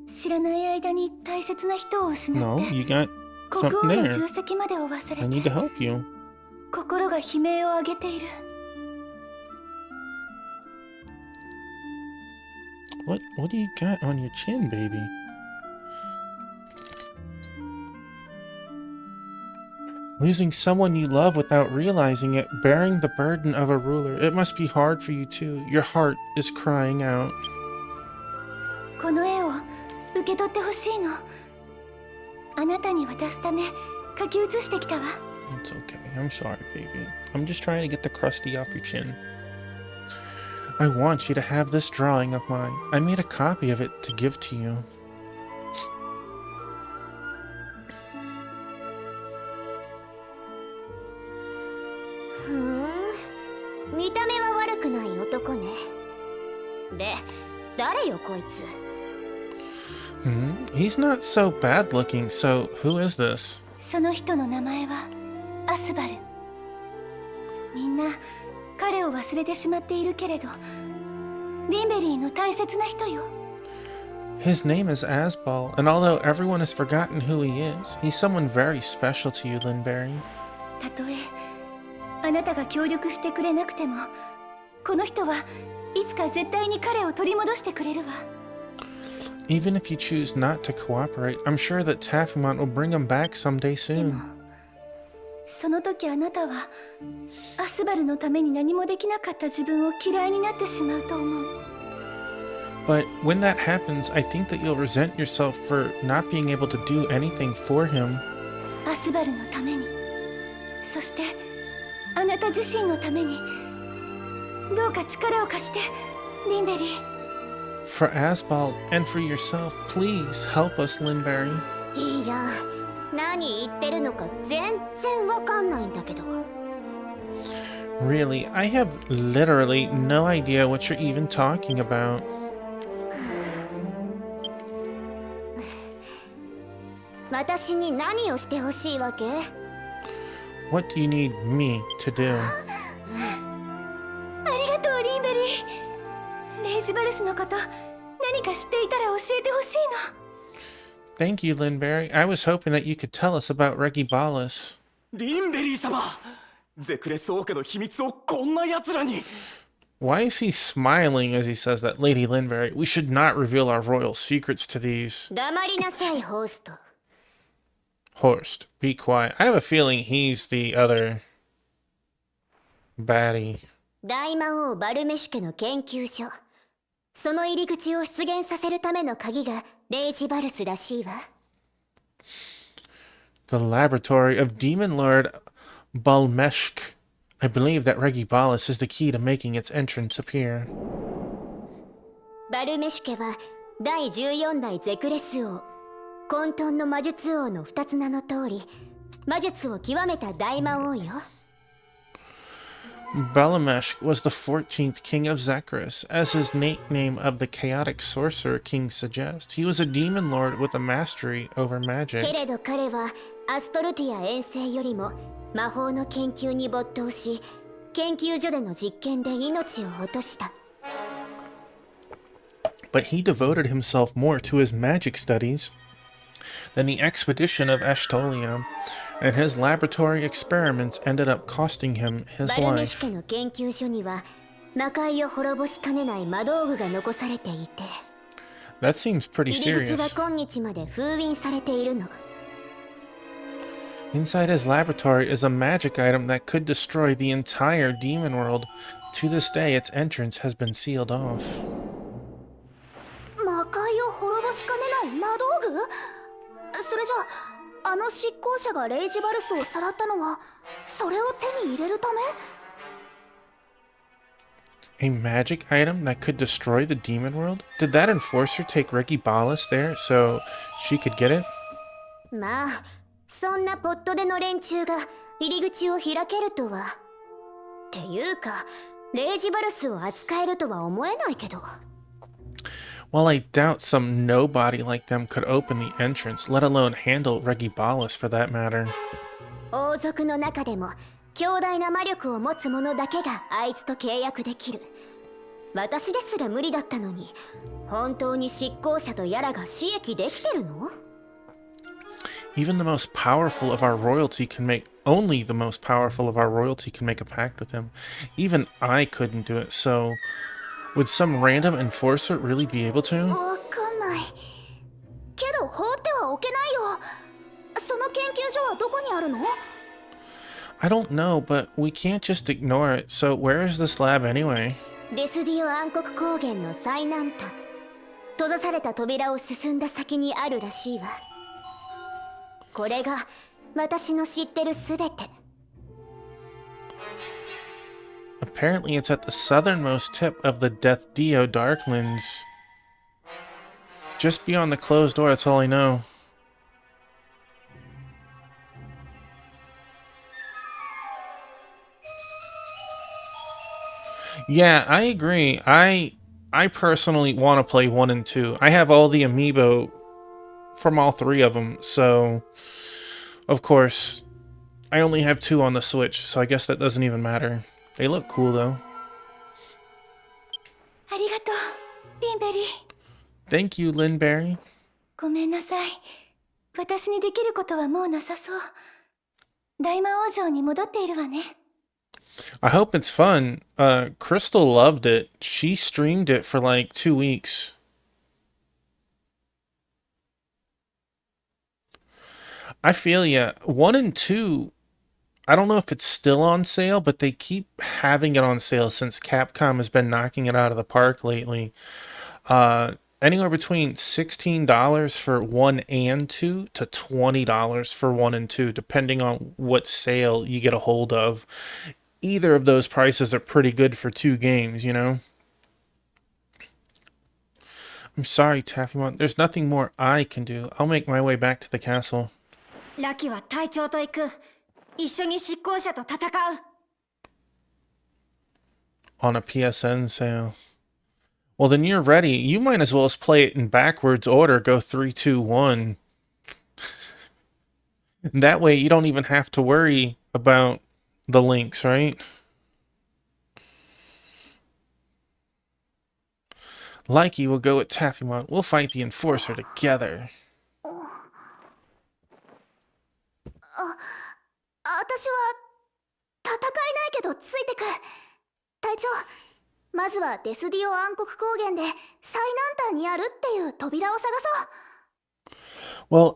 知らない間に大切な人を失って No, you got 国 something 王の there. 重責までを忘 I れ need て to help you. 心が悲鳴を上げている What do you got on your chin, baby? Losing someone you love without realizing it, bearing the burden of a ruler. It must be hard for you too. Your heart is crying out. この絵を受け取ってほしいのあなたに渡すため書き写してきたわ It's okay. I'm sorry, baby. I'm just trying to get the crusty off your chin. I want you to have this drawing of mine. I made a copy of it to give to you. ふん、見た目は悪くない男ね。で、誰よこいつ。He's not so bad looking, so who is this? その人の名前はアスバルみんな彼を忘れてしまっているけれどリンベリーの大切な人よ His name is Asbal, and although everyone has forgotten who he is, he's someone very special to you, Linberry. たとえあなたが協力してくれなくてもこの人はいつか絶対に彼を取り戻してくれるわ Even if you choose not to cooperate, I'm sure that Taffymont will bring him back someday で soon. もその時あなたはアスバルのために何もできなかった自分を嫌いになってしまうと思う But when that happens, I think that you'll resent yourself for not being able to do anything for him. アスバルのためにそしてあなた自身のためにどうか力を貸してリンベリー For Asbal and for yourself, please help us, Linberry. いや、何言ってるのか全然わかんないんだけど。Really, I have literally no idea what you're even talking about. 私に何をしてほしいわけ？ What do you need me to do? ありがとうリンベリーレイジバルスのこと何か知っていたら教えてほしいの Thank you, Linberry. I was hoping that you could tell us about Regibalis. リンベリー様ゼクレス王家の秘密をこんな奴らに Why is he smiling as he says that, Lady Linberry? We should not reveal our royal secrets to these. 黙りなさい、ホースト。 Horst, be quiet. I have a feeling he's the other baddie. 大魔王バルメシュ家の研究所。その入り口を出現させるための鍵がレイジバルスらしいわ。The laboratory of Demon Lord Balmeshk. I believe that Regibalis is the key to making its entrance appear. バルメシュ家は第14代ゼクレス王、混沌の魔術王の2つ名の通り、魔術を極めた大魔王よ。Balameshk was the 14th king of Zekris, as his nickname of the chaotic sorcerer king suggests. He was a demon lord with a mastery over け magic. れど彼はアストルティア遠征よりも魔法の研究に没頭し、研究所での実験で命を落とした。But he devoted himself more to his magic studies than the expedition of Ashtolia, and his laboratory experiments ended up costing him his バルメシュ life. 家の研究所には魔界を滅ぼしかねない魔道具が残されていて、 That seems pretty 入り口は serious. 今日まで封印されているの。 Inside his laboratory is a magic item that could destroy the entire demon world. To this day, its entrance has been sealed off. 魔界を滅ぼしかねない魔道具？それじゃあ、あの執行者がレイジバルスをさらったのはそれを手に入れるため？ A magic item that could destroy the demon world? Did that enforcer take Regibalis there so she could get it? まあ、そんなポットでの連中が入り口を開けるとは。っていうか、レイジバルスを扱えるとは思えないけど。Well, I doubt some nobody like them could open the entrance, let alone handle Regibalis for that matter. 王族の中でも強大な魔力を持つ者だけがあいつと契約できる。私ですら無理だったのに、本当に執行者とやらが刺激できてるの？ Even the most powerful of our royalty can make only the most powerful of our royalty can make a pact with him. Even I couldn't do it, so would some random enforcer really be able to? わかんない。けど放ってはおけないよ。その研究所はどこにあるの？ I don't know, but we can't just ignore it. So where is this lab anyway? デスディオ暗黒高原の最南端。閉ざされた扉を進んだ先にあるらしいわ。これが私の知ってるすべて。Apparently it's at the southernmost tip of the Death Dio Darklands. Just beyond the closed door, that's all I know. Yeah, I agree. I personally want to play 1 and 2. I have all the amiibo from all 3 of them, so of course I only have 2 on the Switch, so I guess that doesn't even matter. They look cool though. ありがとう、リンベリー。 Thank you, Linberry. ごめんなさい。私にできることはもうなさそう。大魔王城に戻っているわね。I hope it's fun. Crystal loved it. She streamed it for like 2 weeks. I feel ya. 1 and 2, I don't know if it's still on sale, but they keep having it on sale since Capcom has been knocking it out of the park lately. Anywhere between $16 for 1 and 2 to $20 for 1 and 2, depending on what sale you get a hold of. Either of those prices are pretty good for 2 games, you know? I'm sorry, Taffymon. There's nothing more I can do. I'll make my way back to the castle. ラキは隊長と行く。一緒に執行者と戦う。 On a PSN sale. Well, then you're ready. You might as well just play it in backwards order. Go 3, 2, 1. That way you don't even have to worry about the links, right? Likey will go with Taffymon. We'll fight the Enforcer together. 私は戦えないけどついてく。隊長、まずはデスディオ暗黒高原で最南端にあるっていう扉を探そう。 Well,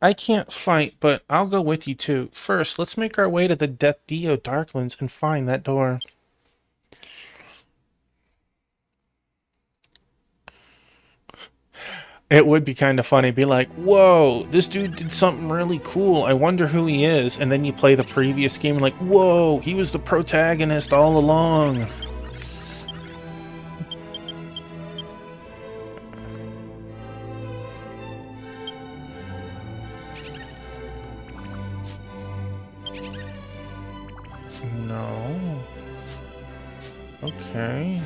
I can't fight, but I'll go with you too. First, let's make our way to the Death Dio Darklands and find that door. It would be kind of funny, be like, whoa, this dude did something really cool, I wonder who he is, and then you play the previous game and like, whoa, he was the protagonist all along. No. Okay.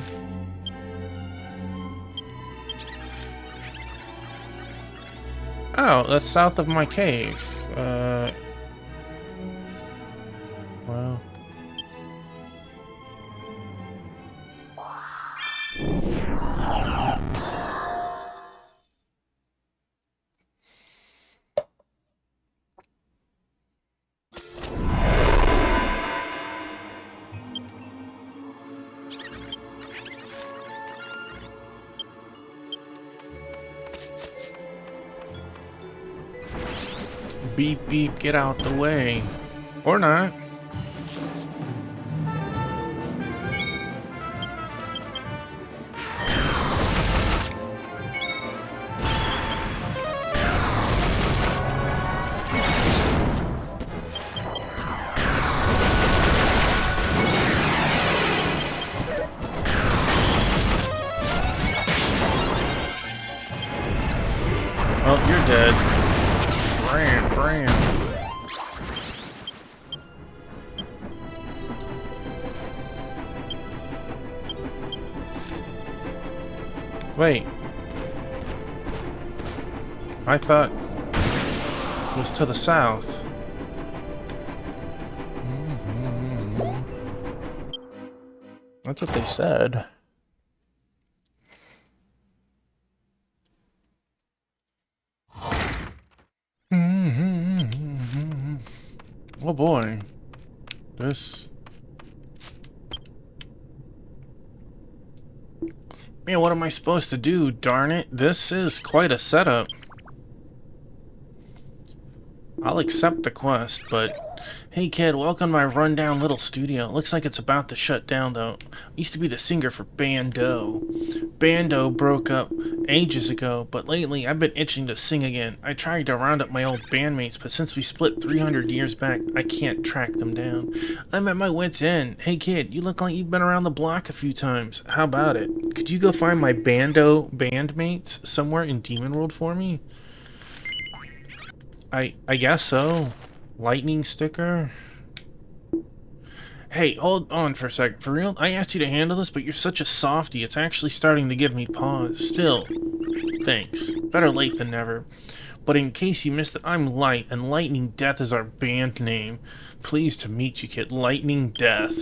Oh, that's south of my cave. Well. Beep beep, get out the way. Or not. Oh, you're dead. Bram. Wait. I thought it was to the south. That's what they said. Oh boy. This... Man, what am I supposed to do? Darn it. This is quite a setup. I'll accept the quest, but... Hey kid, welcome to my rundown little studio. Looks like it's about to shut down though. I used to be the singer for Bando. Bando broke up ages ago, but lately I've been itching to sing again. I tried to round up my old bandmates, but since we split 300 years back, I can't track them down. I'm at my wit's end. Hey kid, you look like you've been around the block a few times. How about it? Could you go find my Bando bandmates somewhere in Demon World for me? I guess so. Lightning sticker? Hey, hold on for a second. For real? I asked you to handle this, but you're such a softie. It's actually starting to give me pause. Still, thanks. Better late than never. But in case you missed it, I'm Light, and Lightning Death is our band name. Pleased to meet you, kid. Lightning Death.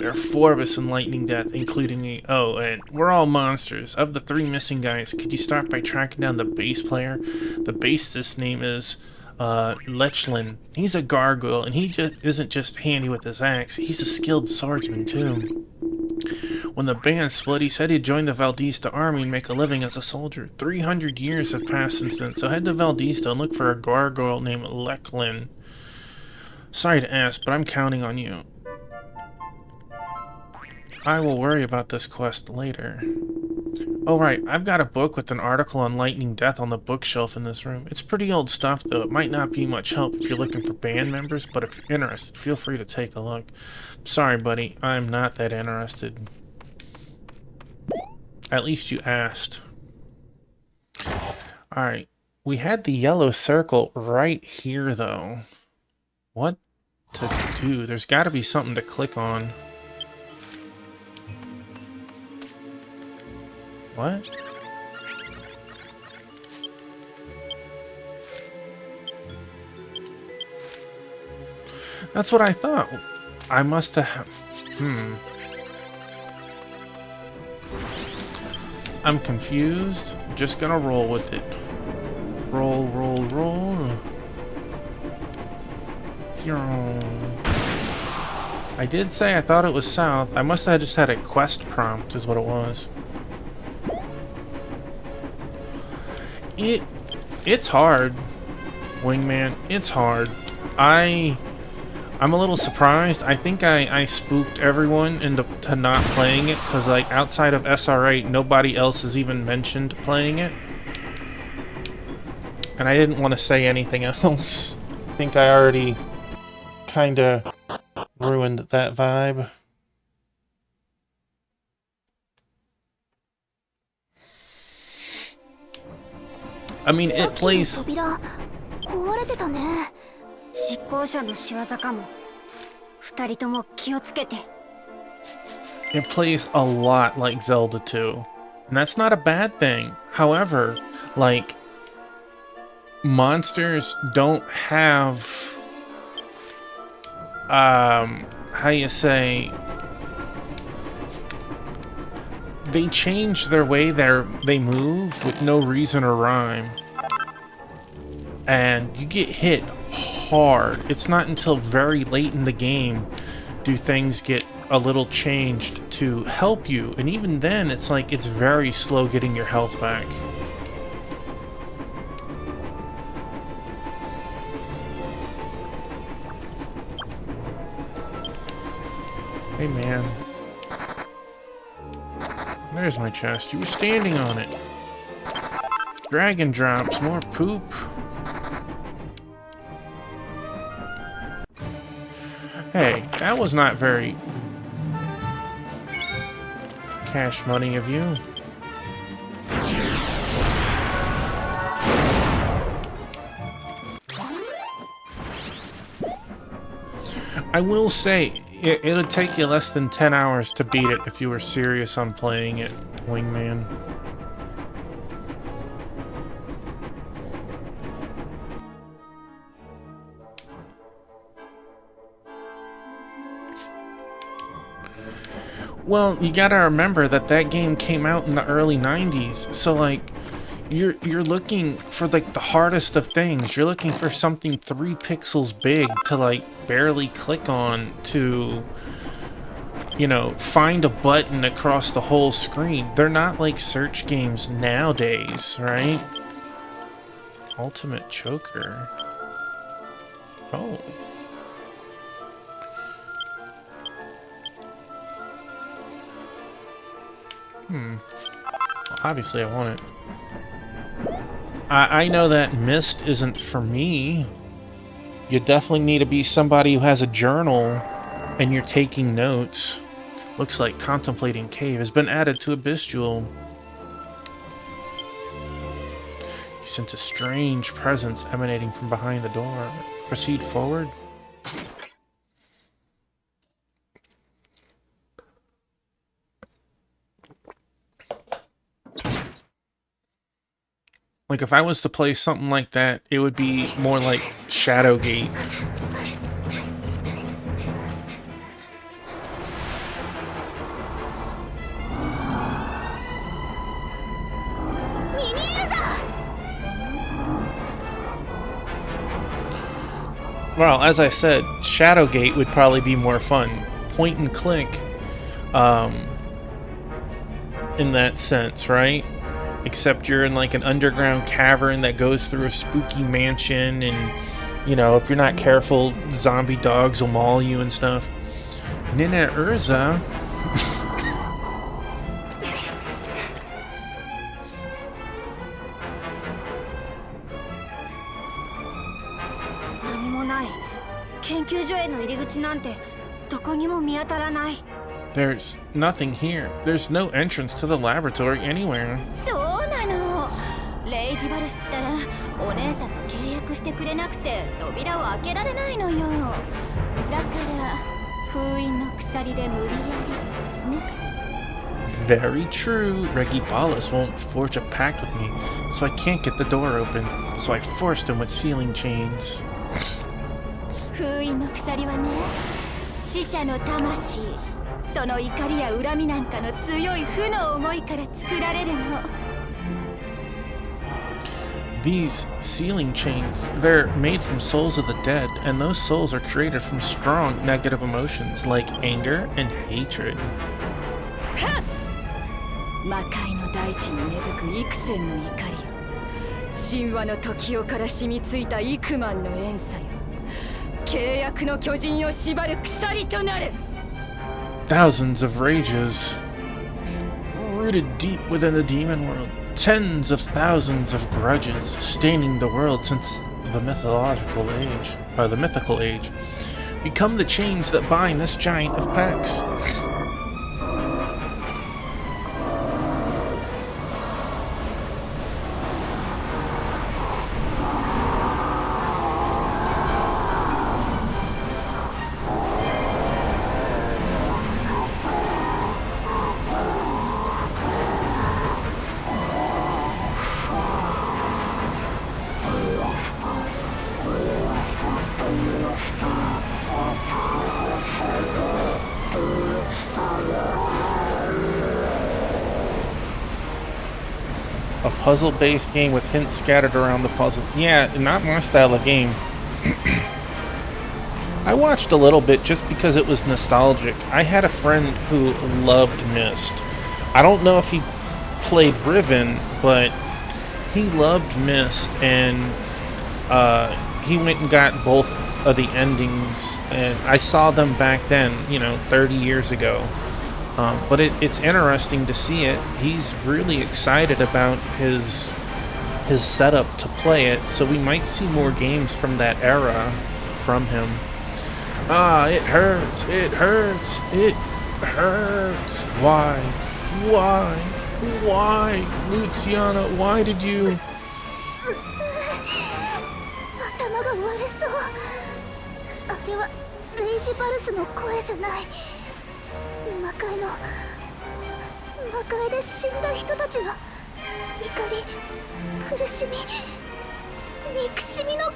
There are 4 of us in Lightning Death, including me. Oh, and we're all monsters. Of the 3 missing guys, could you start by tracking down the bass player? The bassist's name is... Lechlin. He's a gargoyle, and he isn't just handy with his axe, he's a skilled swordsman too. When the band split, he said he'd join the Valdista army and make a living as a soldier. 300 years have passed since then, so head to Valdista and look for a gargoyle named Lechlin. Sorry to ask, but I'm counting on you. I will worry about this quest later. Oh right, I've got a book with an article on Lightning Death on the bookshelf in this room. It's pretty old stuff though. It might not be much help if you're looking for band members, but if you're interested, feel free to take a look. Sorry buddy, I'm not that interested. At least you asked. Alright, we had the yellow circle right here though. What to do? There's gotta be something to click on. What? That's what I thought. I must have... I'm confused. I'm just gonna roll with it. Roll, roll, roll. I did say I thought it was south. I must have just had a quest prompt is what it was. It's hard, Wingman. It's hard. I'm a little surprised. I think I spooked everyone into not playing it because, like, outside of SR8, nobody else has even mentioned playing it. And I didn't want to say anything else. I think I already kind of ruined that vibe. I mean, it plays... 執行者の仕業かも。2人とも気をつけて。It plays a lot like Zelda 2. And that's not a bad thing. However, like, monsters don't have... how you say... They change their way they move with no reason or rhyme. And you get hit hard. It's not until very late in the game do things get a little changed to help you. And even then, it's like it's very slow getting your health back. Hey man. There's my chest. You were standing on it. Dragon drops, more poop. Hey, that was not very cash money of you. I will say, it'll take you less than 10 hours to beat it if you were serious on playing it, Wingman. Well, you gotta remember that game came out in the early 90s, so like you're looking for like the hardest of things. You're looking for something 3 pixels big to like barely click on to, you know, find a button across the whole screen. They're not like search games nowadays, right? Ultimate Choker. Oh. Obviously I want it. I know that Myst isn't for me. You definitely need to be somebody who has a journal and you're taking notes. Looks like Contemplating Cave has been added to Abyss Jewel. You sense a strange presence emanating from behind the door. Proceed forward. Like, if I was to play something like that, it would be more like Shadowgate. Well, as I said, Shadowgate would probably be more fun. Point and click, in that sense, right? Except you're in like an underground cavern that goes through a spooky mansion, and, you know, if you're not careful, zombie dogs will maul you and stuff. Nina Urza. There's nothing here. There's no entrance to the laboratory anywhere. そうなの。レイジバルスったらお姉さんと契約してくれなくて扉を開けられないのよ。だから封印の鎖で無理やりね。Very true. Regibalus won't forge a pact with me, so I can't get the door open. So I forced him with sealing chains. 封印の鎖はね、死者の魂。その怒りや恨みなんかの強い負の思いから作られるの。These sealing chains, they're made from souls of the dead, and those souls are created from strong negative emotions like anger and hatred. 魔界の大地に根付く幾千の怒りよ。神話の時代から染みついた幾万の怨嗟よ。契約の巨人を縛る鎖となる。Thousands of rages rooted deep within the demon world. Tens of thousands of grudges staining the world since the mythological age, or the mythical age, become the chains that bind this giant of Pax. A puzzle-based game with hints scattered around the puzzle. Yeah, not my style of game. I watched a little bit just because it was nostalgic. I had a friend who loved Myst. I don't know if he played Riven, but he loved Myst, and he went and got both of the endings, and I saw them back then, you know, 30 years ago. But it's interesting to see it. He's really excited about his setup to play it, so we might see more games from that era from him. Ah, it hurts, it hurts, it hurts. Why? Why? Why? Luciana, why did you... 頭が割れそう。あれはレイジバルスの声じゃない。魔界で死んだ人たちの怒り、苦しみ、憎しみの声。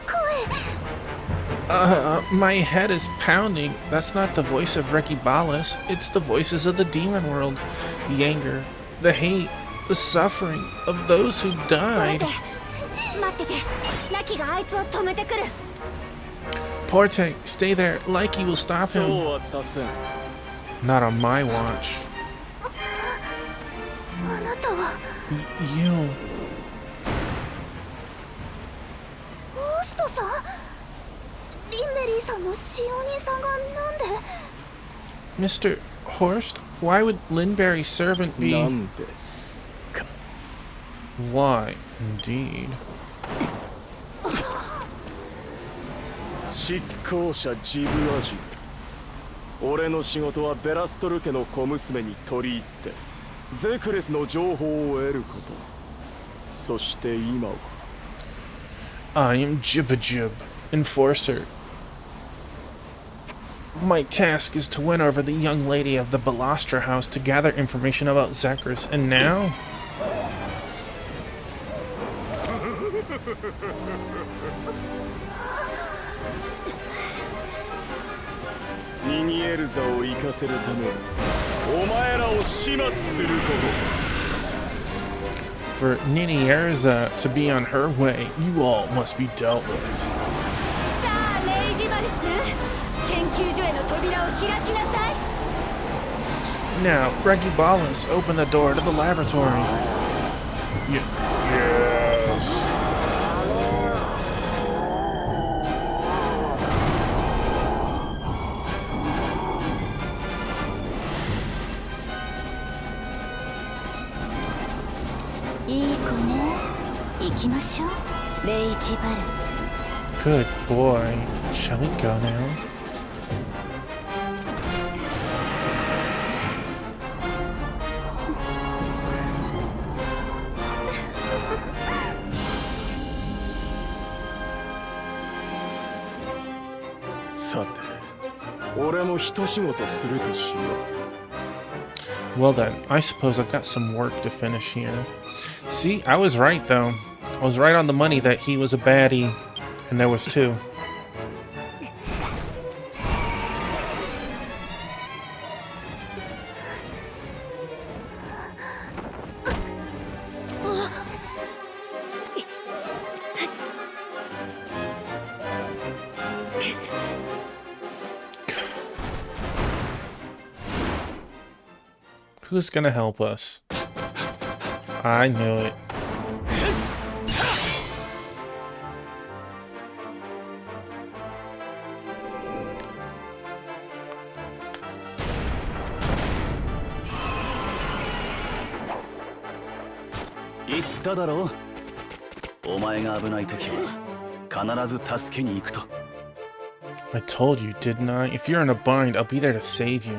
My head is pounding. That's not the voice of Regibalis. It's the voices of the demon world. The anger, the hate, the suffering of those who これ died. で待ってて。ラキがあいつを止めてくる。 Porte, stay there. Likey will stop そう him. はさせん。 Not on my watch. あなたは You. ゴーストさん。リンベリーさんの使用人さんがなんで Mr. Horst, why would Linberry's servant な be... んで Why, indeed. 執行者ジブアジル。俺の仕事はベラストル家の小娘に取り入ってゼクレスの情報を得ること。そして今は I am Jibajib, Enforcer. My task is to win over the young lady of the Balastra house to gather information about Zekris, and now... ニニエルザを生かせるためにお前らを始末すること。 For Nini Erza to be on her way, you all must be dealt with. さあレイジバルス、研究所への扉を開きなさい。 Now, Regibalis, open the door to the laboratory. Yes. Good boy. Shall we go now? Well then, I suppose I've got some work to finish here. See, I was right though. I was right on the money that he was a baddie, and there was two. Who's gonna help us? I knew it. I told you, didn't I? If you're in a bind, I'll be there to save you.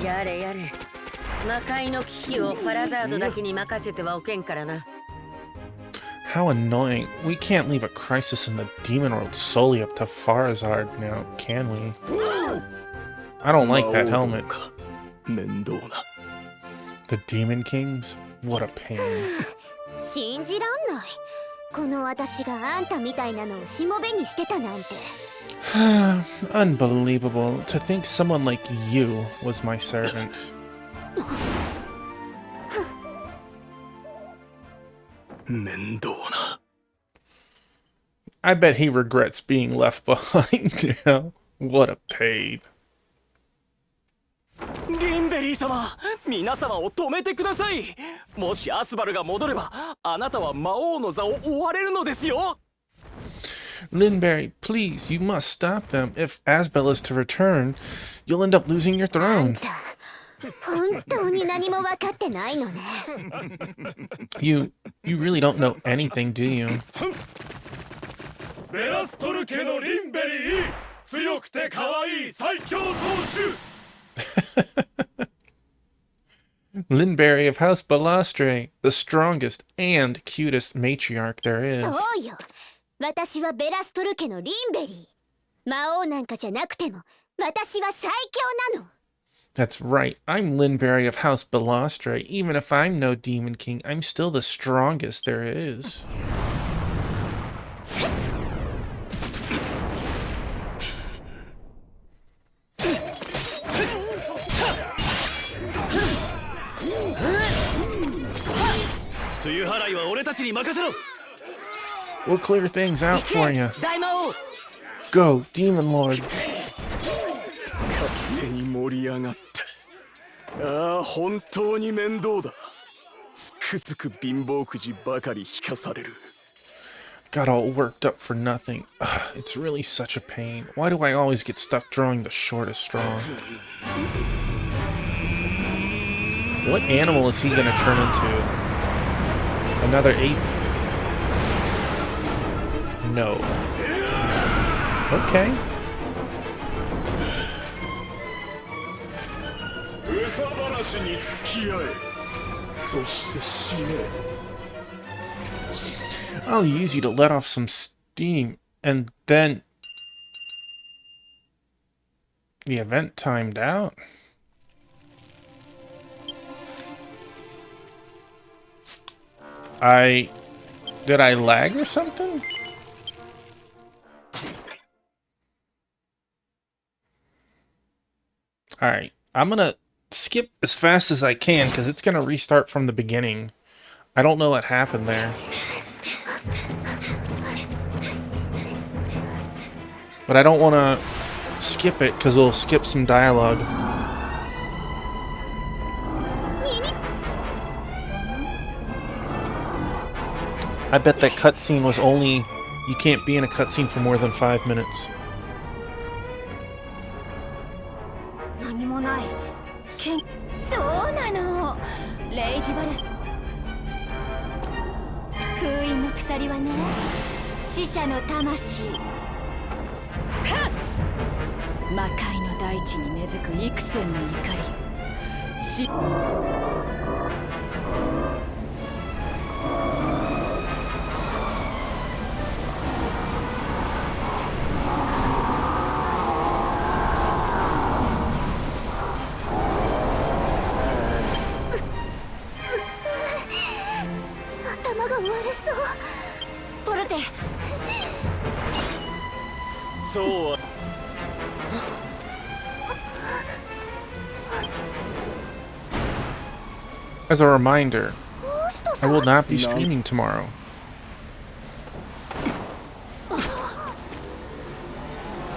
Yare yare. 魔界の危機をファラザードだけに任せてはおけんからな。 How annoying. We can't leave a crisis in the demon world solely up to Farazard now, can we? I don't like that helmet. The Demon Kings? What a pain. 信じらんない。この私があんたみたいなのをしもべにしてたなんて。Unbelievable. To think someone like you was my servant. I bet he regrets being left behind now. What a pain. リンベリー様、皆様を止めてください。もしアスバルが戻れば、あなたは魔王の座を追われるのですよ。 Linberry, please, you must stop them. If Asbel is to return, you'll end up losing your throne. 本当に何も分かってないのね。You really don't know anything, do you? ベラストル家のリンベリー、強くて可愛い最強当主。 Linberry of House Balastre, the strongest and cutest matriarch there is. そうよ。私はベラストル家のリンベリー。魔王なんかじゃなくても私は最強なの。 That's right. I'm Linberry of House Balostre. Even if I'm no Demon King, I'm still the strongest there is. We'll clear things out for you. 大魔王 Go, Demon Lord. 手に盛り上がって。ああ、本当に面倒だ。つくづく貧乏くじばかり引かされる。 Got all worked up for nothing. Ugh, it's really such a pain. Why do I always get stuck drawing the shortest straw? What animal is he gonna turn into? Another ape? No. Okay. うさ話に付き合え。そして死ね。 I'll use you to let off some steam, and then... The event timed out? Did I lag or something? Alright, I'm gonna skip as fast as I can, because it's gonna restart from the beginning. I don't know what happened there. But I don't want to skip it because we'll skip some dialogue. I bet that cutscene was only... You can't be in a cutscene for more than 5 minutes. 何もない。そうなの。レイジバルス。封印の鎖はね、死者の魂。魔界の大地に根付く幾千の怒り。し。頭が割れそう。ポルテ。そうは。 As a reminder, I will not be streaming tomorrow.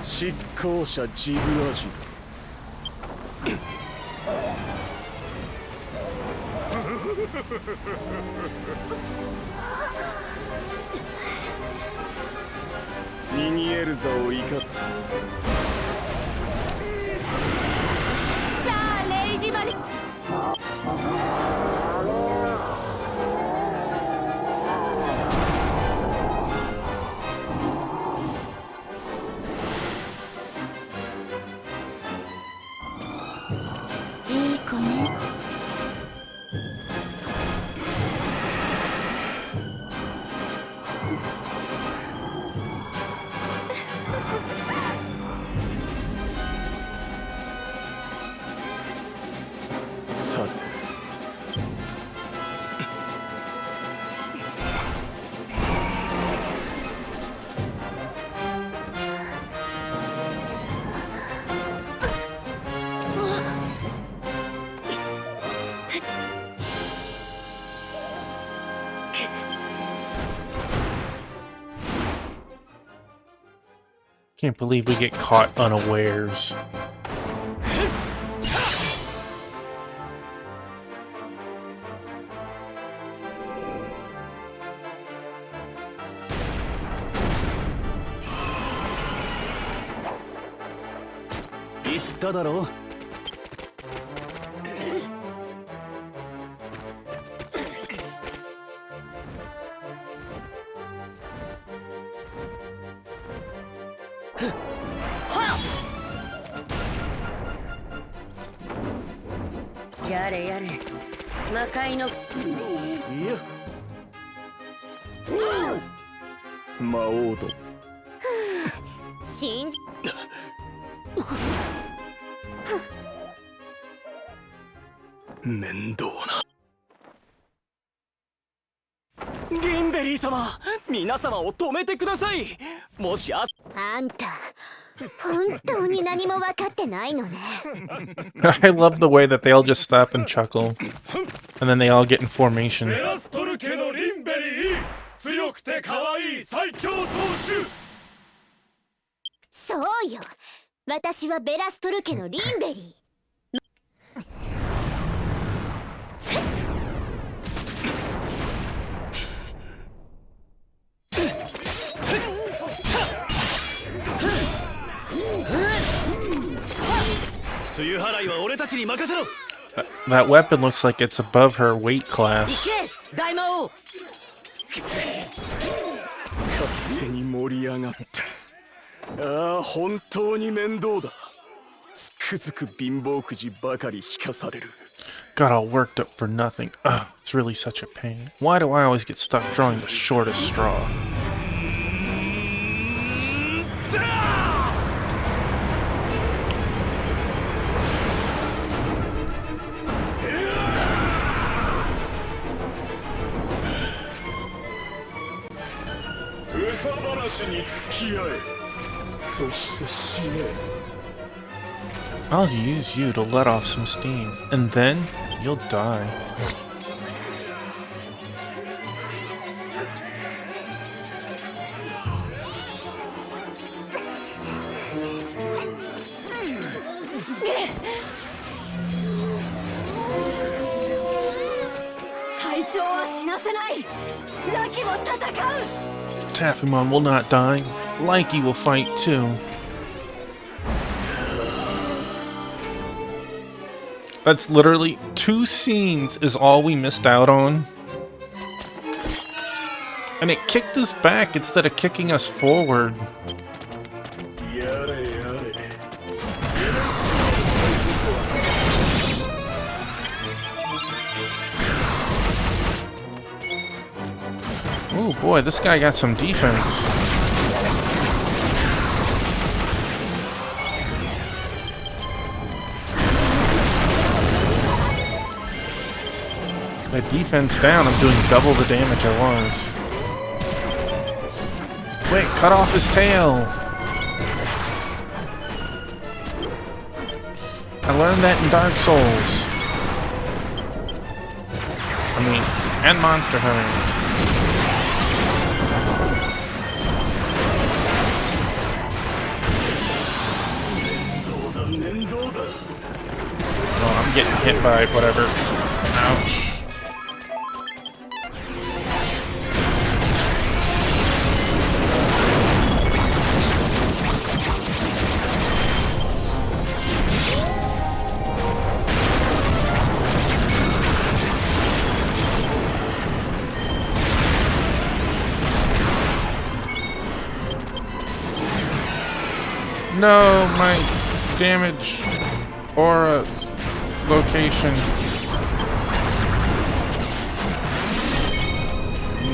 執行者ジブラジル。ニニエルザを怒った。さあ、レイジバル。 いい子ね。さて。 Can't believe we get caught unawares.ーやれやれ魔界の。いや。魔王殿。信じ。面倒な。リンベリー様、皆様を止めてください。もしあんた本当に何も分かってないのね。I love the way that they all just stop and chuckle. And then they all get in formation. ベラストル家のリンベリー、強くて可愛い最強投手。そうよ、私はベラストル家のリンベリー。梅雨払いは俺たちに任せろ。 That weapon looks like it's above her weight class. 大魔王。勝手に盛り上がって。ああ、本当に面倒だ。つくづく貧乏くじばかり引かされる。 Got all worked up for nothing. Ugh, it's really such a pain. Why do I always get stuck drawing the shortest straw? I'll use you to let off some steam, and then you'll die. Taffymon will not die. Likey will fight too. That's literally 2 scenes is all we missed out on. And it kicked us back instead of kicking us forward. Oh boy, this guy got some defense. That defense down, I'm doing double the damage I was. Wait, cut off his tail! I learned that in Dark Souls. I mean, and Monster Hunter. Oh, I'm getting hit by whatever. Ouch. No, my damage aura location.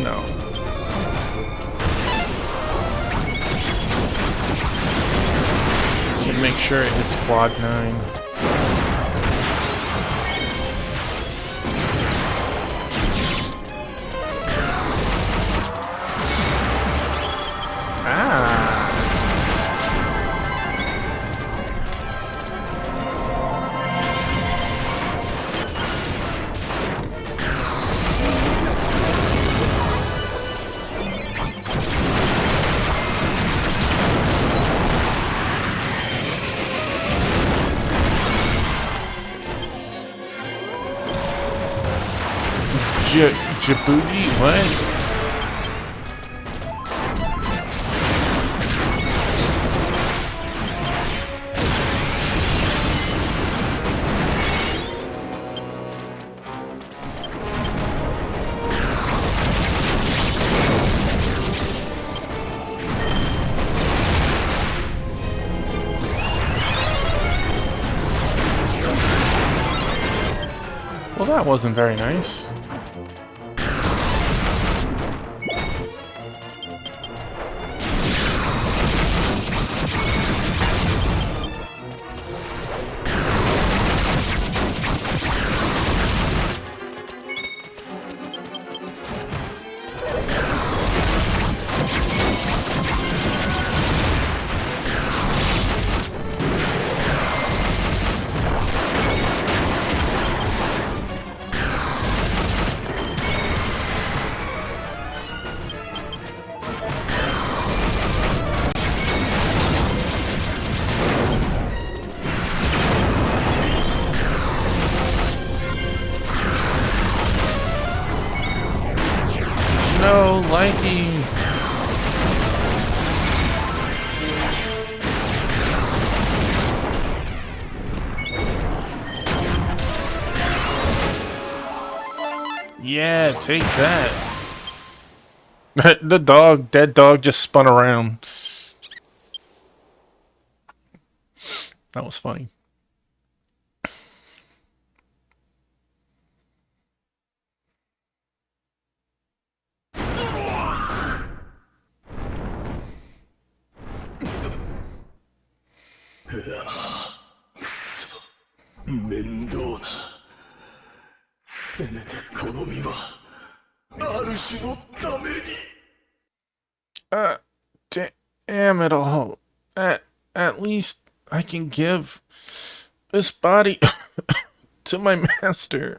No. You can make sure it hits quad 9. Ah. Djibouti? What? Well, that wasn't very nice. No, Likey. Yeah, take that. The dog, dead dog just spun around. That was funny. Damn it all. At least I can give this body to my master.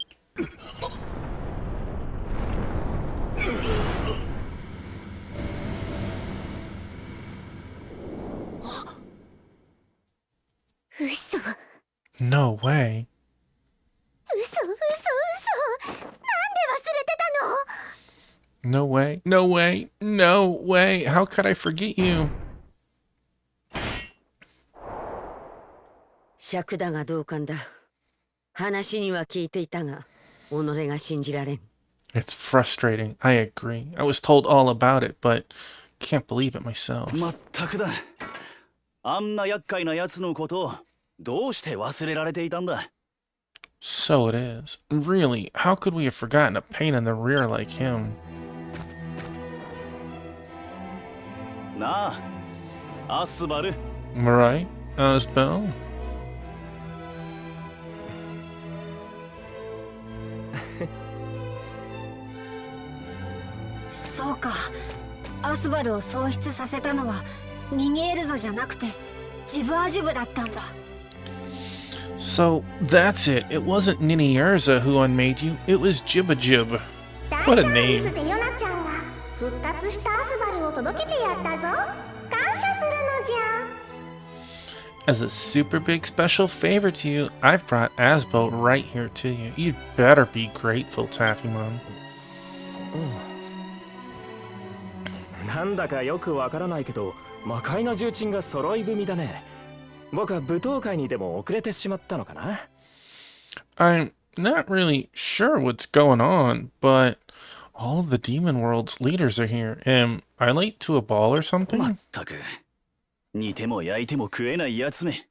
No way. No way, no way, no way. How could I forget you? 尺だが同感だ。話には聞いていたが、己が信じられん。 It's frustrating. I agree. I was told all about it, but can't believe it myself. まったくだ。あんな厄介なやつのことをどうして忘れられていたんだ。 So it is. Really, how could we have forgotten a pain in the rear like him? なあ、アスバル。 Right, Asbel? そうか。アスバルを喪失させたのはミニエルゾじゃなくてジブアジブだったんだ。 So, that's it. It wasn't Nini Urza who unmade you. It was Jibba Jib. What a name. ヨナちゃんが復活したアスバルを届けてやったぞ。感謝するのじゃ。 As a super big special favor to you, I've brought Asbel right here to you. You'd better be grateful, Taffymon. なんだかよくわからないけど、魔界の重鎮が揃い踏みだね。僕は舞踏会にでも遅れてしまったのかな。I'm not really sure what's going on, but all of the Demon World's leaders are here. Am I late to a ball or ま something? ったく。煮ても焼いても食えないやつめ。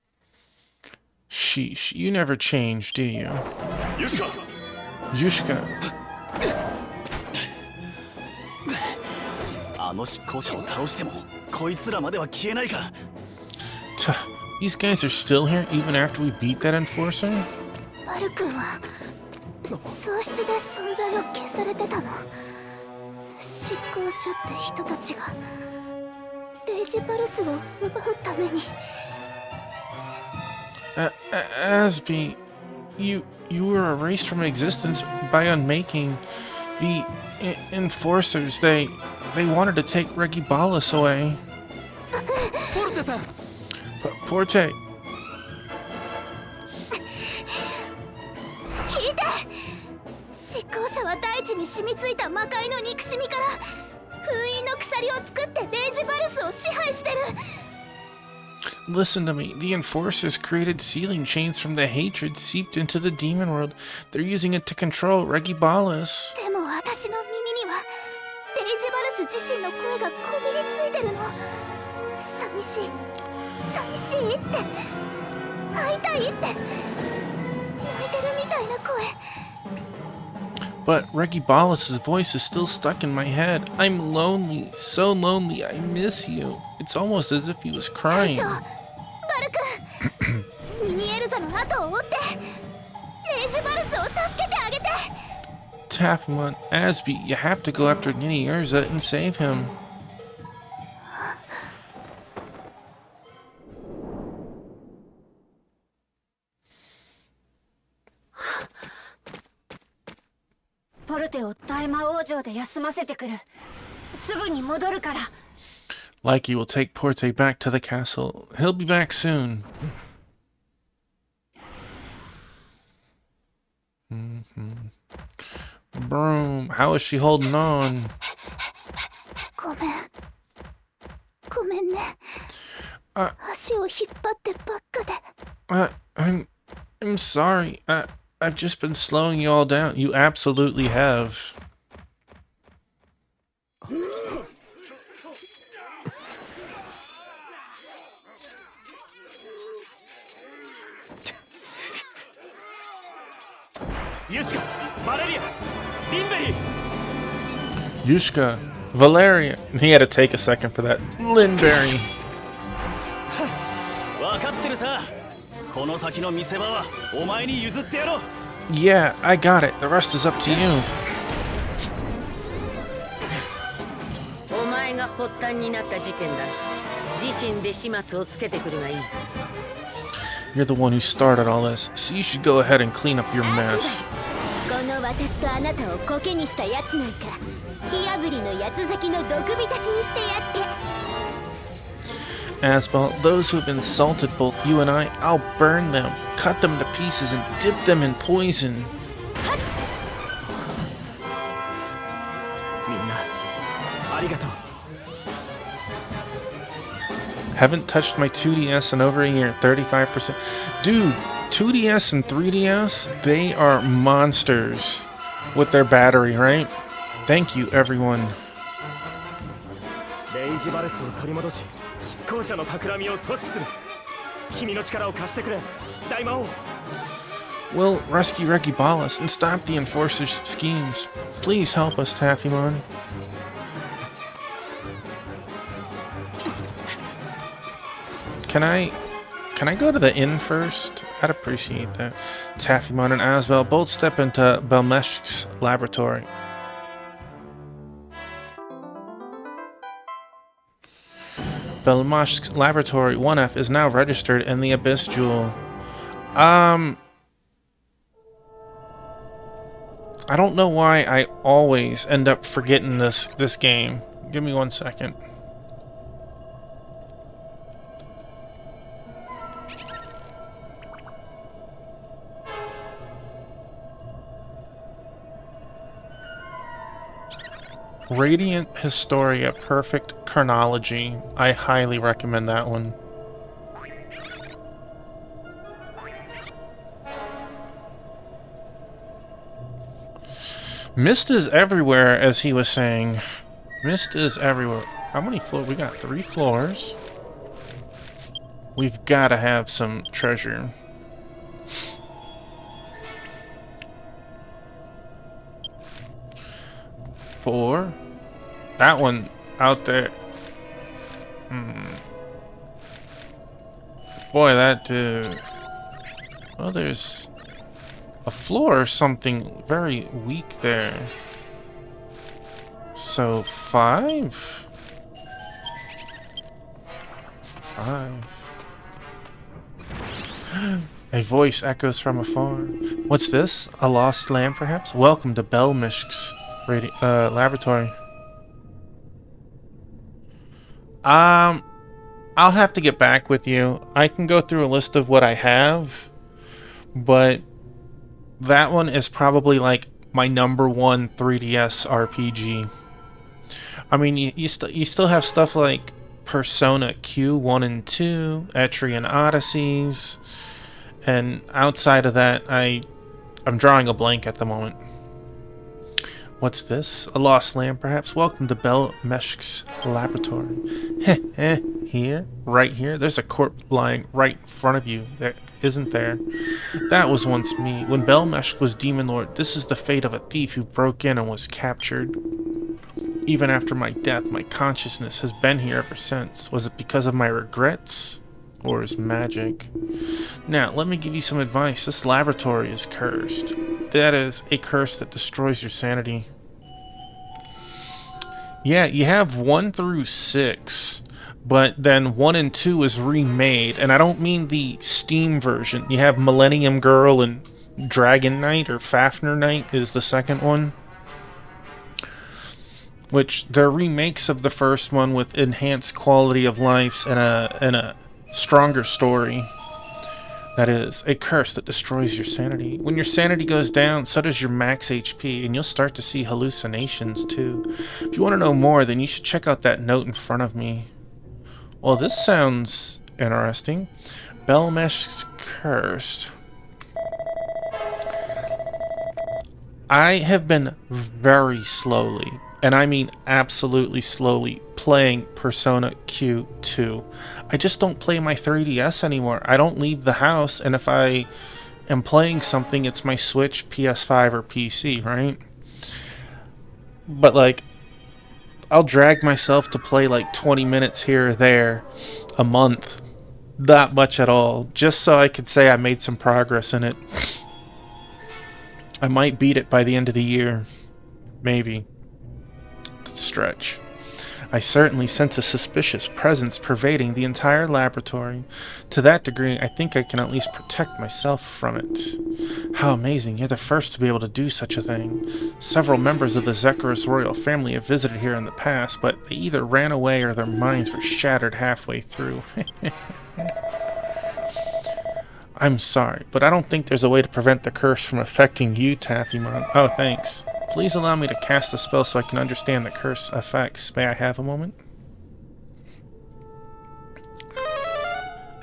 Sheesh, you never change, do you? ユシカ Yushka. あの執行者を倒してもこいつらまでは消えないか。 These guys are still here even after we beat that enforcer? バル君は喪失で存在を消されてたの。執行者って人たちがレイジバルスを奪うために。Asby, you were erased from existence by unmaking. The enforcers, they wanted to take Regibalus away. ポルテさん。 Porte. 聞いて。執行者は大地に染みついた魔界の憎しみから封印の鎖を作ってレイジバルスを支配してる。 Listen to me. The enforcers created sealing chains from the hatred seeped into the demon world. They're using it to control Regibalus. でも私の耳にはレイジバルス自身の声がこびりついてるの。寂しい寂しいって会いたいって泣いてるみたいな声。 But Regibalus's voice is still stuck in my head. I'm lonely, so lonely. I miss you. It's almost as if he was 隊 crying. 長、バル君、ミニエルザの後を追ってレイジバルスを助けてあげて。 Taffymon, Asby, you have to go after Nini Urza and save him. Porte を大魔王城で休ませてくる。すぐに戻るから。 Likey will take Porte back to the castle. He'll be back soon. Broom, how is she holding on? ごめん。ごめんね。足を引っ張ってばっかで。I'm sorry. I've just been slowing you all down. You absolutely have. Yushka, Valeria, Linberry. Yushka, Valeria. He had to take a second for that. Linberry. 分かってるさ。この先の見せ場はお前に譲ってやろう。Yeah, I got it. The rest is up to you. お前が発端になった事件だ。自身で始末をつけてくるがいい。You're the one who started all this, so you should go ahead and clean up your mess. この私とあなたをコケにしたやつなんか火あぶりの八つ咲きの毒浸しにしてやって。Asbel, those who have insulted both you and I'll burn them, cut them to pieces, and dip them in poison. みんなありがとう。Haven't touched my 2DS in over a year, 35%. Dude, 2DS and 3DS, they are monsters with their battery, right? Thank you, everyone. レイジバレスを取り戻し、執行者の企みを阻止する。君の力を貸してくれ、大魔王。We'll rescue Regibalis and stop the Enforcer's schemes. Please help us, Taffymon. Can I go to the inn first? I'd appreciate that. Taffymon and Asbel both step into Belmeshk's laboratory. Belmeshk's laboratory 1F is now registered in the Abyss Jewel. I don't know why I always end up forgetting this game. Give me 1 second. Radiant Historia Perfect Chronology. I highly recommend that one. Mist is everywhere, as he was saying. Mist is everywhere. How many floors? We got 3 floors. We've got to have some treasure. Four. That one out there. Boy, that dude. Well, there's a floor or something very weak there. So 5? 5. A voice echoes from afar. What's this? A lost lamp, perhaps? Welcome to Belmeshk's laboratory. I'll have to get back with you. I can go through a list of what I have, but that one is probably like my #1 3DS RPG. I mean, you still have stuff like Persona Q1 and 2, Etrian Odysseys, and outside of that, I'm drawing a blank at the moment. What's this? A lost lamp, perhaps? Welcome to Belmeshk's laboratory. Here? Right here? There's a corpse lying right in front of you. There isn't there? That was once me. When Belmeshk was Demon Lord, this is the fate of a thief who broke in and was captured. Even after my death, my consciousness has been here ever since. Was it because of my regrets? Or is magic? Now, let me give you some advice. This laboratory is cursed. That is a curse that destroys your sanity. Yeah, you have 1 through 6, but then 1 and 2 is remade, and I don't mean the Steam version. You have Millennium Girl and Dragon Knight, or Fafnir Knight is the second one, which they're remakes of the first one with enhanced quality of life and a stronger story. That is, a curse that destroys your sanity. When your sanity goes down, so does your max HP, and you'll start to see hallucinations too. If you want to know more, then you should check out that note in front of me. Well, this sounds interesting. Belmesh's Curse. I have been very slowly, and I mean absolutely slowly, playing Persona Q2. I just don't play my 3DS anymore. I don't leave the house, and if I am playing something, it's my Switch, PS5, or PC, right? But like, I'll drag myself to play like 20 minutes here or there a month. Not much at all, just so I could say I made some progress in it. I might beat it by the end of the year. Maybe. Stretch. I certainly sense a suspicious presence pervading the entire laboratory. To that degree, I think I can at least protect myself from it. How amazing, you're the first to be able to do such a thing. Several members of the Zekerus royal family have visited here in the past, but they either ran away or their minds were shattered halfway through. I'm sorry, but I don't think there's a way to prevent the curse from affecting you, Taffymon. Oh, thanks. Please allow me to cast a spell so I can understand the curse effects. May I have a moment?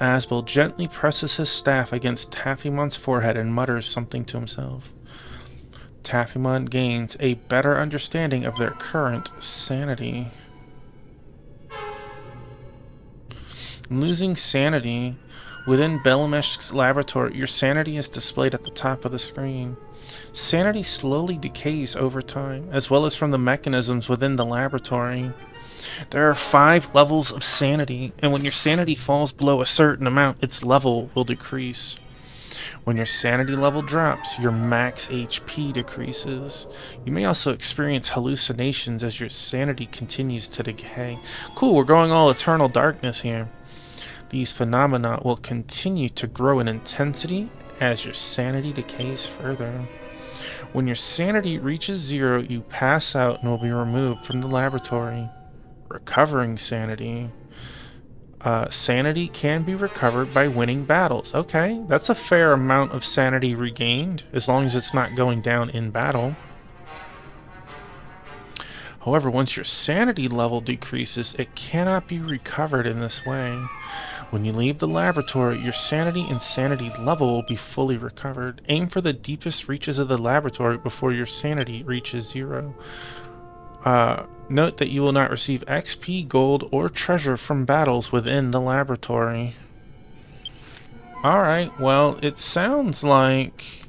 Asbel gently presses his staff against Taffymon's forehead and mutters something to himself. Taffymon gains a better understanding of their current sanity. Losing sanity. Within Belmesh's laboratory, your sanity is displayed at the top of the screen. Sanity slowly decays over time, as well as from the mechanisms within the laboratory. There are 5 levels of sanity, and when your sanity falls below a certain amount, its level will decrease. When your sanity level drops, your max HP decreases. You may also experience hallucinations as your sanity continues to decay. Cool, we're going all eternal darkness here. These phenomena will continue to grow in intensity as your sanity decays further. When your sanity reaches 0, you pass out and will be removed from the laboratory. Recovering sanity. Sanity can be recovered by winning battles. Okay, that's a fair amount of sanity regained, as long as it's not going down in battle. However, once your sanity level decreases, it cannot be recovered in this way. When you leave the laboratory, your sanity and sanity level will be fully recovered. Aim for the deepest reaches of the laboratory before your sanity reaches 0. Note that you will not receive XP, gold, or treasure from battles within the laboratory. Alright, well, it sounds like...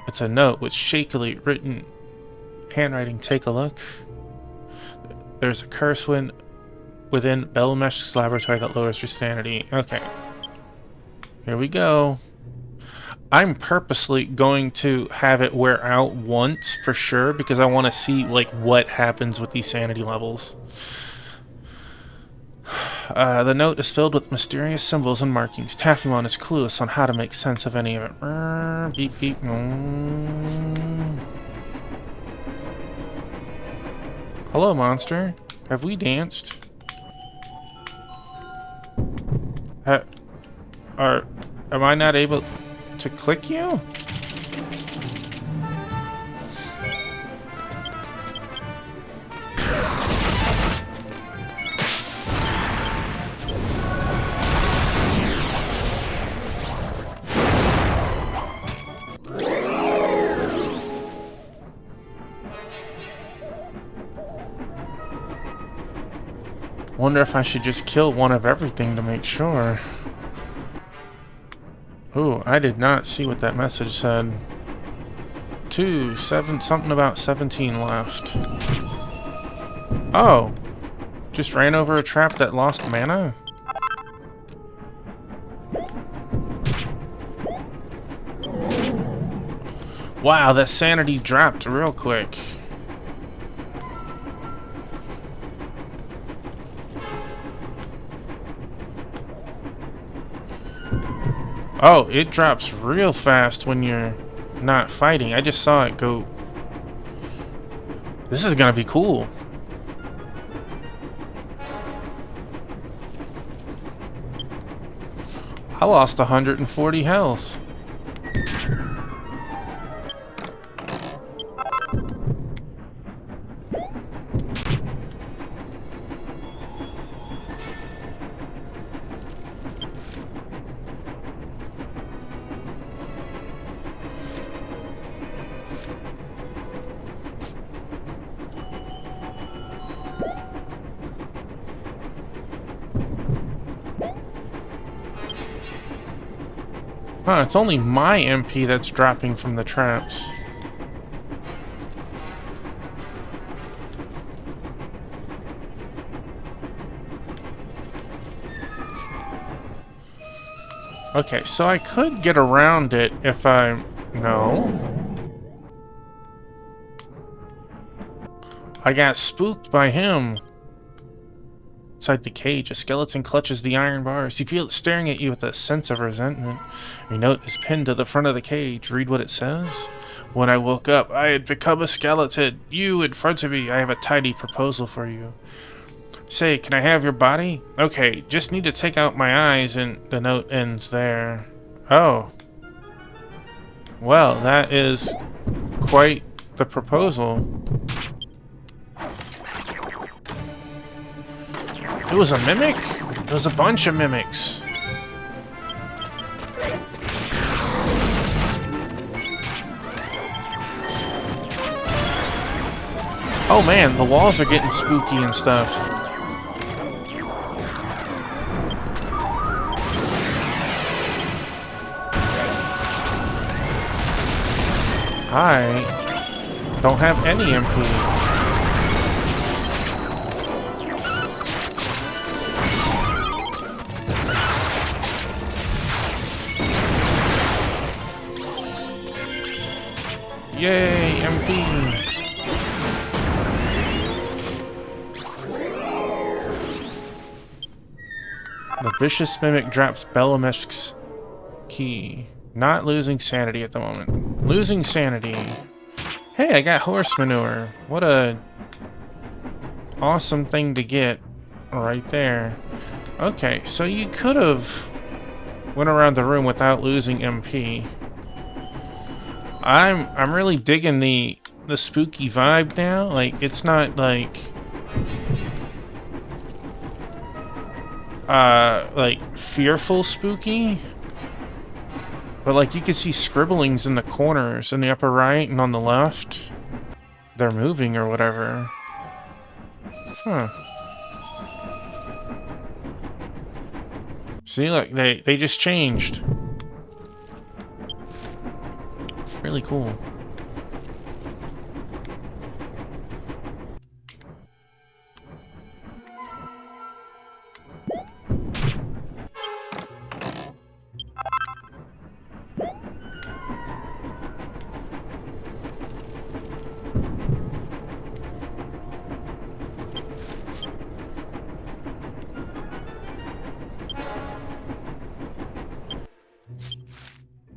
it's a note with shakily written handwriting. Take a look. There's a curse within Belmesh's laboratory that lowers your sanity. Okay. Here we go. I'm purposely going to have it wear out once for sure because I want to see like what happens with these sanity levels. The note is filled with mysterious symbols and markings. Taffymon is clueless on how to make sense of any of it. Beep beep. Hello, monster. Have we danced? Am I not able to click you? Wonder if I should just kill one of everything to make sure. Ooh, I did not see what that message said. 7 something about 17 left. Oh, just ran over a trap that lost mana? Wow, that sanity dropped real quick. Oh, it drops real fast when you're not fighting. I just saw it go. This is gonna be cool. I lost 140 health. Huh, it's only my MP that's dropping from the traps. Okay, so I could get around it if I... No. I got spooked by him. Inside the cage, a skeleton clutches the iron bars. You feel it staring at you with a sense of resentment. Your note is pinned to the front of the cage. Read what it says. When I woke up, I had become a skeleton. You in front of me. I have a tiny proposal for you. Say, can I have your body? Okay, just need to take out my eyes, and the note ends there. Oh. Well, that is quite the proposal. It was a mimic? It was a bunch of mimics. Oh man, the walls are getting spooky and stuff. I don't have any MP. Yay, MP! The vicious mimic drops Belemeshk's key. Not losing sanity at the moment. Losing sanity. Hey, I got horse manure. What a awesome thing to get right there. Okay, so you could have went around the room without losing MP. I'm really digging the spooky vibe now. Like, it's not like fearful spooky, but like you can see scribblings in the corners in the upper right and on the left. They're moving or whatever. Huh. See, like they just changed. Really cool.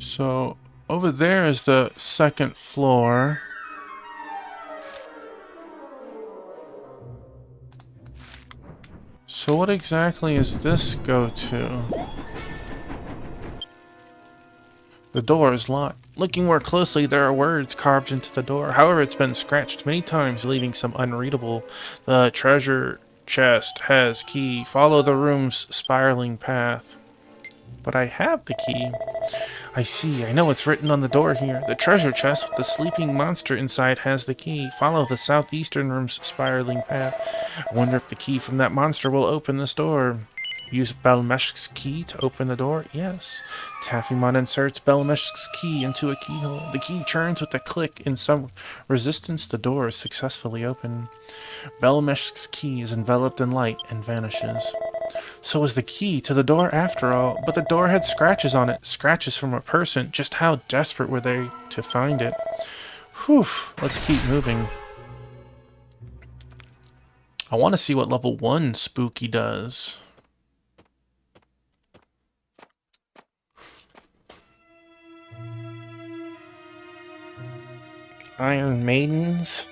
So over there is the second floor. So what exactly is this go to? The door is locked. Looking more closely, there are words carved into the door. However, it's been scratched many times, leaving some unreadable. The treasure chest has key. Follow the room's spiraling path. But I have the key. I see. I know what's written on the door here. The treasure chest with the sleeping monster inside has the key. Follow the southeastern room's spiraling path. I wonder if the key from that monster will open this door. Use Belemeshk's key to open the door? Yes. Taffymon inserts Belemeshk's key into a keyhole. The key churns with a click. In some resistance, the door is successfully open. Belemeshk's key is enveloped in light and vanishes. So was the key to the door after all, but the door had scratches on it. Scratches from a person. Just how desperate were they to find it? Whew. Let's keep moving. I want to see what level 1 spooky does. Iron Maidens.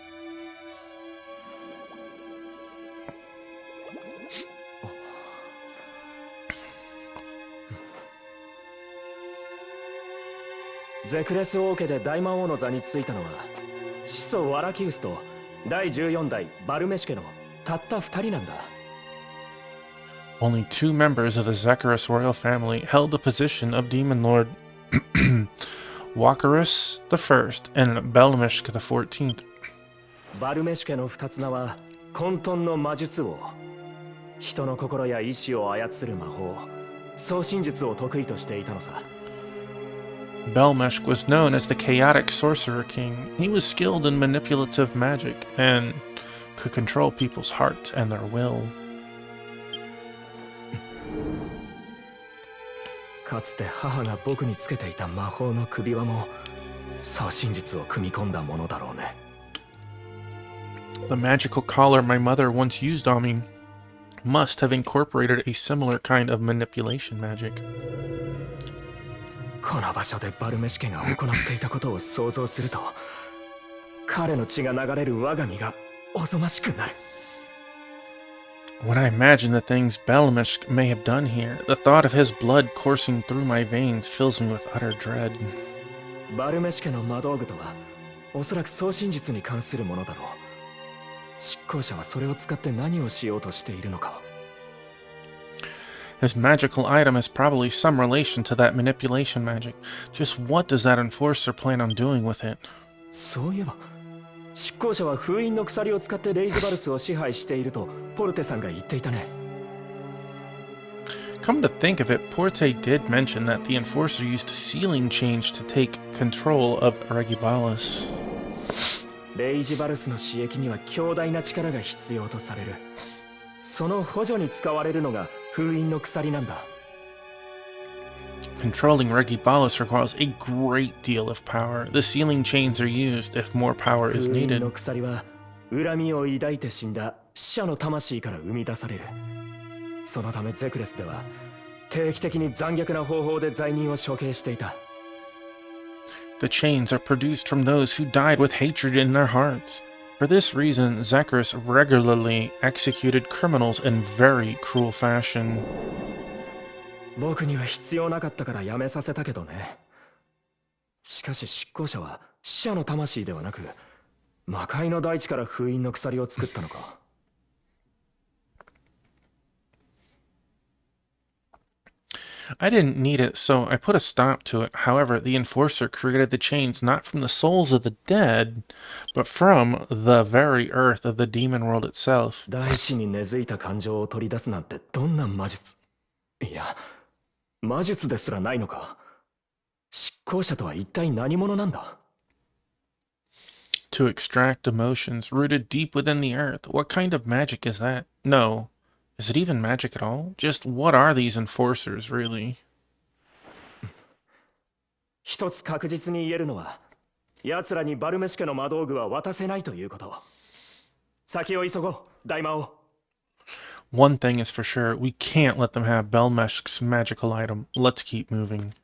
ゼクレス王家で大魔王の座についたのは始祖ワラキウスと第14代バルメシュ家のたった2人なんだ。 Only 2 members of the Zecharos royal family held the position of Demon Lord Wakaris I and Belmishk XIV. バルメシュ家の2つ名は混沌の魔術王、人の心や意志を操る魔法、送信術を得意としていたのさ。 Belmeshk was known as the Chaotic Sorcerer King. He was skilled in manipulative magic and could control people's hearts and their will. かつて母が僕につけていた魔法の首輪も送信術を組み込んだものだろうね。 The magical collar my mother once used on me must have incorporated a similar kind of manipulation magic. この場所でバルメシュ家が行っていたことを想像すると、彼の血が流れる我が身がおぞましくなる。 When I imagine the things Belmeshk may have done here, the thought of his blood coursing through my veins fills me with utter dread. バルメシュ家の魔道具とはおそらく送信術に関するものだろう。執行者はそれを使って何をしようとしているのか。 His magical item has probably some relation to that manipulation magic. Just what does that enforcer plan on doing with it? そういえば、執行者は封印の鎖を使ってレイジバルスを支配しているとポルテさんが言っていたね。 Come to think of it, Porte did mention that the enforcer used sealing change to take control of Regibalus. レイジバルスの刺激には強大な力が必要とされる。その補助に使われるのが封印の鎖なんだ。 Controlling Regibalus requires a great deal of power. The sealing chains are used if more power is 封印 needed. の鎖は恨みを抱いて死んだ死者の魂から生み出される。そのためゼクレスでは定期的に残虐な方法で罪人を処刑していた。 The chains are produced from those who died with hatred in their hearts. For this reason, Zecharos regularly executed criminals in very cruel fashion. 僕には必要なかったからやめさせたけどね。しかし執行者は死者の魂ではなく魔界の大地から封印の鎖を作ったのか。 I didn't need it, so I put a stop to it. However, the enforcer created the chains not from the souls of the dead, but from the very earth of the demon world itself. 大地に根付いた感情を取り出すなんてどんな魔術？いや、魔術ですらないのか。執行者とは一体何者なんだ？ To extract emotions rooted deep within the earth. What kind of magic is that? No. Is it even magic at all? Just what are these enforcers, really? 一つ確実に言えるのは、奴らにバルメシュ家の魔道具は渡せないということ。先を急ごう、大魔王。 One thing is for sure, we can't let them have Belmeshk's magical item. Let's keep moving.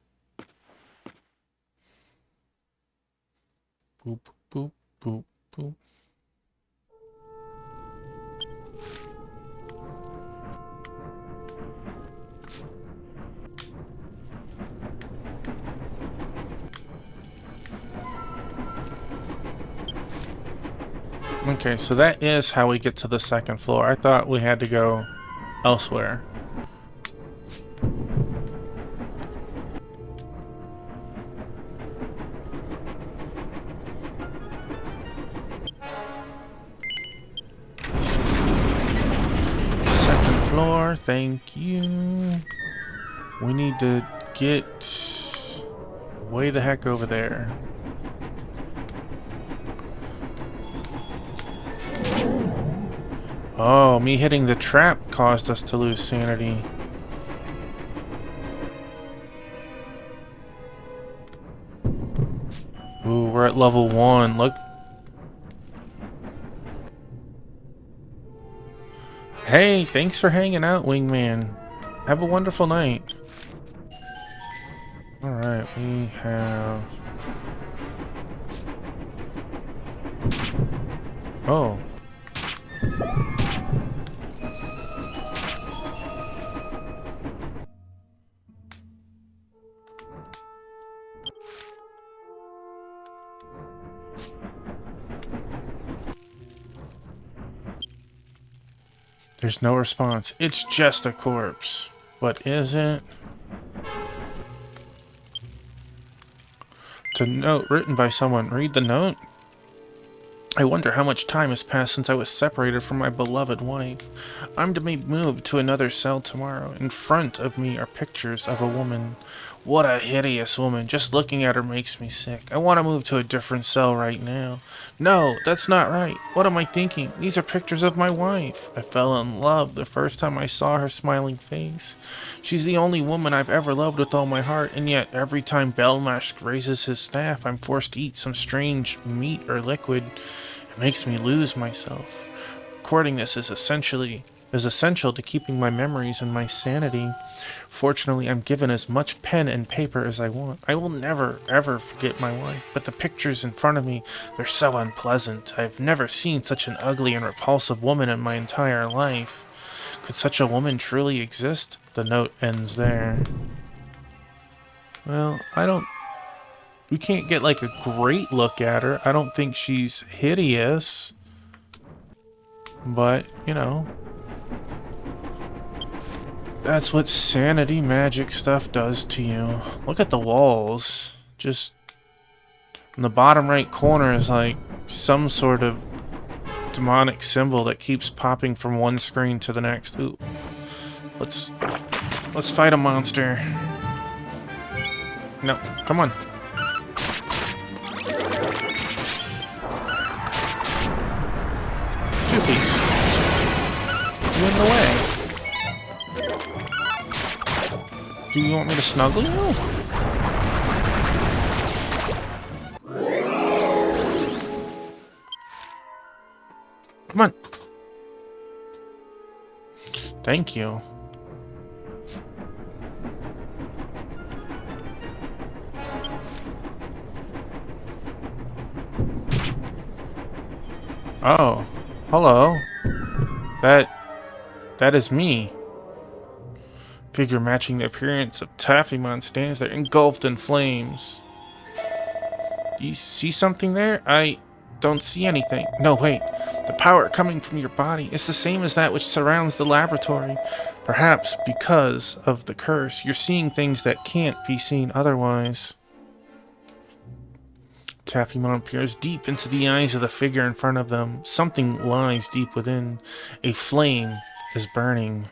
Boop, boop, boop, boop. Okay, so that is how we get to the second floor. I thought we had to go elsewhere. Second floor, thank you. We need to get way the heck over there. Oh, me hitting the trap caused us to lose sanity. Ooh, we're at level 1. Look. Hey, thanks for hanging out, Wingman. Have a wonderful night. Alright, we have... Oh. There's no response. It's just a corpse. But is it? To note written by someone. Read the note. I wonder how much time has passed since I was separated from my beloved wife. I'm to be moved to another cell tomorrow. In front of me are pictures of a woman. What a hideous woman. Just looking at her makes me sick. I want to move to a different cell right now. No, that's not right. What am I thinking? These are pictures of my wife. I fell in love the first time I saw her smiling face. She's the only woman I've ever loved with all my heart, and yet every time Belmash raises his staff, I'm forced to eat some strange meat or liquid. It makes me lose myself. Recording this is essential to keeping my memories and my sanity. Fortunately, I'm given as much pen and paper as I want. I will never, ever forget my wife, but the pictures in front of me, they're so unpleasant. I've never seen such an ugly and repulsive woman in my entire life. Could such a woman truly exist? The note ends there. Well, we can't get like a great look at her. I don't think she's hideous. But, you know, that's what sanity magic stuff does to you. Look at the walls. Just in the bottom right corner is like some sort of demonic symbol that keeps popping from one screen to the next. Ooh. Let's fight a monster. No, come on. Two-piece. You in the way. Do you want me to snuggle you? Come on. Thank you. Oh, hello. That is me. Figure matching the appearance of Taffymon stands there, engulfed in flames. Do you see something there? I don't see anything. No, wait. The power coming from your body is the same as that which surrounds the laboratory. Perhaps because of the curse, you're seeing things that can't be seen otherwise. Taffymon peers deep into the eyes of the figure in front of them. Something lies deep within. A flame is burning.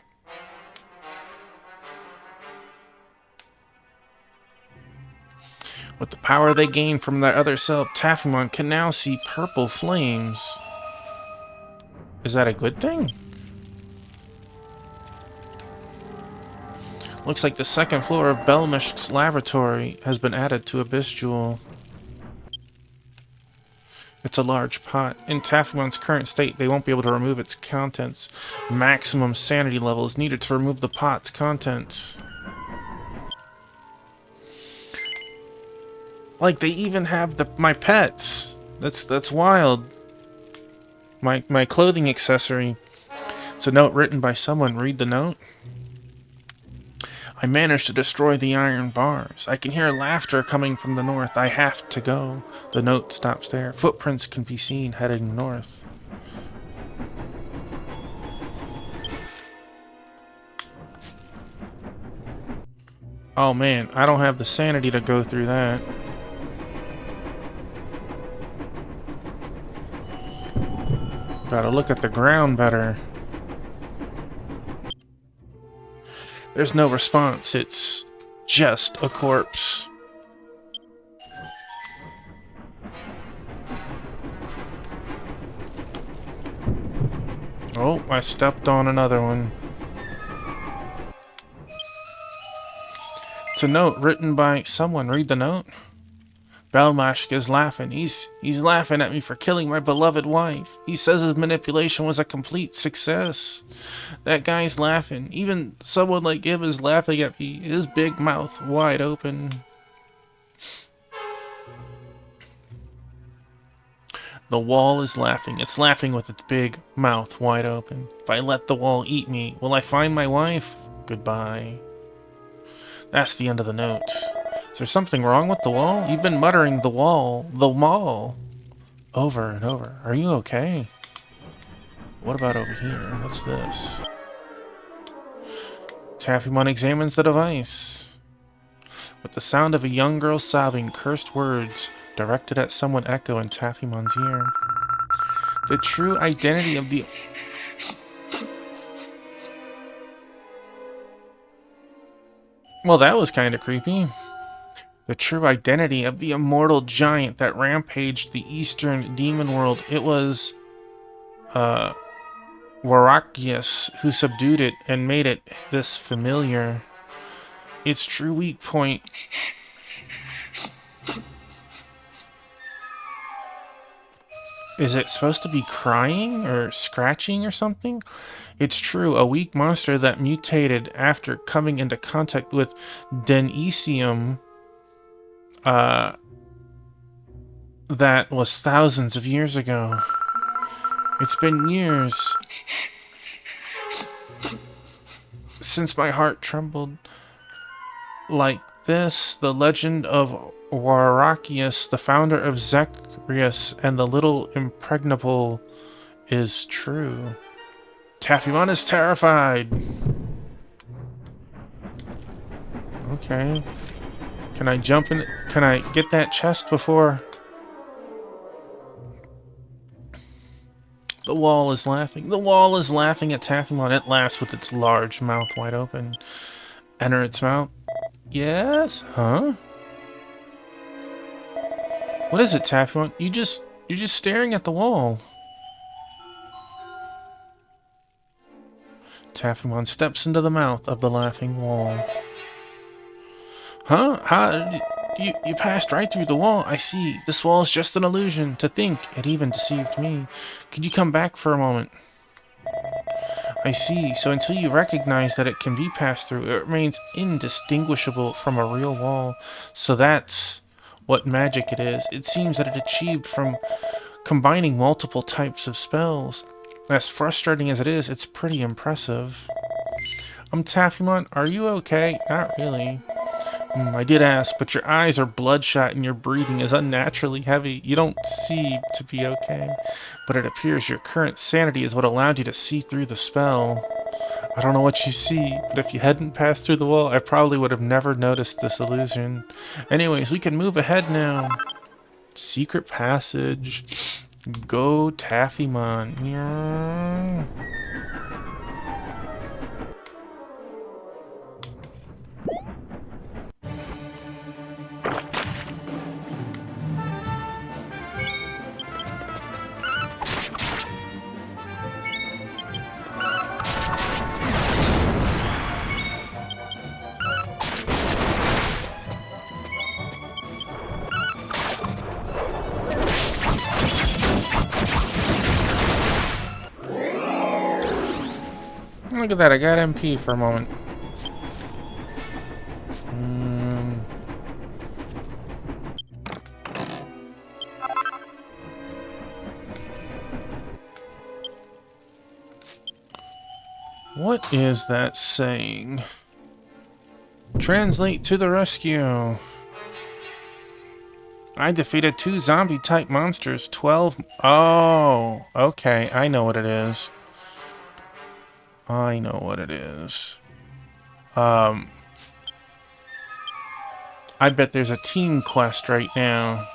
With the power they gain from their other self, Taffymon can now see purple flames. Is that a good thing? Looks like the second floor of Belmesh's laboratory has been added to Abyss Jewel. It's a large pot. In Taffymon's current state, they won't be able to remove its contents. Maximum sanity level is needed to remove the pot's contents. Like, they even have my pets. That's wild. My clothing accessory. It's a note written by someone. Read the note. I managed to destroy the iron bars. I can hear laughter coming from the north. I have to go. The note stops there. Footprints can be seen heading north. Oh man, I don't have the sanity to go through that. Gotta look at the ground better. There's no response. It's just a corpse. Oh, I stepped on another one. It's a note written by someone. Read the note. Belmashka is laughing. He's laughing at me for killing my beloved wife. He says his manipulation was a complete success. That guy's laughing. Even someone like him is laughing at me. His big mouth wide open. The wall is laughing. It's laughing with its big mouth wide open. If I let the wall eat me, will I find my wife? Goodbye. That's the end of the note. Is there something wrong with the wall? You've been muttering the wall, over and over. Are you okay? What about over here? What's this? Taffymon examines the device. With the sound of a young girl sobbing, cursed words directed at someone echo in Taffymon's ear. The true identity of the... Well, that was kind of creepy. The true identity of the immortal giant that rampaged the eastern demon world. It was... Warakius who subdued it and made it this familiar. Its true weak point... Is it supposed to be crying or scratching or something? It's true, a weak monster that mutated after coming into contact with Denisium that was thousands of years ago. It's been years since my heart trembled like this. The legend of Warakius, the founder of Zecharius and the Little Impregnable, is true. Taffymon is terrified. Okay. Can I jump in? Can I get that chest before? The wall is laughing. The wall is laughing at Taffymon at last with its large mouth wide open. Enter its mouth. Yes? Huh? What is it, Taffymon? You're just staring at the wall. Taffymon steps into the mouth of the laughing wall. Huh? How? You passed right through the wall. I see. This wall is just an illusion. To think, it even deceived me. Could you come back for a moment? I see. So until you recognize that it can be passed through, it remains indistinguishable from a real wall. So that's what magic it is. It seems that it achieved from combining multiple types of spells. As frustrating as it is, it's pretty impressive. Taffymon, are you okay? Not really. I did ask, but your eyes are bloodshot and your breathing is unnaturally heavy. You don't seem to be okay, but it appears your current sanity is what allowed you to see through the spell. I don't know what you see, but if you hadn't passed through the wall, I probably would have never noticed this illusion. Anyways, we can move ahead now. Secret passage. Go Taffymon. Yeah. Look at that, I got MP for a moment. What is that saying? Translate to the rescue. I defeated 2 zombie-type monsters, 12... Oh, okay, I know what it is. I know what it is. I bet there's a team quest right now.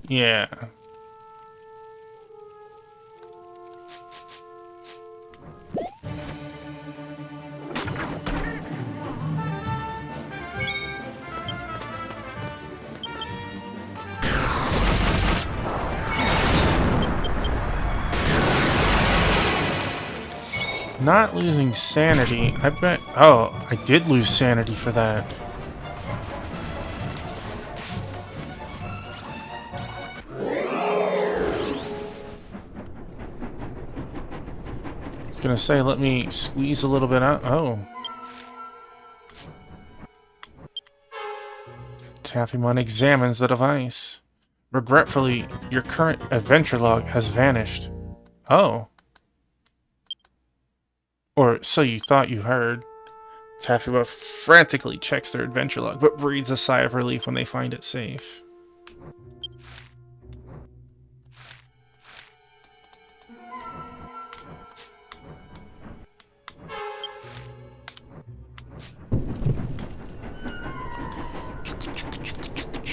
Yeah. Not losing sanity. I bet... Oh, I did lose sanity for that. Gonna say, let me squeeze a little bit out. Oh. Taffymon examines the device. Regretfully, your current adventure log has vanished. Oh. Or so you thought you heard. Taffymon frantically checks their adventure log, but breathes a sigh of relief when they find it safe.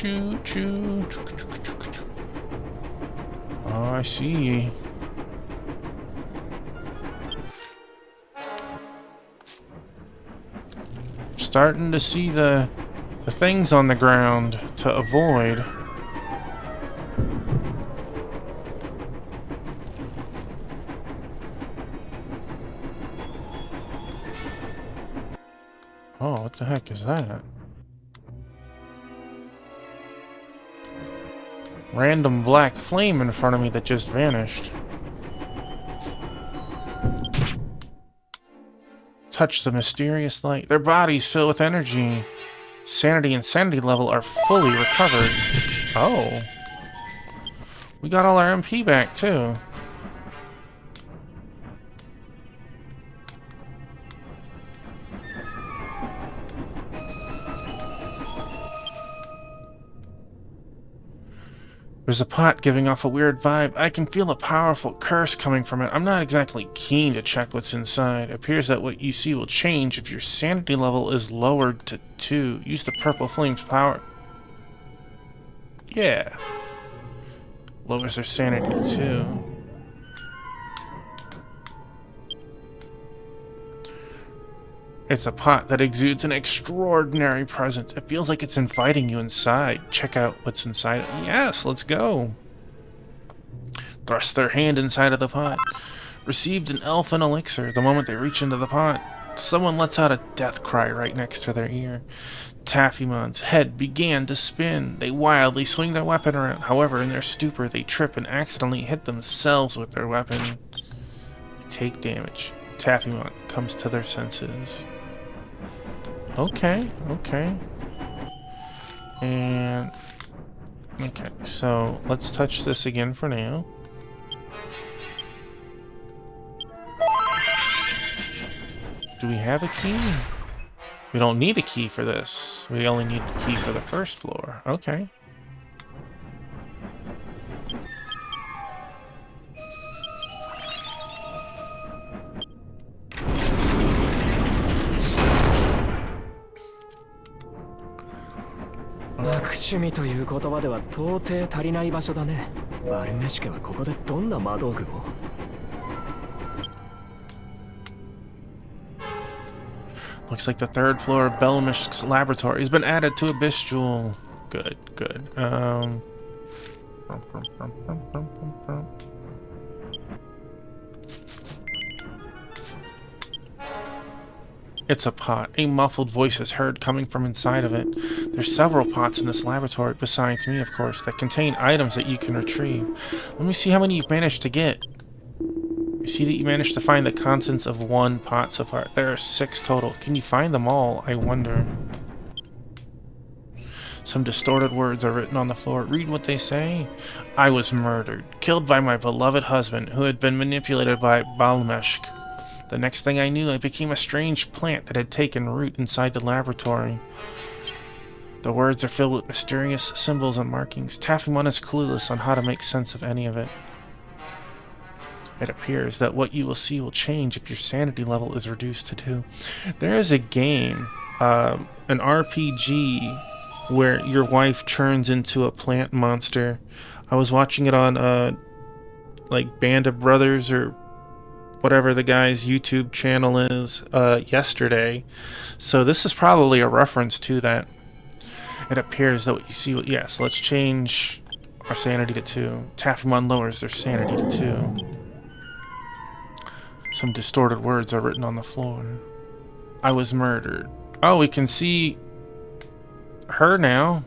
Choo choo. Oh, I see. Starting to see the things on the ground to avoid. Oh, what the heck is that? Random black flame in front of me that just vanished. Touch the mysterious light. Their bodies fill with energy. Sanity and sanity level are fully recovered. Oh. We got all our MP back, too. There's a pot giving off a weird vibe. I can feel a powerful curse coming from it. I'm not exactly keen to check what's inside. It appears that what you see will change if your sanity level is lowered to 2. Use the purple flame's power. Yeah. Lowers their sanity to 2. It's a pot that exudes an extraordinary presence. It feels like it's inviting you inside. Check out what's inside. Yes, let's go. Thrust their hand inside of the pot. Received an elfin elixir. The moment they reach into the pot, someone lets out a death cry right next to their ear. Taffymon's head began to spin. They wildly swing their weapon around. However, in their stupor, they trip and accidentally hit themselves with their weapon. They take damage. Taffymon comes to their senses. Okay, okay. And... okay, so let's touch this again for now. Do we have a key? We don't need a key for this. We only need a key for the first floor. Okay. Lakshmi という言葉では到底足りない場所だね。バルメシュ家はここでどんな魔道具を？ Looks like the third floor of Belmish's laboratory has been added to Abyss Jewel. Good, good. It's a pot. A muffled voice is heard coming from inside of it. There's several pots in this laboratory, besides me, of course, that contain items that you can retrieve. Let me see how many you've managed to get. You see that you managed to find the contents of 1 pot so far. There are 6 total. Can you find them all? I wonder. Some distorted words are written on the floor. Read what they say. I was murdered, killed by my beloved husband, who had been manipulated by Balmeshk. The next thing I knew, I became a strange plant that had taken root inside the laboratory. The words are filled with mysterious symbols and markings. Taffymon is clueless on how to make sense of any of it. It appears that what you will see will change if your sanity level is reduced to 2. There is a game, an RPG, where your wife turns into a plant monster. I was watching it on, like, Band of Brothers or whatever the guy's YouTube channel is, yesterday. So this is probably a reference to that. It appears that what you see... yes, let's change our sanity to 2. Taffymon lowers their sanity to 2. Some distorted words are written on the floor. I was murdered. Oh, we can see her now.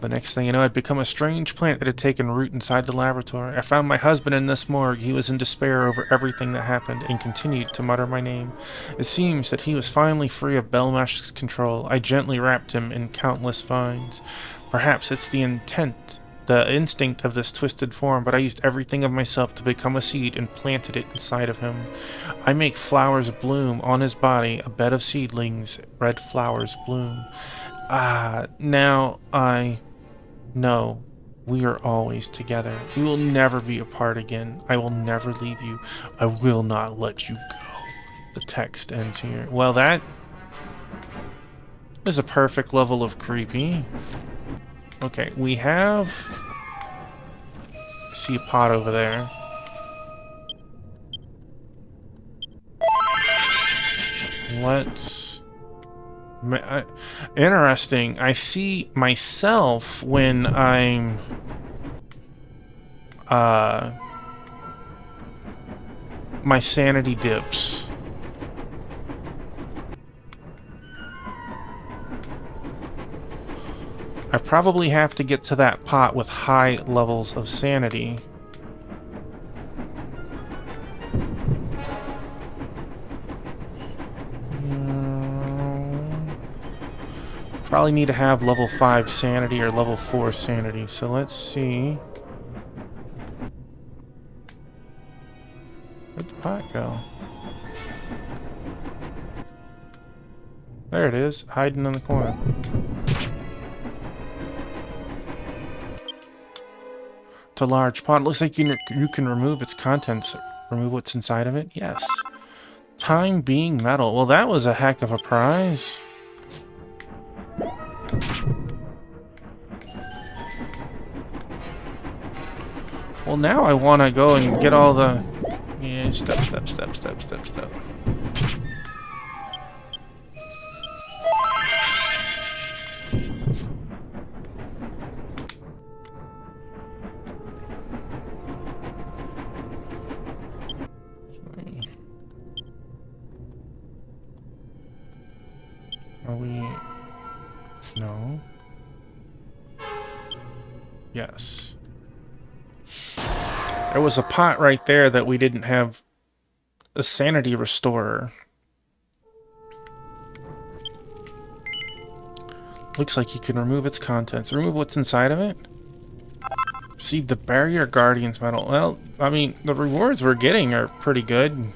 The next thing you know, I'd become a strange plant that had taken root inside the laboratory. I found my husband in this morgue. He was in despair over everything that happened and continued to mutter my name. It seems that he was finally free of Belmesh's control. I gently wrapped him in countless vines. Perhaps it's the instinct of this twisted form, but I used everything of myself to become a seed and planted it inside of him. I make flowers bloom on his body, a bed of seedlings, red flowers bloom. Now I know we are always together. We will never be apart again. I will never leave you. I will not let you go. The text ends here. Well, that This is a perfect level of creepy. Okay, we have... I see a pot over there. Let's... Interesting. I see myself when I'm... my sanity dips. I probably have to get to that pot with high levels of sanity. Probably need to have level 5 sanity or level 4 sanity. So let's see. Where'd the pot go? There it is, hiding in the corner. It's a large pot. It looks like you can remove its contents. Remove what's inside of it? Yes. Time being metal. Well, that was a heck of a prize. Well, now I want to go and get all the... Yeah, step. Are we... No. Yes. There was a pot right there that we didn't have a sanity restorer. Looks like you can remove its contents. Remove what's inside of it? Receive the Barrier Guardian's medal. Well, I mean, the rewards we're getting are pretty good.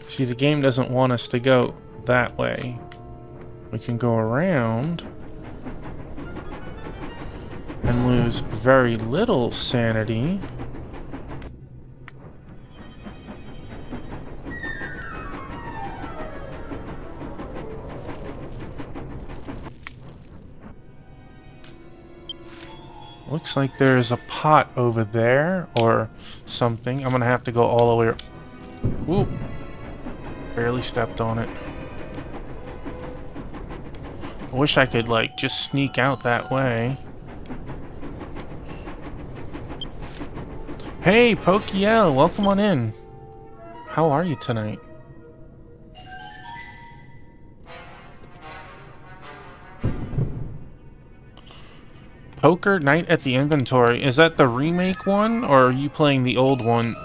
See, the game doesn't want us to go that way. We can go around and lose very little sanity. Looks like there's a pot over there or something. I'm gonna have to go all the way. Ooh. Barely stepped on it. I wish I could, like, just sneak out that way. Hey, Pokiel, welcome on in. How are you tonight? Poker Night at the Inventory. Is that the remake one, or are you playing the old one?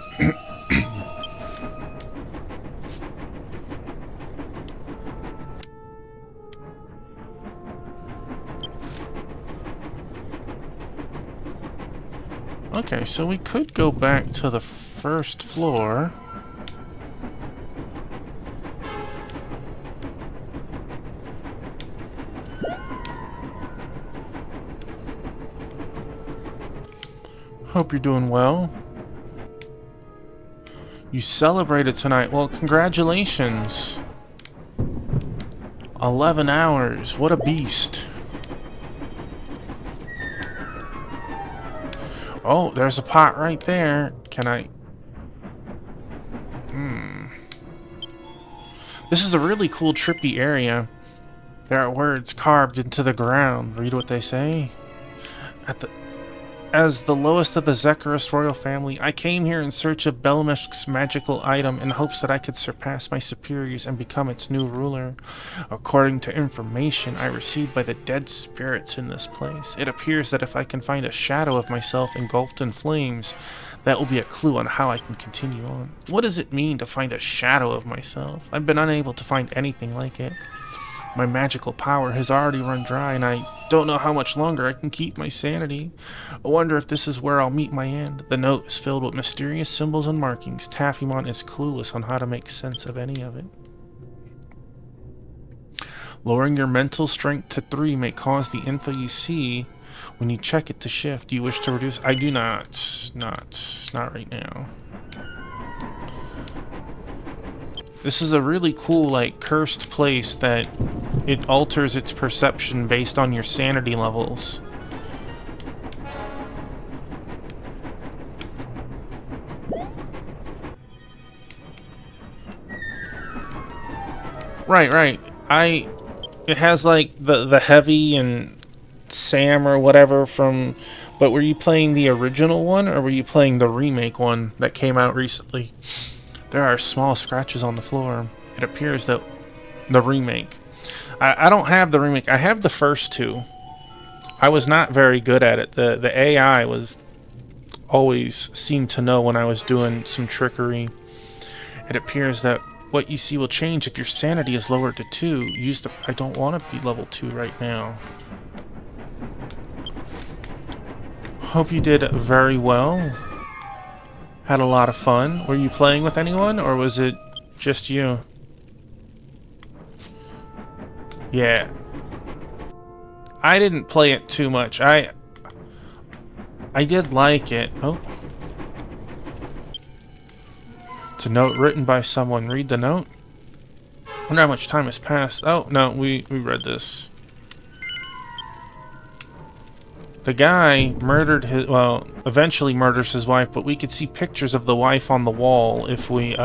Okay, so we could go back to the first floor. Hope you're doing well. You celebrated tonight. Well, congratulations. 11 hours. What a beast. Oh, there's a pot right there. Can I... This is a really cool, trippy area. There are words carved into the ground. Read what they say. As the lowest of the Zekarus royal family, I came here in search of Belmeshk's magical item in hopes that I could surpass my superiors and become its new ruler. According to information I received by the dead spirits in this place, it appears that if I can find a shadow of myself engulfed in flames, that will be a clue on how I can continue on. What does it mean to find a shadow of myself? I've been unable to find anything like it. My magical power has already run dry, and I don't know how much longer I can keep my sanity. I wonder if this is where I'll meet my end. The note is filled with mysterious symbols and markings. Taffymon is clueless on how to make sense of any of it. Lowering your mental strength to 3 may cause the info you see when you check it to shift. Do you wish to reduce? I do not least not right now. This is a really cool, like, cursed place that it alters its perception based on your sanity levels. Right. It has like the Heavy and Sam or whatever from, but were you playing the original one or were you playing the remake one that came out recently? There are small scratches on the floor. It appears that the remake. I don't have the remake. I have the first two. I was not very good at it. The AI was always seemed to know when I was doing some trickery. It appears that what you see will change if your sanity is lowered to 2. Use the... I don't want to be level 2 right now. Hope you did very well. Had a lot of fun. Were you playing with anyone, or was it just you? Yeah. I didn't play it too much. I did like it. Oh. It's a note written by someone. Read the note. Wonder how much time has passed. Oh, no, we read this. The guy murdered his... Well, eventually murders his wife, but we could see pictures of the wife on the wall if we,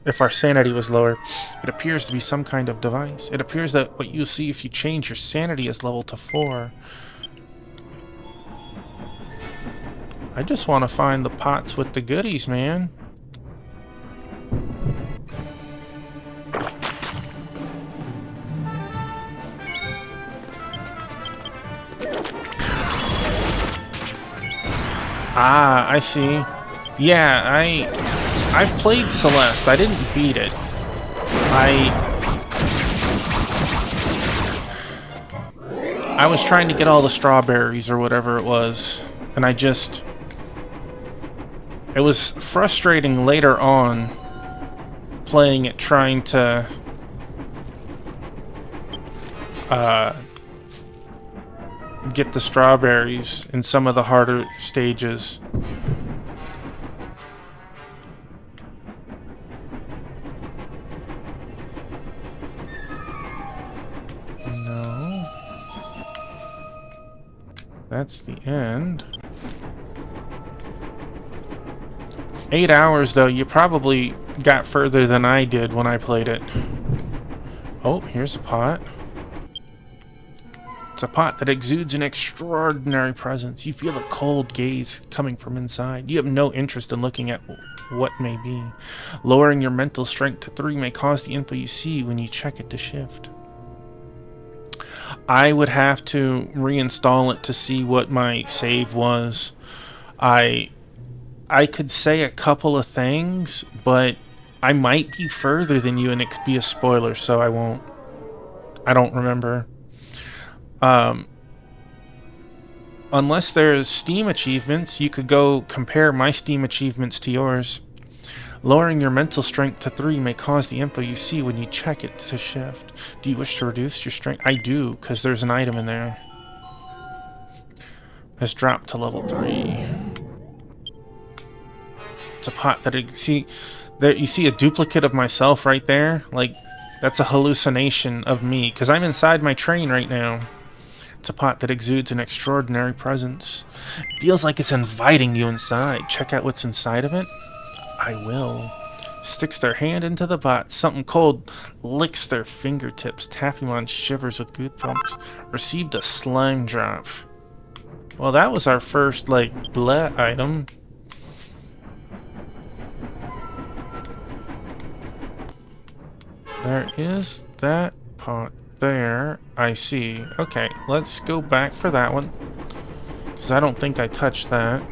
if our sanity was lower. It appears to be some kind of device. It appears that what you see if you change your sanity is level to 4. I just want to find the pots with the goodies, man. Ah, I see. Yeah, I've played Celeste. I didn't beat it. I was trying to get all the strawberries or whatever it was, and I just... It was frustrating later on playing it, trying to get the strawberries in some of the harder stages. No. That's the end. 8 hours, though. You probably got further than I did when I played it. Oh, here's a pot. It's a pot that exudes an extraordinary presence. You feel a cold gaze coming from inside. You have no interest in looking at what may be. Lowering your mental strength to 3 may cause the info you see when you check it to shift. I would have to reinstall it to see what my save was. I could say a couple of things, but I might be further than you and it could be a spoiler, so I won't. I don't remember. Unless there's Steam achievements, you could go compare my Steam achievements to yours. Lowering your mental strength to 3 may cause the info you see when you check it to shift. Do you wish to reduce your strength? I do, because there's an item in there. Has dropped to level 3. It's a pot that you see there. You see a duplicate of myself right there. Like, that's a hallucination of me, because I'm inside my train right now. It's a pot that exudes an extraordinary presence. It feels like it's inviting you inside. Check out what's inside of it. I will. Sticks their hand into the pot. Something cold licks their fingertips. Taffymon shivers with goosebumps. Received a slime drop. Well, that was our first, like, bleh item. There is that pot there. I see. Okay, let's go back for that one. Because I don't think I touched that.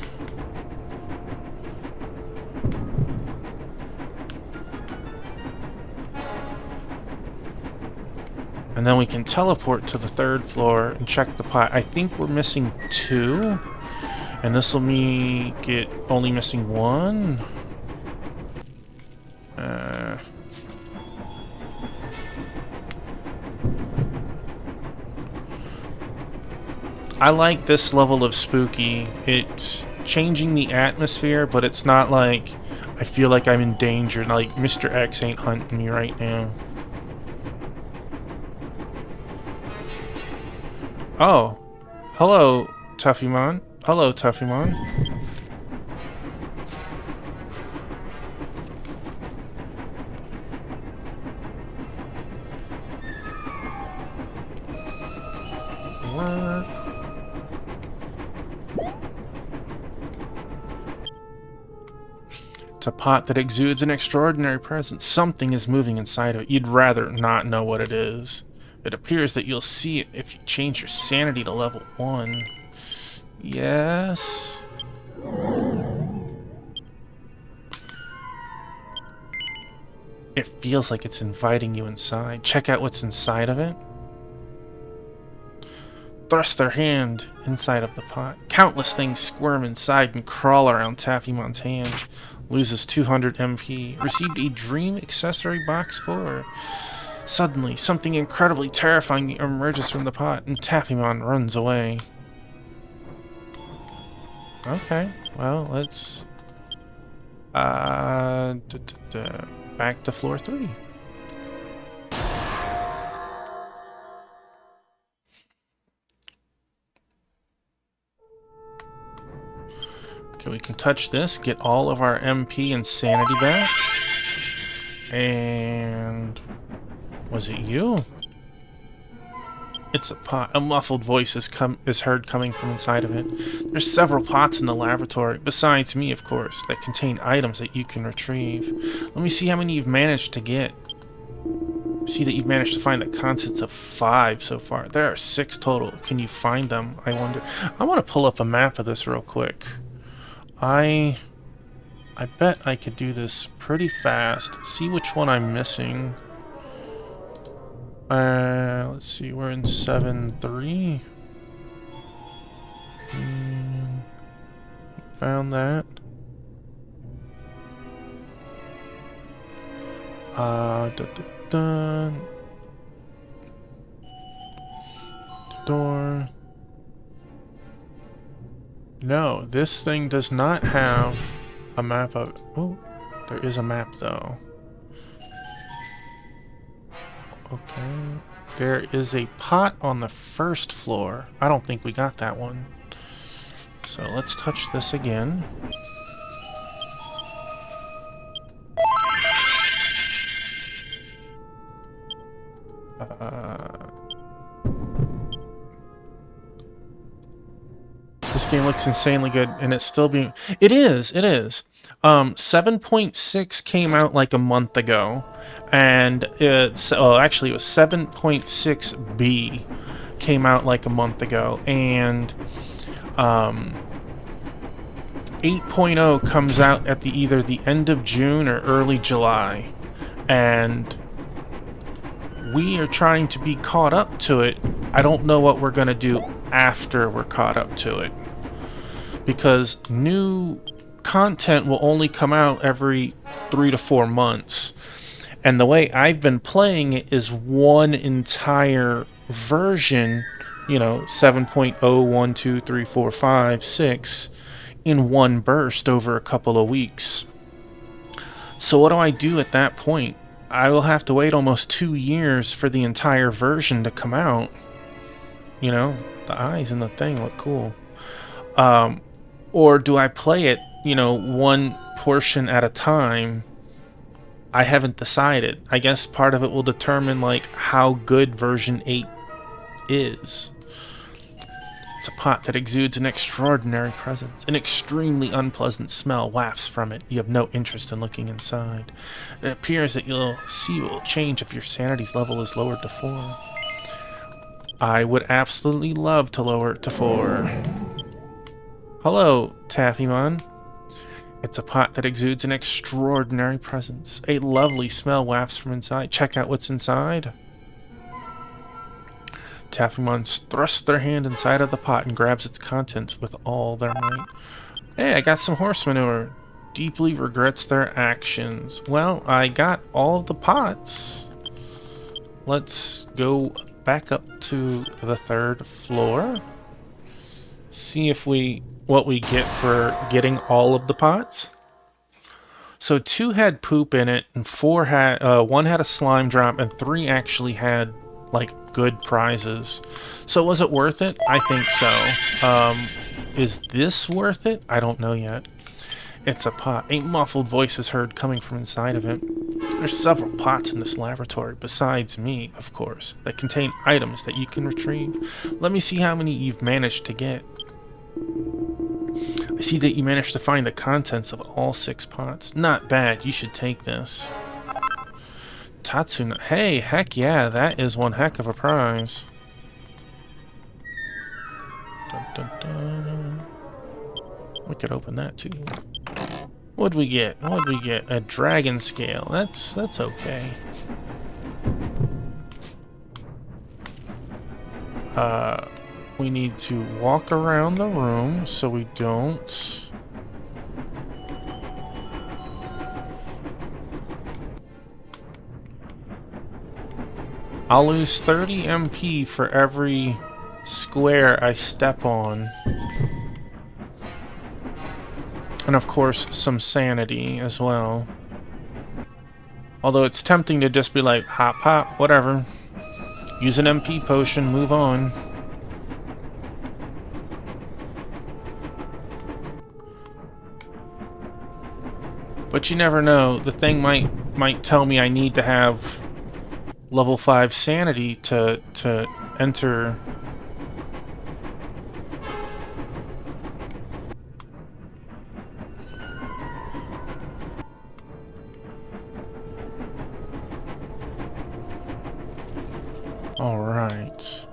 And then we can teleport to the 3rd floor and check the pot. I think we're missing 2. And this will make it only missing 1. I like this level of spooky. It's changing the atmosphere, but it's not like I feel like I'm in danger. Like Mr. X ain't hunting me right now. Oh. Hello, Tuffymon. Hello, Tuffymon. What? It's a pot that exudes an extraordinary presence. Something is moving inside of it. You'd rather not know what it is. It appears that you'll see it if you change your sanity to level 1. Yes. It feels like it's inviting you inside. Check out what's inside of it. Thrust their hand inside of the pot. Countless things squirm inside and crawl around Taffymon's hand. Loses 200 MP. Received a dream accessory box 4. Suddenly, something incredibly terrifying emerges from the pot, and Taffymon runs away. Okay, well, let's... back to floor 3. Okay, we can touch this, get all of our MP and sanity back. And... was it you? It's a pot. A muffled voice is heard coming from inside of it. There's several pots in the laboratory, besides me, of course, that contain items that you can retrieve. Let me see how many you've managed to get. See that you've managed to find the contents of 5 so far. There are 6 total. Can you find them? I wonder. I want to pull up a map of this real quick. I bet I could do this pretty fast. See which one I'm missing. Let's see, we're in 7-3. Found that. Door. No, this thing does not have a map of... Oh, there is a map though. Okay. There is a pot on the first floor. I don't think we got that one. So let's touch this again. This game looks insanely good, and it's still being... It is! 7.6 came out like a month ago, and it's... Oh, actually, it was 7.6B came out like a month ago, and 8.0 comes out at either the end of June or early July, and we are trying to be caught up to it. I don't know what we're going to do after we're caught up to it, because new content will only come out every 3 to 4 months, and the way I've been playing it is one entire version, you know, 7.0, 1, 2, 3, 4, 5, 6 in one burst over a couple of weeks. So what do I do at that point? I will have to wait almost 2 years for the entire version to come out. You know, the eyes and the thing look cool. Or do I play it, you know, one portion at a time? I haven't decided. I guess part of it will determine, like, how good version 8 is. It's a pot that exudes an extraordinary presence. An extremely unpleasant smell wafts from it. You have no interest in looking inside. It appears that you'll see will change if your sanity's level is lowered to 4. I would absolutely love to lower it to 4. Hello, Taffymon. It's a pot that exudes an extraordinary presence. A lovely smell wafts from inside. Check out what's inside. Taffymon thrusts their hand inside of the pot and grabs its contents with all their might. Hey, I got some horse manure. Deeply regrets their actions. Well, I got all of the pots. Let's go back up to the 3rd floor. See if what we get for getting all of the pots. So 2 had poop in it, and 1 had a slime drop, and 3 actually had like good prizes. So was it worth it? I think so. Is this worth it? I don't know yet. It's a pot. A muffled voice is heard coming from inside of it. There's several pots in this laboratory, besides me, of course, that contain items that you can retrieve. Let me see how many you've managed to get. I see that you managed to find the contents of all 6 pots. Not bad. You should take this. Tatsuna. Hey, heck yeah, that is one heck of a prize. Dun, dun, dun. We could open that too. What'd we get? What'd we get? A dragon scale. That's okay. We need to walk around the room so we don't... I'll lose 30 MP for every square I step on. And of course, some sanity as well. Although it's tempting to just be like, hop, hop, whatever. Use an MP potion, move on. But you never know. The thing might tell me I need to have level 5 sanity to enter. All right.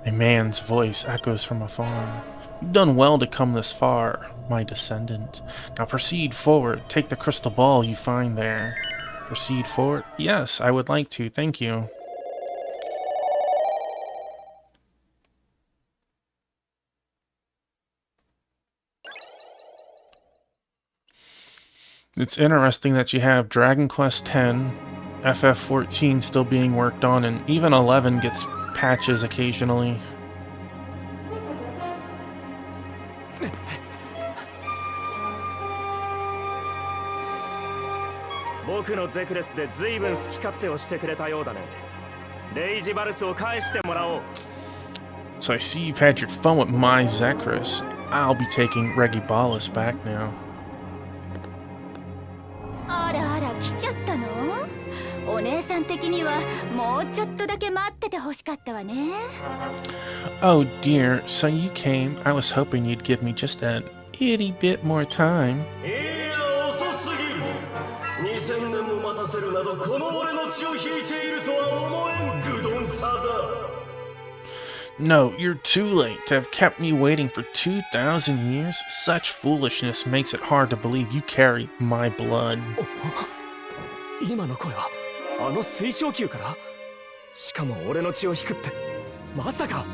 A man's voice echoes from afar. You've done well to come this far, my descendant. Now proceed forward. Take the crystal ball you find there. Proceed forward? Yes, I would like to. Thank you. It's interesting that you have Dragon Quest X, FF14 still being worked on, and even 11 gets patches occasionally. So I see you've had your fun with my Zekris. I'll be taking Regibalus back now. あらあら来ちゃったの？お姉さん的にはもうちょっとだけ待っててほしかったわね。Oh dear, so you came. I was hoping you'd give me just an itty bit more time. いや遅すぎる。2000年も待たせるなどこの俺の血を引いているとは思えん愚鈍さだ。 No, you're too late to have kept me waiting for 2,000 years. Such foolishness makes it hard to believe you carry my blood. 今の声はあの水晶球から？しかも俺の血を引くってまさか？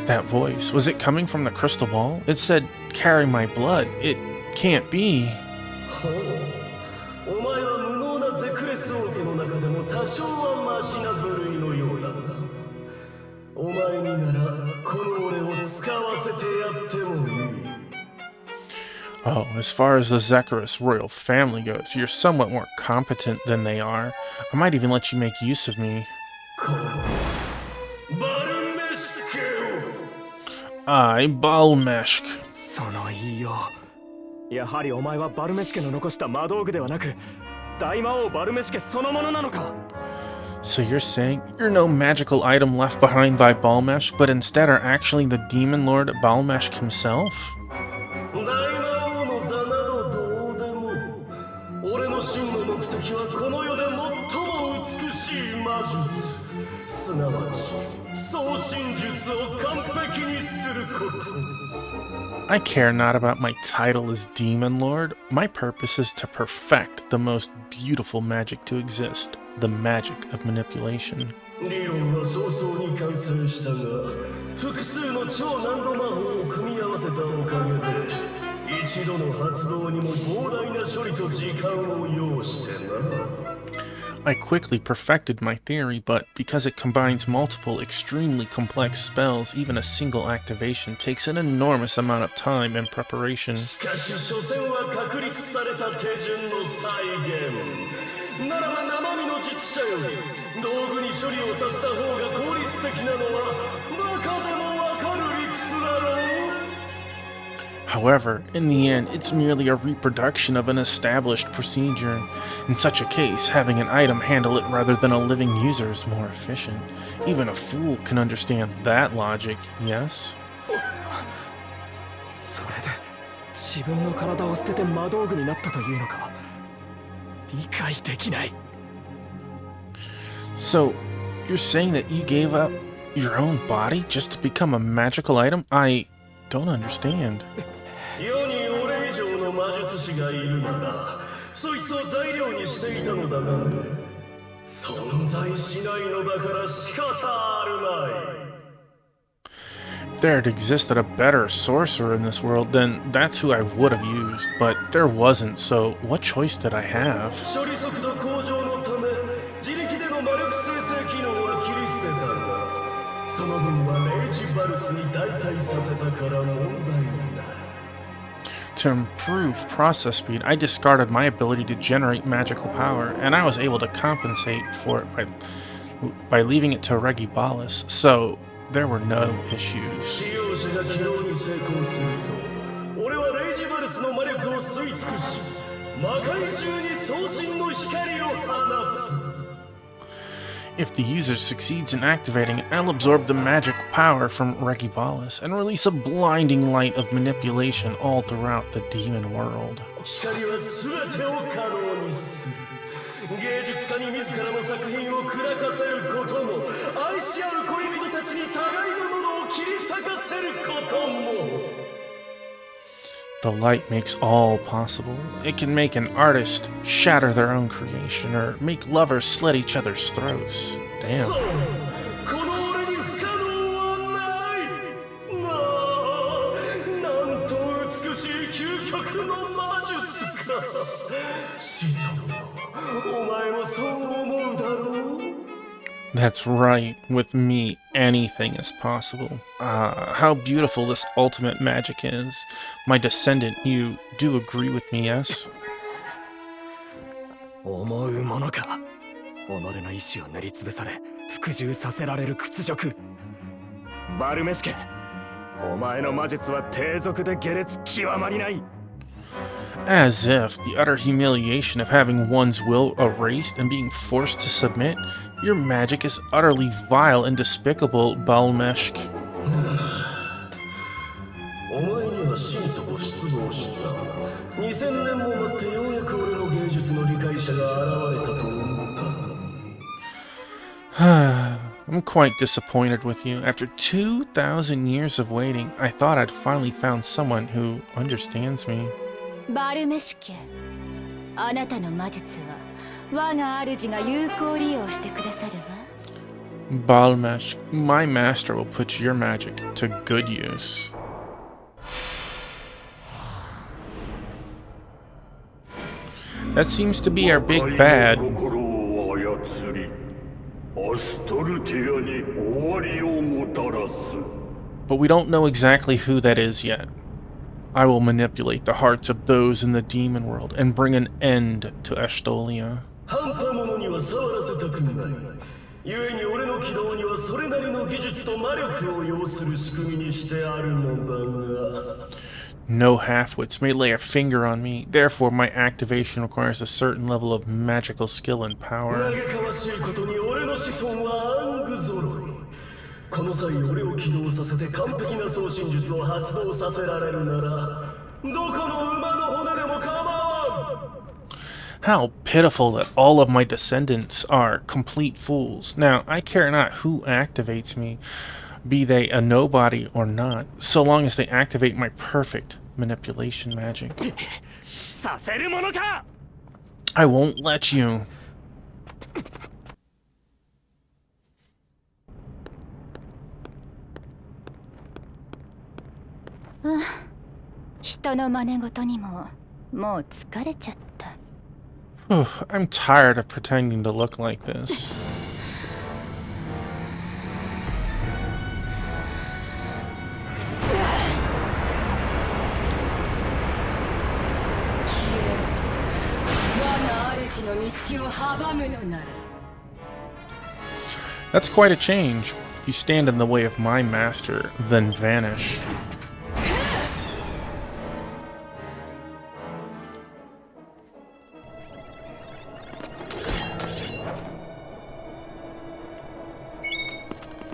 That voice, was it coming from the crystal ball? It said, carry my blood. It can't be. お前は無能なゼクレス王家の中でも多少はマシな部類のようだな。お前にならこの俺を使わせてやってもいい。 Oh, as far as the Zekris royal family goes, you're somewhat more competent than they are. I might even let you make use of me. I, Balmeshk. その言いよう。やはりお前はバルメシ家の残した魔道具ではなく、大魔王バルメシ家そのものなのか？ So you're saying you're no magical item left behind by Balmesh, but instead are actually the demon lord Balmeshk himself? 俺の真の目的はこの世で最も美しい魔術、すなわち送信術を完璧にすること。 I care not about my title as Demon Lord. My purpose is to perfect the most beautiful magic to exist, the magic of manipulation. 理論は早々に完成したが、複数の超難度魔法を組み合わせたおかげで。 一度の発動にも膨大な処理と時間を要してな。I quickly perfected my theory, but because it combines multiple extremely complex spells, even a single activation takes an enormous amount of time and preparation. しかし所詮は確立された手順の再現ならば生身の術者より道具に処理をさせた方が効率的なのはバカでもわかる理屈だろう。 However, in the end, it's merely a reproduction of an established procedure. In such a case, having an item handle it rather than a living user is more efficient. Even a fool can understand that logic, yes? それで自分の体を捨てて魔道具になったというのか。理解できない。 So, you're saying that you gave up your own body just to become a magical item? I don't understand. 世に俺以上の魔術師がいるならそいつを材料にしていたのだがね存在しないのだから仕方あるまい If there had existed a better sorcerer in this world, then that's who I would have used, but there wasn't, so what choice did I have? 処理速度向上のため自力での魔力生成機能は切り捨てたがその分はレイジバルスに代替させたから問題ない To improve process speed, I discarded my ability to generate magical power, and I was able to compensate for it by leaving it to Regibalus, so there were no issues. 使用者が起動に成功すると俺はレイジバルスの魔力を吸い尽くし魔界中に送信の光を放つ If the user succeeds in activating it, I'll absorb the magic power from Regibalus and release a blinding light of manipulation all throughout the demon world. 光は全てを可能にする芸術家に自らの作品を暗かせることも愛し合う恋人たちに互いの喉を切り裂かせることも The light makes all possible. It can make an artist shatter their own creation or make lovers slit each other's throats. Damn. そうこの俺に不可能はないなんと美しい究極の魔術か子孫お前もそう思うだろう That's right. With me, anything is possible. How beautiful this ultimate magic is. My descendant, you do agree with me, yes? 思うものか。己の意志を練りつぶされ、服従させられる屈辱。バルメシケ、お前の魔術は低俗で下劣極まりない。 As if the utter humiliation of having one's will erased and being forced to submit, your magic is utterly vile and despicable, Balmeshk. お前には心底失望した2000年も待ってようやく俺の芸術の理解者が現れたと思ったのに I'm quite disappointed with you. After 2,000 years of waiting, I thought I'd finally found someone who understands me. バルメシュケ、あなたの魔術は我が主が有効利用してくださるわ。Balmeshk, my master will put your magic to good use. That seems to be our big bad. But we don't know exactly who that is yet. I will manipulate the hearts of those in the demon world and bring an end to Estolia. 半端者には触らせたくない故に俺の起動にはそれなりの技術と魔力を要する仕組みにしてあるのだが No half-wits may lay a finger on me, therefore my activation requires a certain level of magical skill and power. 嘆かわしいことに俺の子孫は暗具揃いこの際俺を起動させて完璧な送信術を発動させられるならどこの馬の骨でも構わん How pitiful that all of my descendants are complete fools. Now, I care not who activates me, be they a nobody or not, so long as they activate my perfect manipulation magic. させるものか I won't let you. 人の真似事にももう疲れちゃった。I'm tired of pretending to look like this. That's quite a change. You stand in the way of my master, then vanish.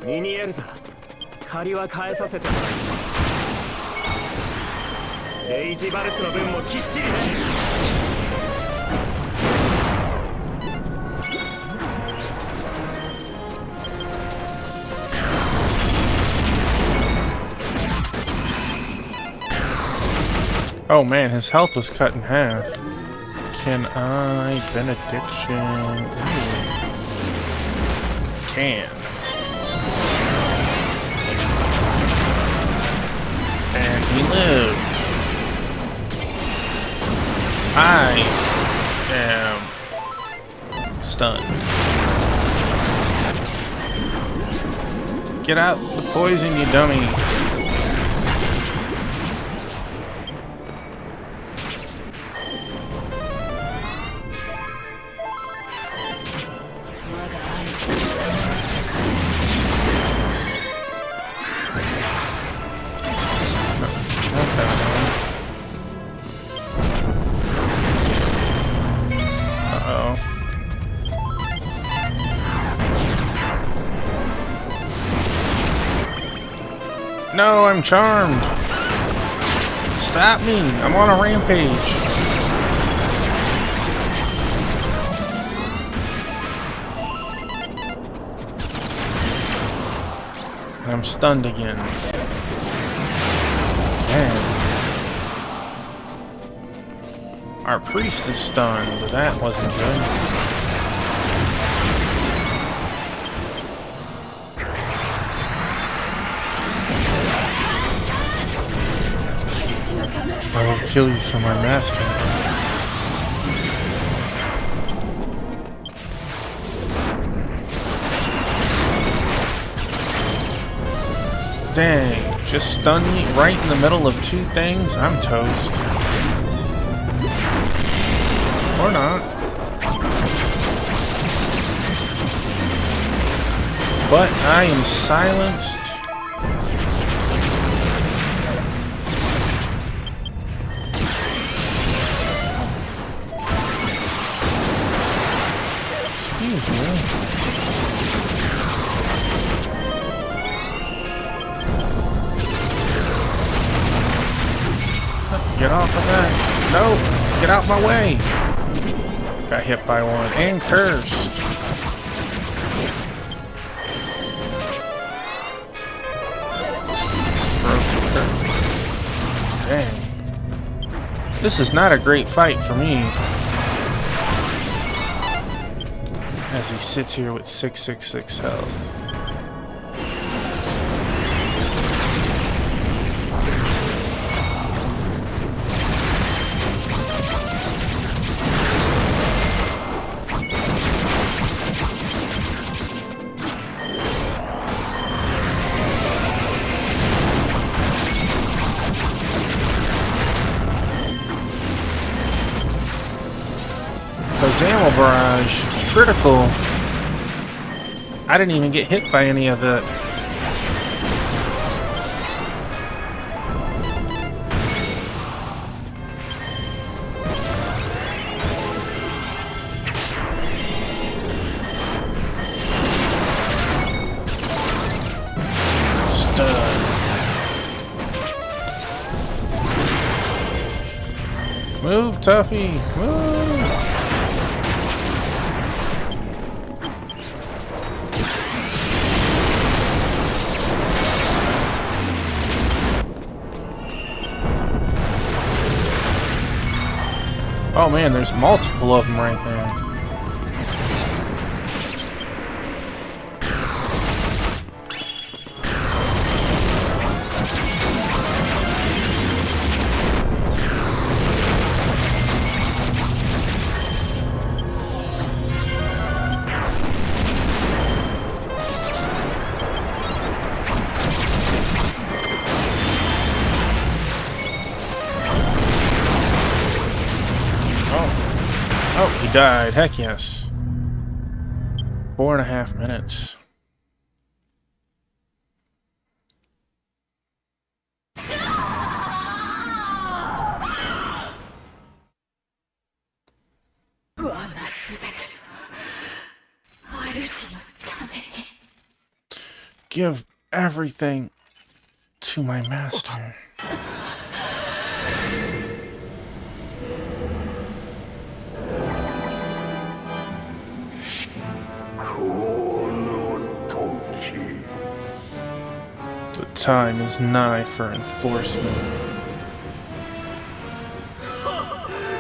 Mini-Elsa, 借りは返させてもらう。レイジバルスの分もきっちりね。Oh man, his health was cut in half. Can I benediction? Ooh. Can. And he lived. I am stunned. Get out the poison, you dummy. No, I'm charmed. Stop me. I'm on a rampage. And I'm stunned again. Man. Our priest is stunned, but that wasn't good. I will kill you for my master. Dang, just stun me right in the middle of two things? I'm toast. Or not. But I am silenced. Excuse me. Get off of that. Nope. Get out my way. Got hit by one and cursed. Dang. This is not a great fight for me. As he sits here with 666 health. Ammo barrage, critical. I didn't even get hit by any of it. Stud. Move, Tuffy, move. Oh man, there's multiple of them right there. died. Heck yes. 4.5 minutes. Give everything to my master. The time is nigh for enforcement.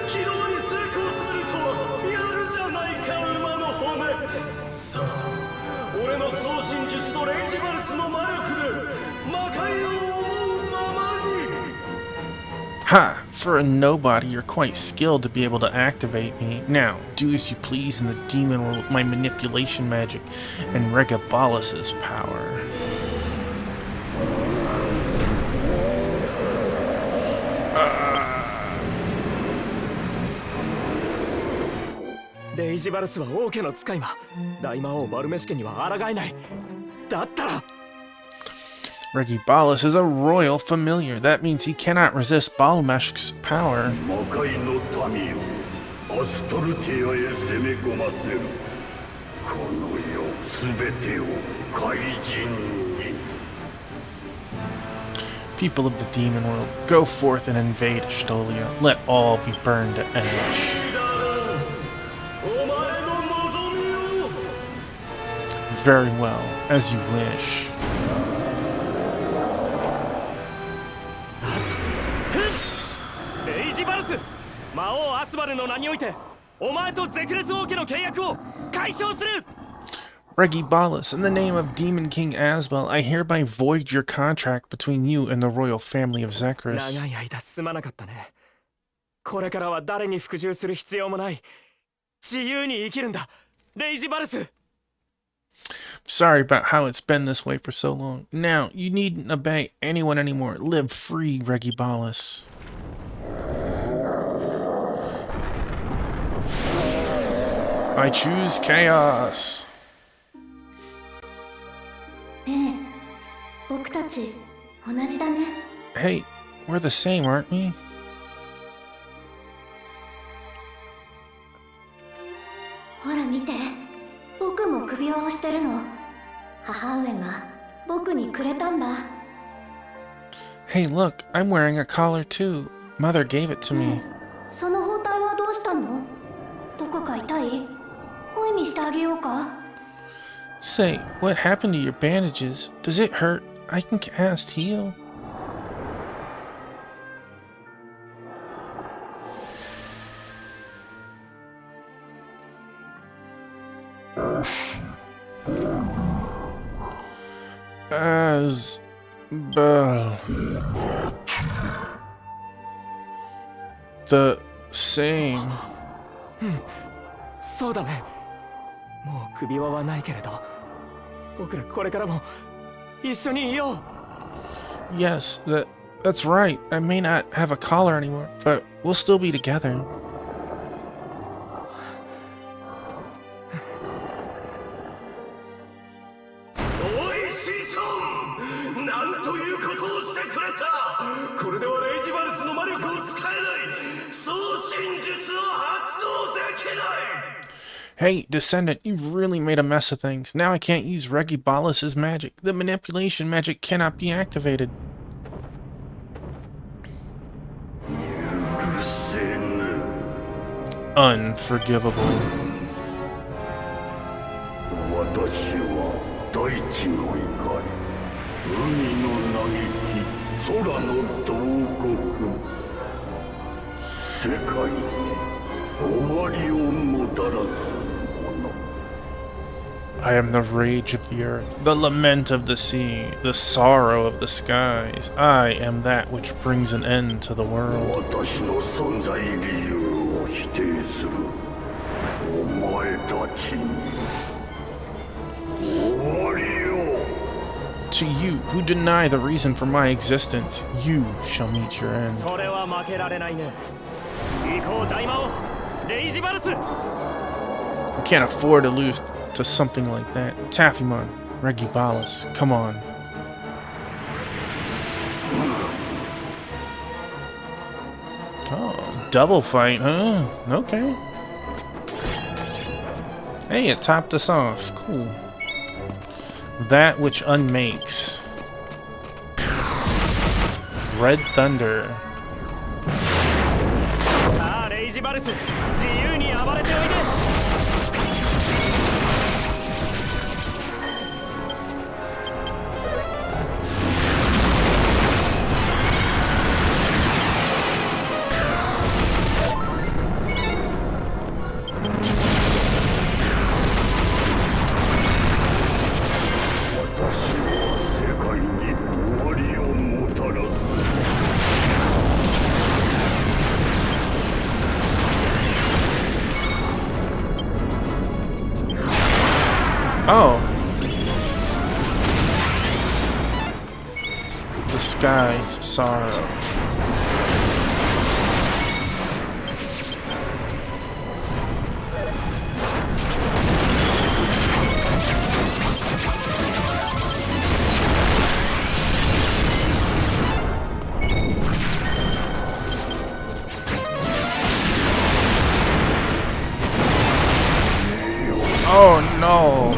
軌道に成功するとはやるじゃないか馬の骨。さあ俺の送信術とレイジバルスの魔力で魔界を思うままに。 Ha! For a nobody, you're quite skilled to be able to activate me. Now, do as you please in the demon world with my manipulation magic and Regabalus's power. レイジバルスは王家の使い魔。大魔王バルメシ家には抗えない。だったら Regibalus is a royal familiar. That means he cannot resist Balmeshk's power. 魔界の民よ、アストルティアへ攻め込ませる。この世すべてを怪人に。 People of the demon world, go forth and invade Estolia. Let all be burned to ash. お前の望みを。 Very well, as you wish. レイジバルス、魔王アスバルの名においてお前とゼクレス王家の契約を解消する。 Regibalus, in the name of Demon King Asbel, I hereby void your contract between you and the royal family of Zekris. 長い間すまなかったね。これからは誰に服従する必要もない。自由に生きるんだ、レイジバルス。 Sorry about how it's been this way for so long. Now, you needn't obey anyone anymore. Live free, Regibalus. I choose chaos. ねえ、僕たち同じだね。 Hey, we're the same, aren't we? ほら見て、僕も首輪をしてるの。母上が僕にくれたんだ。 Hey, look, I'm wearing a collar too. Mother gave it to me. その包帯はどうしたの？どこか痛い？ホイミしてあげようか？ Say, what happened to your bandages? Does it hurt? I can cast heal. Asbel. The same. そうだね。もう首輪はないけれど、僕らこれからも一緒にいよう。 Yes, that's right. I may not have a collar anymore, but we'll still be together. おい子孫、なんということをしてくれた。これではレイジバルスの魔力を使えない。送信術を発動できない。 Hey, Descendant, you've really made a mess of things. Now I can't use Regibalus's magic. The manipulation magic cannot be activated. 許せぬ。 Unforgivable. 私は大地の怒り、海の嘆き、空の慟哭、世界に終わりをもたらすもの。 I am the rage of the earth, the lament of the sea, the sorrow of the skies. I am that which brings an end to the world. 私の存在理由を否定するお前たちに終わりよ。 To you who deny the reason for my existence, you shall meet your end. それは負けられないね。行こう大魔王。We can't afford to lose to something like that. Taffymon, Regibalis, come on. Oh, double fight, huh? Okay. Hey, it topped us off. Cool. That which unmakes. Red Thunder. Oh. The sky's sorrow. Oh no.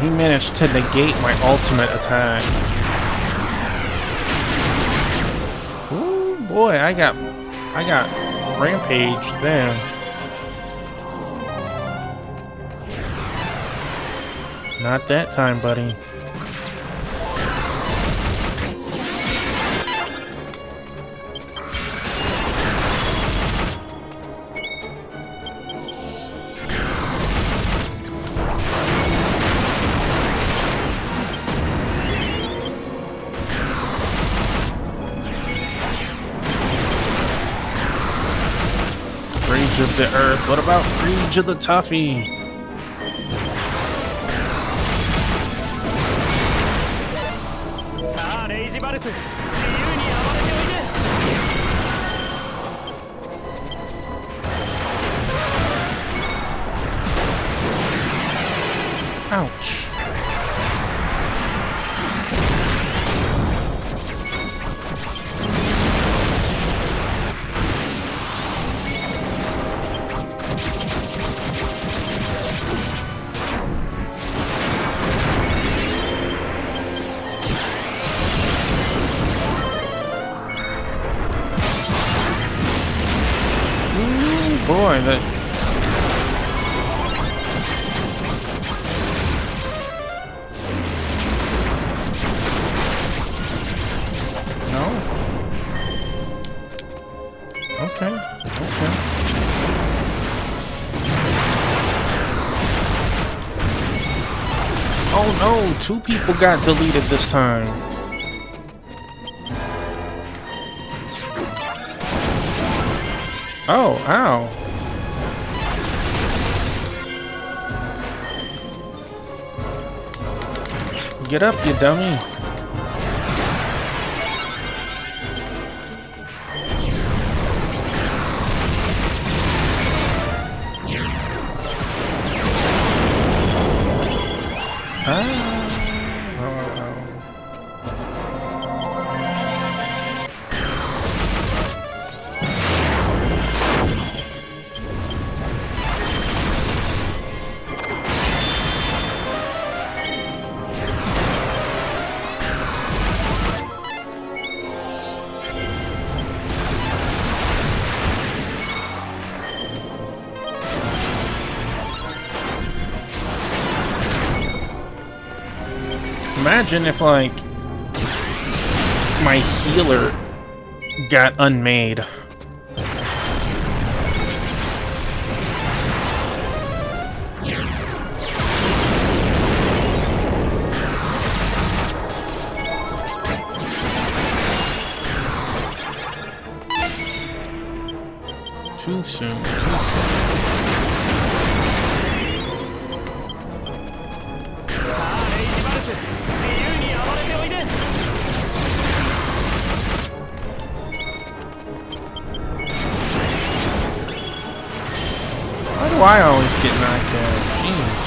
He managed to negate my ultimate attack. Ooh, boy, I got rampaged then. Not that time, buddy. Rage of the Earth. What about Rage of the Tuffy? Ouch. Boy, that... No? Okay, okay. Oh no, 2 people got deleted this time. Oh, ow. Get up, you dummy. Imagine if, like, my healer got unmade. Too soon. Too soon. Why do I always get knocked out? Jeez.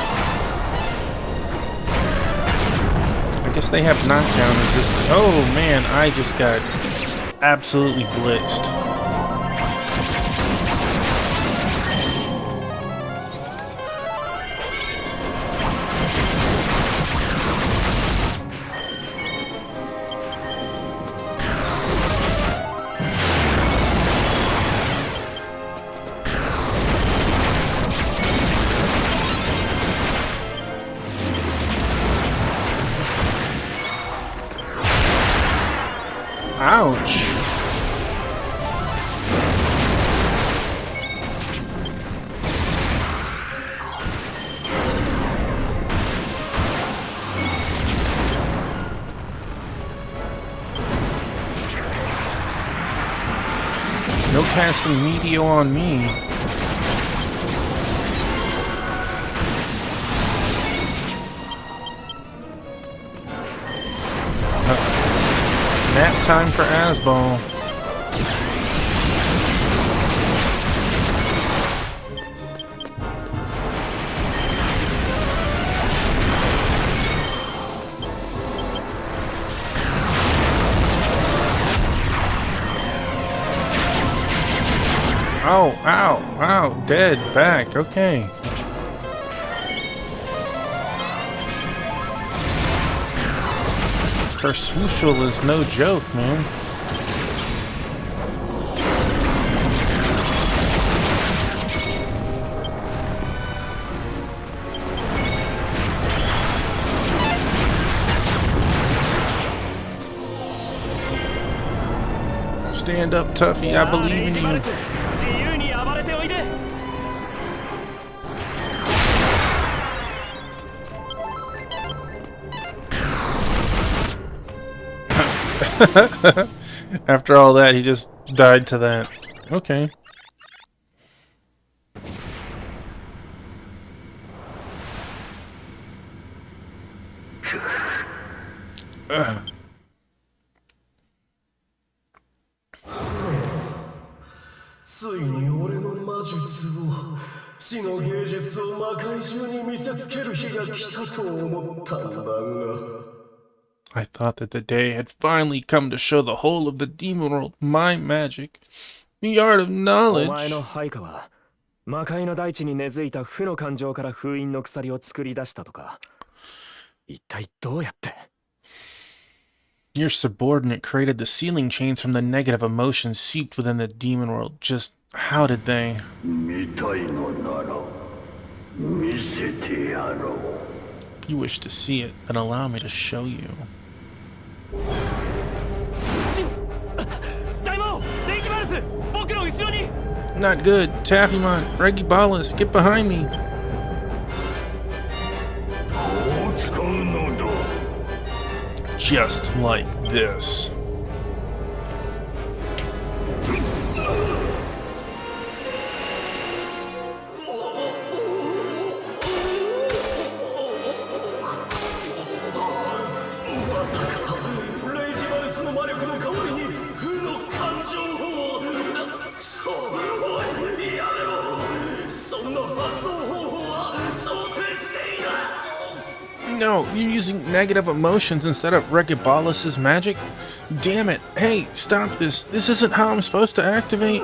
I guess they have knockdown resistance. Oh man, I just got absolutely blitzed. Ouch. No casting Meteor on me. Nap time for Asball. Ow, ow, ow, dead, back, okay. Her swooshel is no joke, man. Stand up, Tuffy, I believe in you. After all that, he just died to that. Okay. Ugh. ついに俺の魔術を死の芸術を魔界中に見せつける日が来たと思ったんだが I thought that the day had finally come to show the whole of the demon world my magic, the art of knowledge. お前の配下は魔界の大地に根付いた負の感情から封印の鎖を作り出したとか。一体どうやって Your subordinate created the sealing chains from the negative emotions seeped within the demon world. Just how did they? 見たいのなら見せてやろう If you wish to see it, then allow me to show you. 大魔王レイジバルス僕の後ろに Not good. Taffymon, Regibalus, get behind me. こう使うのだ Just like this. No, you're using negative emotions instead of Regibalus's magic? Damn it. Hey, stop this. This isn't how I'm supposed to activate.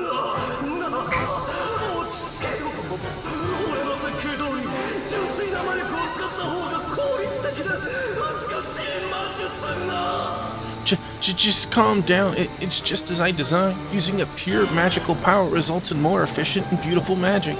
Just calm down. It's just as I designed. Using a pure magical power results in more efficient and beautiful magic.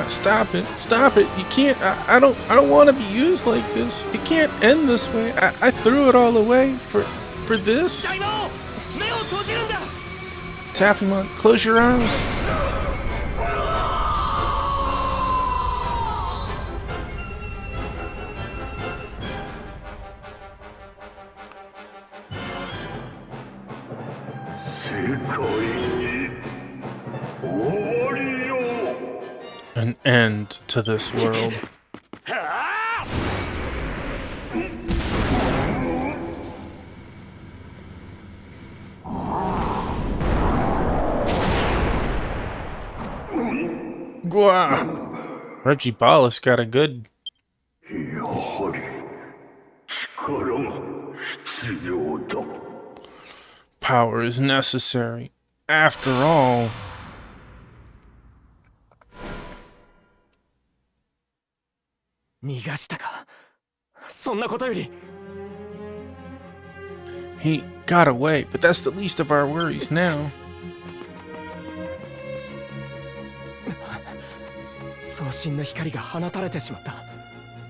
Stop it. Stop it. You can't. I don't want to be used like this. It can't end this way. I threw it all away for this. Taffymon, close your eyes. An end to this world. Gwa! Reggie Ballas got a good. Power is necessary. After all. He got away, but that's the least of our worries now. 送信の光が放たれてしまった。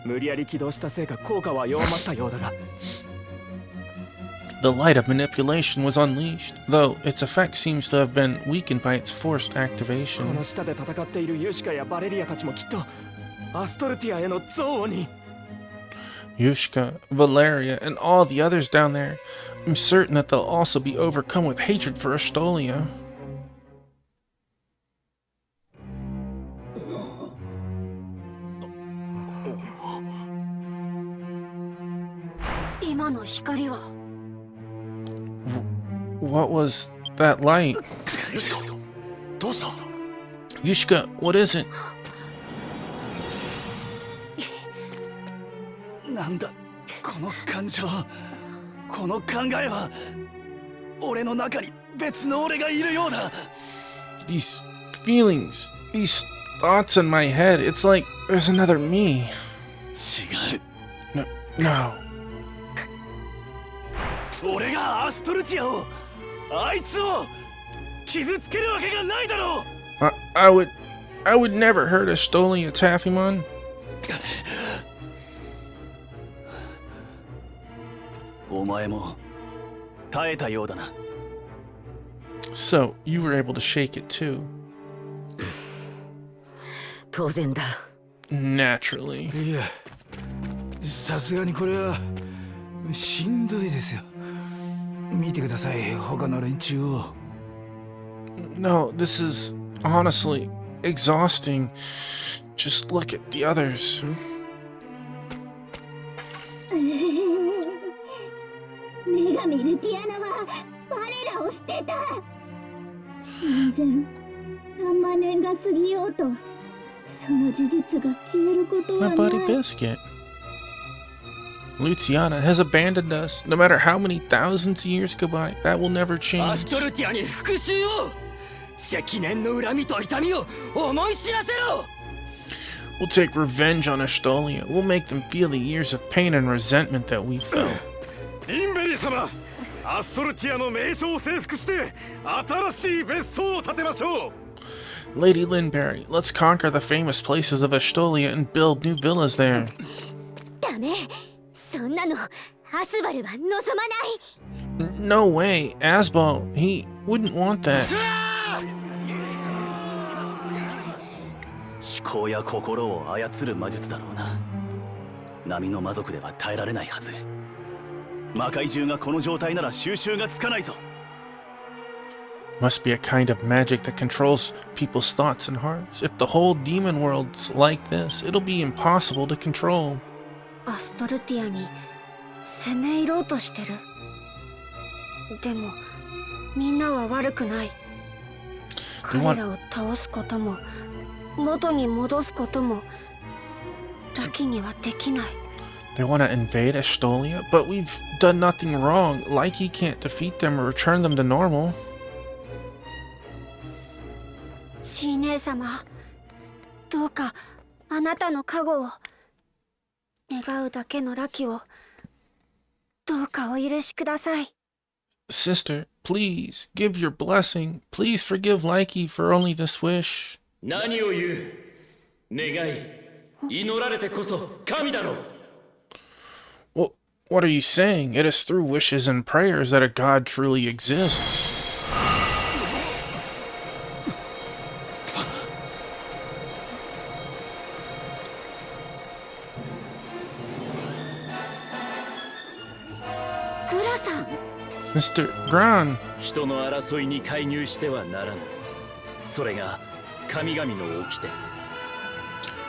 無理やり起動したせいか効果は弱まったようだが。The light of manipulation was unleashed, though its effect seems to have been weakened by its forced activation. この下で戦っているユシカやバレリアたちもきっとアストルティアへの憎悪に。Yushka, Valeria, and all the others down there. I'm certain that they'll also be overcome with hatred for Astolia. What was that light? Yushka, what is it? なんだこの感情、この考えは俺の中に別の俺がいるようだ。 These feelings, these thoughts in my head, it's like there's another me. 違う。 No. 俺がアストルティアを、あいつを傷つけるわけがないだろう。I would never hurt Astolia, Taffymon. お前も耐えたようだな。 So, you were able to shake it too. 当然だ。 Naturally. いや、さすがにこれはしんどいですよ。見てください、他の連中を。 No, this is honestly exhausting. Just look at the others. 女神ルティアナは我らを捨てた。全然何万年が過ぎようとその事実が消えることは My ない。 buddy Biscuit. Luciana has abandoned us. No matter how many thousands of years go by, that will never ア change. ストルティアに復讐を、積年の恨みと痛みを思い知らせろ。 We'll take revenge on Astolia. We'll make them feel the years of pain and resentment that we felt. リンベリー様、アストルティアの名称を征服して新しい別荘を建てましょう。 Lady Linberry, let's conquer the famous places of Astolia and build new villas there. ダメ、そんなのアスバルは望まない。 No way, Asbal, he wouldn't want that. 思考や心を操る魔術だろうな。波の魔族では耐えられないはず。魔界中がこの状態なら収拾がつかないぞ。 Must be a kind of magic that controls people's thoughts and hearts. If the whole demon world's like this, it'll be impossible to control. アストルティアに攻め入ろうとしてる。でもみんなは悪くない。彼らを倒すことも元に戻すこともラキにはできない。 They want to invade Astolia, but we've done nothing wrong. Like he can't defeat them or return them to normal. シー姉様、どうかあなたの加護を、願うだけのラキをどうかお許しください。 Sister, please give your blessing. Please forgive Likey for only this wish. 何を言う。願い、祈られてこそ神だろう。 What are you saying? It is through wishes and prayers that a god truly exists. Mr. Gran, 人の争いに介入してはならぬ。それが神々の掟。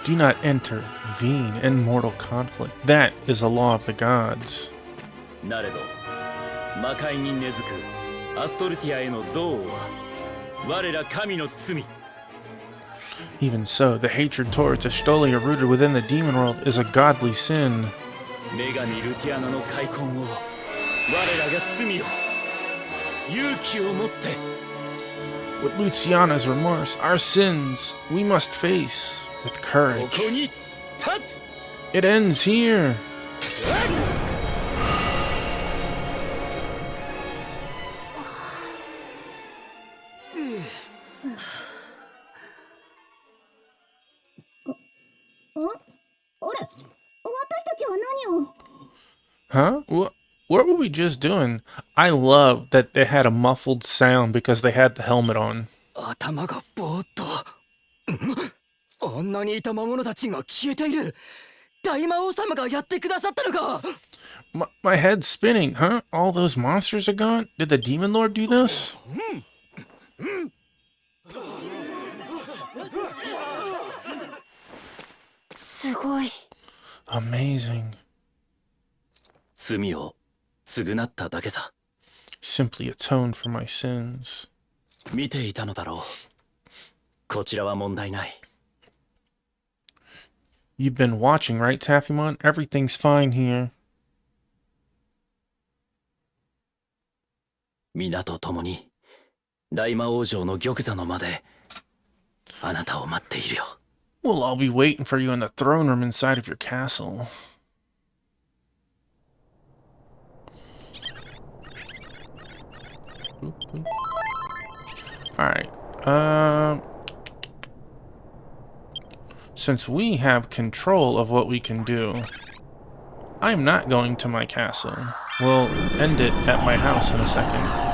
do not intervene in mortal conflict. That is a law of the gods. なれど魔界に根付くアストルティアへの憎悪は我ら神の罪。 Even so, the hatred towards Astolia rooted within the demon world is a godly sin. 女神ルティアナの開墾を我らが罪を勇気を持って With Luciana's remorse, our sins, we must face with こ courage. こに立つ。 It ends here. Huh? What were we just doing? I love that they had a muffled sound because they had the helmet on. 頭がぼーっと。あんなにいた魔物たちが消えている。大魔王様がやってくださったのか。My head's spinning, huh? All those monsters are gone? Did the Demon Lord do this? すごい。 Amazing. 罪を償っただけさ。 Simply atoned for my sins. 見ていたのだろう。こちらは問題ない。 You've been watching, right, Taffymon? Everything's fine here. 皆と共に大魔王城の玉座の間であなたを待っているよ。 We'll all be waiting for you in the throne room inside of your castle. Alright. Since we have control of what we can do, I'm not going to my castle. We'll end it at my house in a second.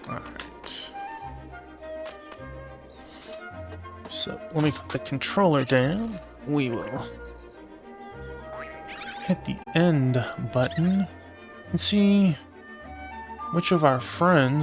Alright. So, let me put the controller down. We will hit the end button and see which of our friends